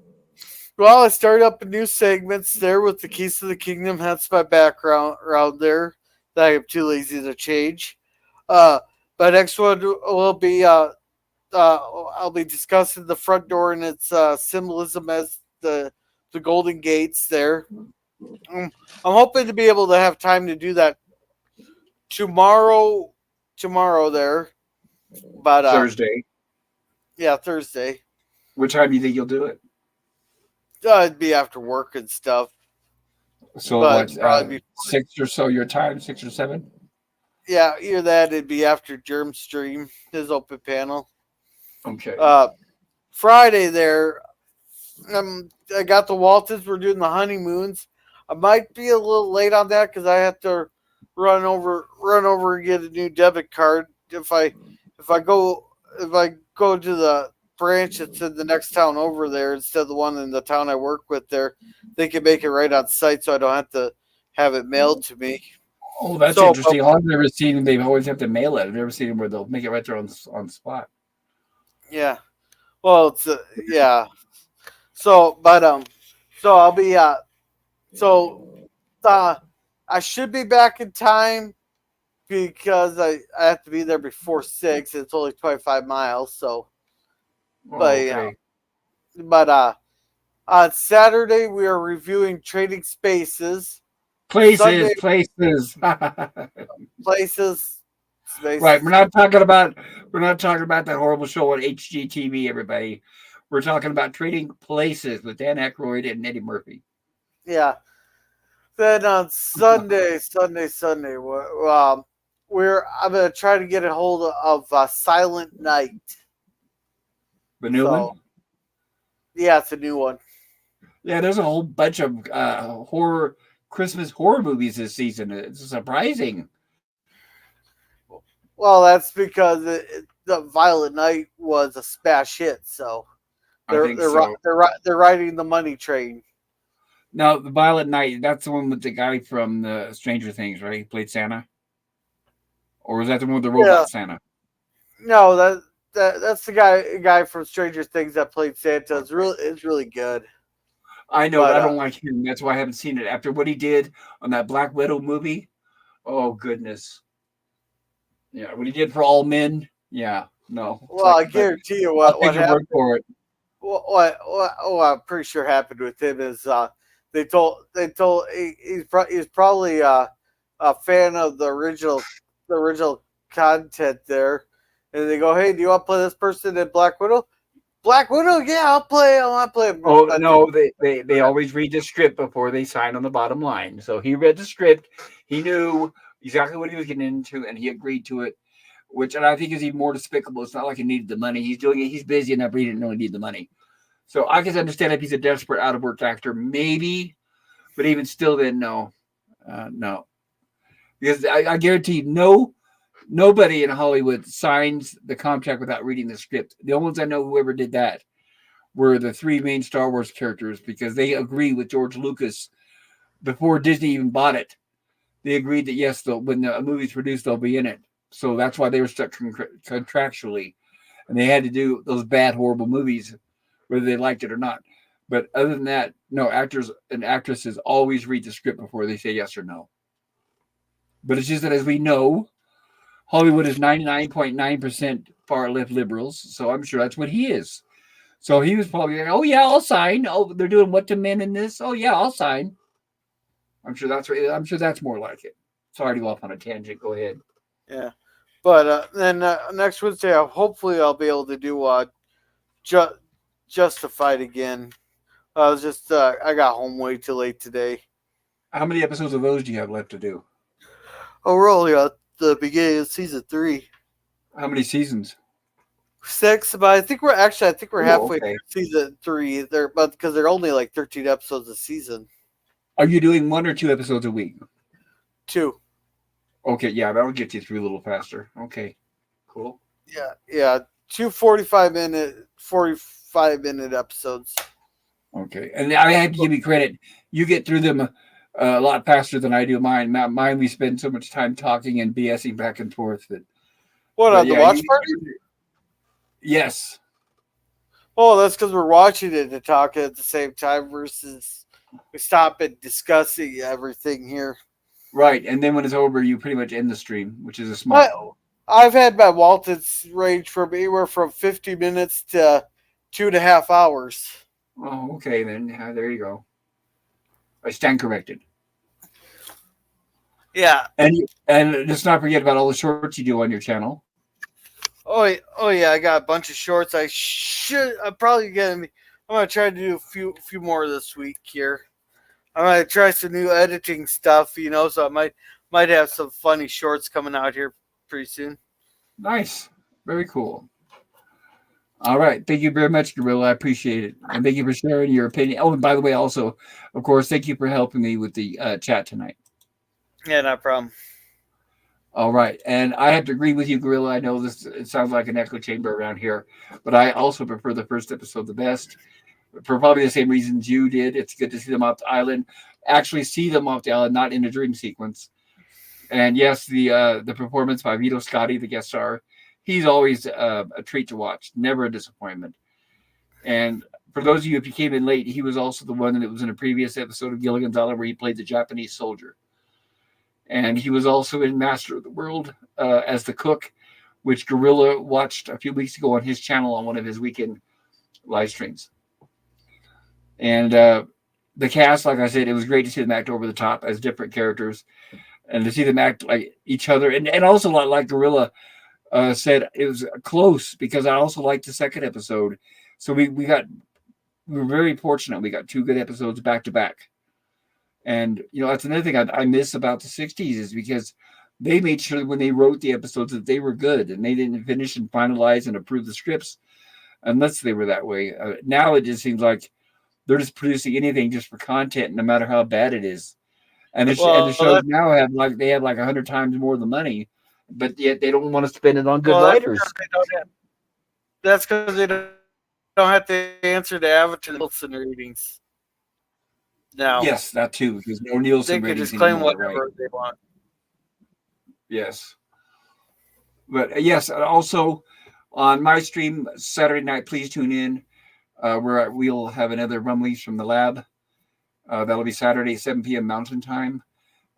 Well, I started up new segments there with the Keys to the Kingdom. That's my background around there that I'm too lazy to change. My next one will be I'll be discussing the front door and its symbolism as the Golden Gates there. I'm hoping to be able to have time to do that tomorrow. Tomorrow there, but Thursday. yeah, Thursday. What time do you think you'll do it? It'd be after work and stuff, So but what? probably be 6 or so your time, 6 or 7. yeah, either that. It'd be after Germ Stream, his open panel. Okay. Friday there, I got the Waltons. We're doing the honeymoons. I might be a little late on that because I have to run over and get a new debit card. If I go to the branch that's in the next town over there instead of the one in the town I work with there, they can make it right on site, so I don't have to have it mailed to me. Oh, that's interesting. I've never seen them. They always have to mail it. I've never seen them where they'll make it right there on the spot. Yeah. Well, it's yeah. So, but so I'll be I should be back in time because I have to be there before 6. It's only 25 miles, so. Oh, But okay. On Saturday we are reviewing Trading Spaces. Places, Sunday places. places. Right. Space. We're not talking about that horrible show on HGTV, everybody. We're talking about Trading Places with Dan Aykroyd and Eddie Murphy. Yeah. Then on Sunday, I'm gonna try to get a hold of Silent Night. The new one? So yeah, it's a new one. Yeah, there's a whole bunch of Christmas horror movies this season. It's surprising. Well, that's because the Violent Night was a smash hit, so I think so. they're riding the money train. Now, the Violet Knight, that's the one with the guy from the Stranger Things, right? He played Santa? Or was that the one with the Yeah, robot Santa? no, that's the guy from Stranger Things that played Santa. It's really good. I know, but But I don't like him. That's why I haven't seen it. After what he did on that Black Widow movie, oh, goodness. Yeah, what he did for all men, yeah, no. It's well, like, I but guarantee you I'll what take your word happened. for it. What I'm pretty sure happened with him is he's probably a fan of the original content there, and they go, hey, do you want to play this person in Black Widow? Black Widow, yeah, I'll play. I want to play him. Oh no, they always read the script before they sign on the bottom line. So he read the script, he knew exactly what he was getting into, and he agreed to it. Which, and I think is even more despicable. It's not like he needed the money. He's doing it. He's busy enough. He didn't really need the money. So I can understand if he's a desperate, out of work actor, maybe, but even still, then no, no, because I guarantee you, nobody in Hollywood signs the contract without reading the script. The only ones I know who ever did that were the three main Star Wars characters because they agree with George Lucas before Disney even bought it. They agreed that yes, when the movie's produced, they'll be in it. So that's why they were stuck contractually, and they had to do those bad, horrible movies, whether they liked it or not. But other than that, no, actors and actresses always read the script before they say yes or no. But it's just that, as we know, Hollywood is 99.9% far left liberals, so I'm sure that's what he is. So he was probably like, "Oh yeah, I'll sign. Oh, they're doing what to men in this? Oh yeah, I'll sign." I'm sure that's more like it. Sorry to go off on a tangent. Go ahead. Yeah, but then next Wednesday, hopefully I'll be able to do ju- Justified again. I was just I got home way too late today. How many episodes of those do you have left to do? Oh, we're only at the beginning of season 3. How many seasons? 6, but I think we're Oh, halfway okay. through season 3. There, but because they're only like 13 episodes a season. Are you doing 1 or 2 episodes a week? 2. Okay, yeah, that'll get you through a little faster. Okay, cool. Yeah. 2 45-minute episodes. Okay, and I have to give you credit. You get through them a lot faster than I do mine. Mine, we spend so much time talking and BSing back and forth. What But on the yeah, watch party? yes, Oh, that's because we're watching it and talking at the same time versus we stop and discussing everything here. right. And then when it's over, you pretty much end the stream, which is a I, smart. I've had my Waltons range from anywhere from 50 minutes to 2.5 hours. Oh, okay, then there you go. I stand corrected. Yeah. And let's not forget about all the shorts you do on your channel. Oh yeah, I got a bunch of shorts. I'm probably I'm gonna try to do a few more this week here. I'm gonna try some new editing stuff, so I might have some funny shorts coming out here pretty soon. Nice, very cool. All right, thank you very much, Gorilla. I appreciate it, and thank you for sharing your opinion. Oh, and by the way, also, of course, thank you for helping me with the chat tonight. Yeah, no problem. All right, and I have to agree with you, Gorilla. I know it sounds like an echo chamber around here, but I also prefer the first episode the best for probably the same reasons you did. It's good to see them off the island, actually see them off the island, not in a dream sequence. And yes, the performance by Vito Scotti, the guest star, he's always a treat to watch, never a disappointment. And for those of you, if you came in late, he was also the one that was in a previous episode of Gilligan's Island where he played the Japanese soldier. And he was also in Master of the World as the cook, which Gorilla watched a few weeks ago on his channel on one of his weekend live streams. And the cast, like I said, it was great to see them act over the top as different characters. and to see them act like each other, and also like Gorilla said, it was close because I also liked the second episode. So we were very fortunate. We got two good episodes back to back. And that's another thing I miss about the '60s is because they made sure when they wrote the episodes that they were good and they didn't finish and finalize and approve the scripts unless they were that way. Now it just seems like they're just producing anything just for content, no matter how bad it is. And the Well, shows now have like 100 times more of the money, but yet they don't want to spend it on good well, writers. that's because they don't have to answer to Avatar Nielsen ratings now. Yes, that too, because no They Nielsen could ratings just claim anymore, right? whatever they want. Yes, but yes, also on my stream Saturday night, please tune in. Where we'll have another Rumleys from the lab. That'll be Saturday, 7 p.m. Mountain Time,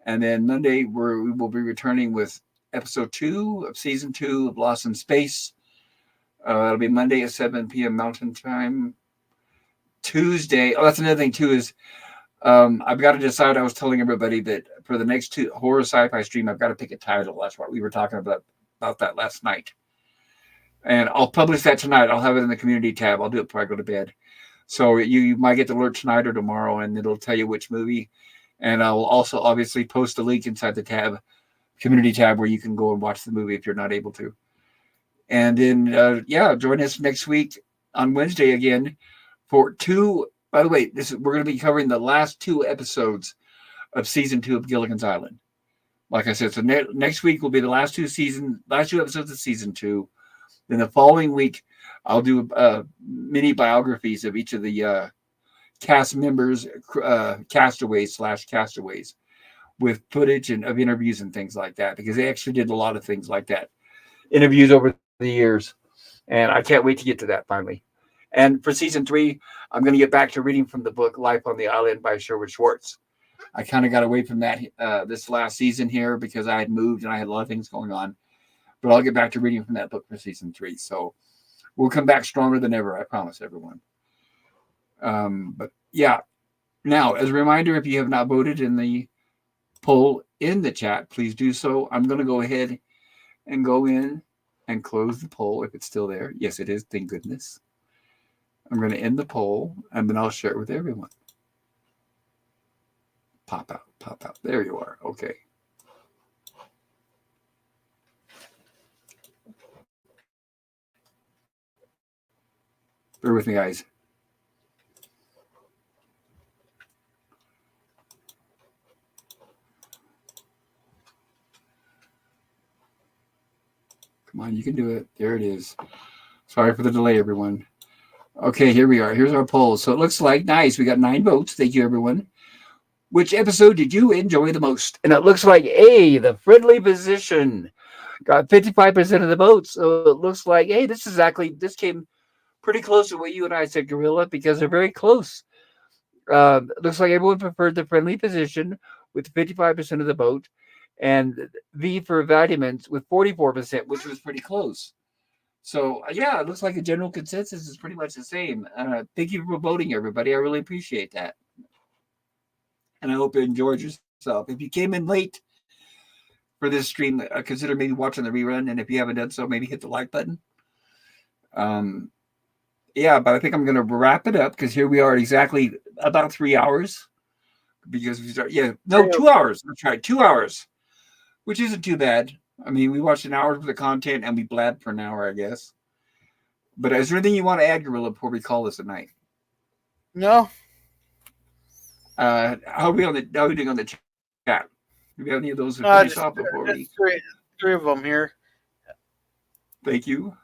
and then Monday we will be returning with episode 2 of season 2 of Lost in Space. That'll be Monday at 7 p.m. Mountain Time. Tuesday. Oh, that's another thing too is I've got to decide. I was telling everybody that for the next two horror sci-fi stream, I've got to pick a title. That's what we were talking about that last night. And I'll publish that tonight. I'll have it in the community tab. I'll do it before I go to bed. So you might get the alert tonight or tomorrow, and it'll tell you which movie. And I will also obviously post a link inside the community tab, where you can go and watch the movie if you're not able to. And then join us next week on Wednesday again for two. By the way, we're going to be covering the last 2 episodes of season 2 of Gilligan's Island. Like I said, so next week will be the last 2 episodes of season 2. Then the following week, I'll do mini biographies of each of the cast members, castaways with footage of interviews and things like that, because they actually did a lot of things like that, interviews over the years, and I can't wait to get to that finally. And for season 3, I'm going to get back to reading from the book Life on the Island by Sherwood Schwartz. I kind of got away from that this last season here because I had moved and I had a lot of things going on. But I'll get back to reading from that book for season 3. So we'll come back stronger than ever. I promise everyone. But yeah. Now, as a reminder, if you have not voted in the poll in the chat, please do so. I'm going to go ahead and go in and close the poll if it's still there. Yes, it is. Thank goodness. I'm going to end the poll, and then I'll share it with everyone. Pop out. There you are. Okay. Bear with me, guys. Come on, you can do it. There it is. Sorry for the delay, everyone. Okay, here we are. Here's our poll. So it looks like, nice. We got 9 votes. Thank you, everyone. Which episode did you enjoy the most? And it looks like A, the friendly physician, got 55% of the votes. So it looks like, hey, this came pretty close to what you and I said, Gorilla, because they're very close. Looks like everyone preferred the friendly physician with 55% of the vote, and V for vitamins with 44%, which was pretty close. So it looks like a general consensus is pretty much the same. Thank you for voting, everybody. I really appreciate that. And I hope you enjoyed yourself. If you came in late for this stream, consider maybe watching the rerun. And if you haven't done so, maybe hit the like button. But I think I'm going to wrap it up because here we are at exactly about 3 hours. Because we start, 2 hours. That's right, 2 hours, which isn't too bad. I mean, we watched an hour of the content and we blabbed for an hour, I guess. But is there anything you want to add, Gorilla, before we call this a night? No. How are we doing on the chat? Do we have any of those to finish off before we? Three of them here. Thank you.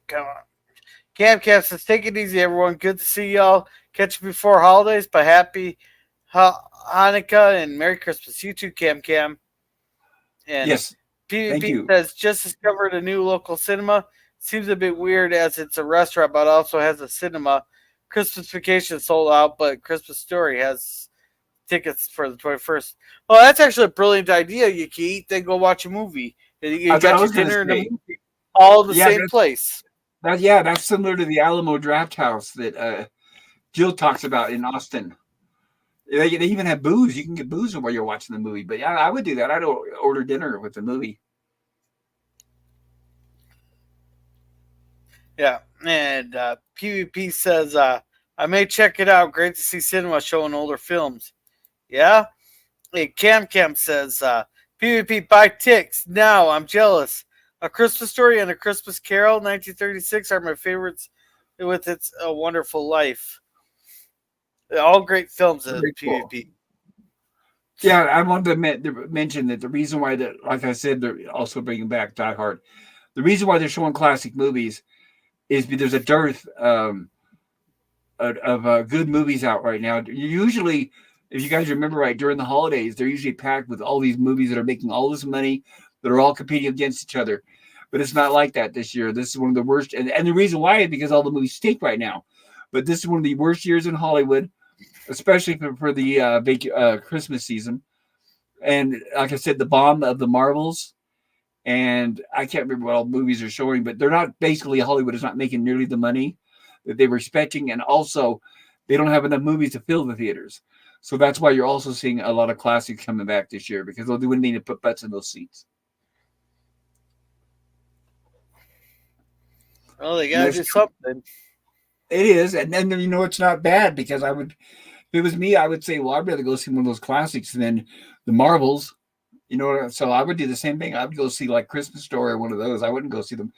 Come on. Cam says, take it easy, everyone. Good to see y'all. Catch you before holidays, but happy Hanukkah and Merry Christmas. You too, Cam. And yes. Thank PvP you. says, just discovered a new local cinema. Seems a bit weird as it's a restaurant, but also has a cinema. Christmas Vacation sold out, but Christmas Story has tickets for the 21st. Well, that's actually a brilliant idea. You can eat, then go watch a movie. You got your dinner and a movie all in the same place. That's similar to the Alamo Draft House that Jill talks about in Austin. They even have booze. You can get booze while you're watching the movie. But yeah, I would do that. I'd order dinner with the movie. Yeah, and PvP says, I may check it out. Great to see cinema showing older films. Yeah? Hey, Cam says, PvP, buy ticks. Now, I'm jealous. A Christmas Story and A Christmas Carol, 1936, are my favorites with its A Wonderful Life. All great films of Very cool. PvP. Yeah, I wanted to mention that the reason why that, like I said, they're also bringing back Die Hard. The reason why they're showing classic movies is because there's a dearth of good movies out right now. Usually, if you guys remember right, during the holidays, they're usually packed with all these movies that are making all this money, that are all competing against each other. But it's not like that this year. This is one of the worst. And the reason why is because all the movies stink right now. But this is one of the worst years in Hollywood, especially for the Christmas season. And like I said, the bomb of the Marvels. And I can't remember what all movies are showing, but they're not basically Hollywood is not making nearly the money that they were expecting. And also, they don't have enough movies to fill the theaters. So that's why you're also seeing a lot of classics coming back this year because they wouldn't need to put butts in those seats. Well, they got to do something. It is. And then, it's not bad because if it was me, I would say, well, I'd rather go see one of those classics than the Marvels. So I would do the same thing. I would go see like Christmas Story or one of those. I wouldn't go see them.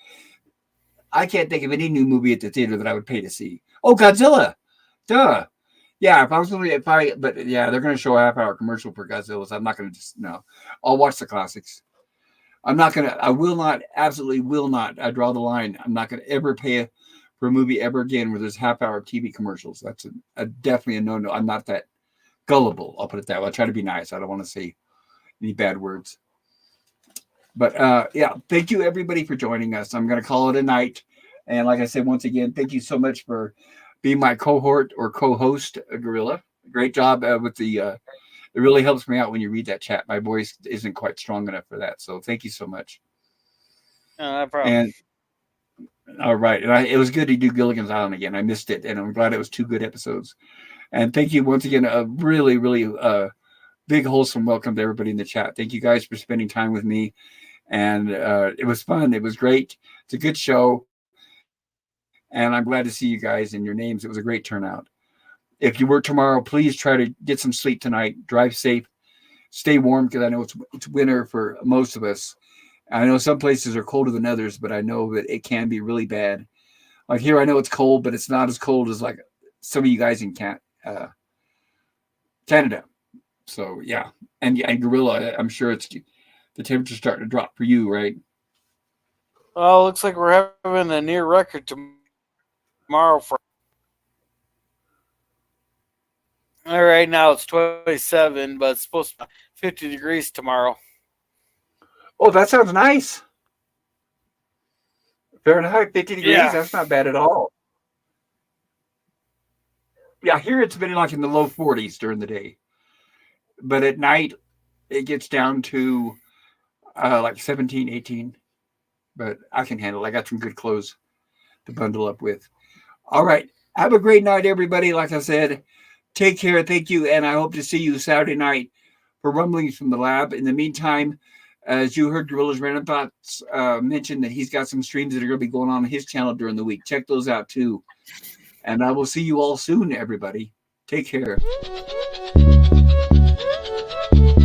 I can't think of any new movie at the theater that I would pay to see. Oh, Godzilla. Duh. Yeah, but yeah, they're going to show a half-hour commercial for Godzilla. So I'm not going to no. I'll watch the classics. I will not, absolutely will not. I draw the line. I'm not going to ever pay for a movie ever again where there's half-hour TV commercials. That's definitely a no-no. I'm not that gullible. I'll put it that way. I'll try to be nice. I don't want to say any bad words. But yeah, thank you everybody for joining us. I'm going to call it a night. And like I said, once again, thank you so much for being my cohort or co-host, Gorilla. Great job with the. It really helps me out when you read that chat. My voice isn't quite strong enough for that, so thank you so much. No problem. And all right, and it was good to do Gilligan's Island again. I missed it, and I'm glad it was 2 good episodes. And thank you once again. A really, really big wholesome welcome to everybody in the chat. Thank you guys for spending time with me. And it was fun. It was great. It's a good show. And I'm glad to see you guys and your names. It was a great turnout. If you work tomorrow, please try to get some sleep tonight. Drive safe. Stay warm because I know it's winter for most of us. I know some places are colder than others, but I know that it can be really bad. Like here, I know it's cold, but it's not as cold as like some of you guys in Canada. So yeah, and Gorilla, I'm sure the temperature's starting to drop for you, right? Well, looks like we're having a near record tomorrow. All right, now it's 27, but it's supposed to be 50 degrees tomorrow. Oh, that sounds nice. Fahrenheit, 50 degrees. Yeah. That's not bad at all. Yeah, here it's been like in the low 40s during the day. But at night, it gets down to like 17, 18. But I can handle it. I got some good clothes to bundle up with. All right. Have a great night, everybody. Like I said, take care. Thank you. And I hope to see you Saturday night for Rumblings from the Lab. In the meantime, as you heard Gorilla's Random Thoughts mention that he's got some streams that are going to be going on his channel during the week. Check those out, too. And I will see you all soon, everybody. Take care.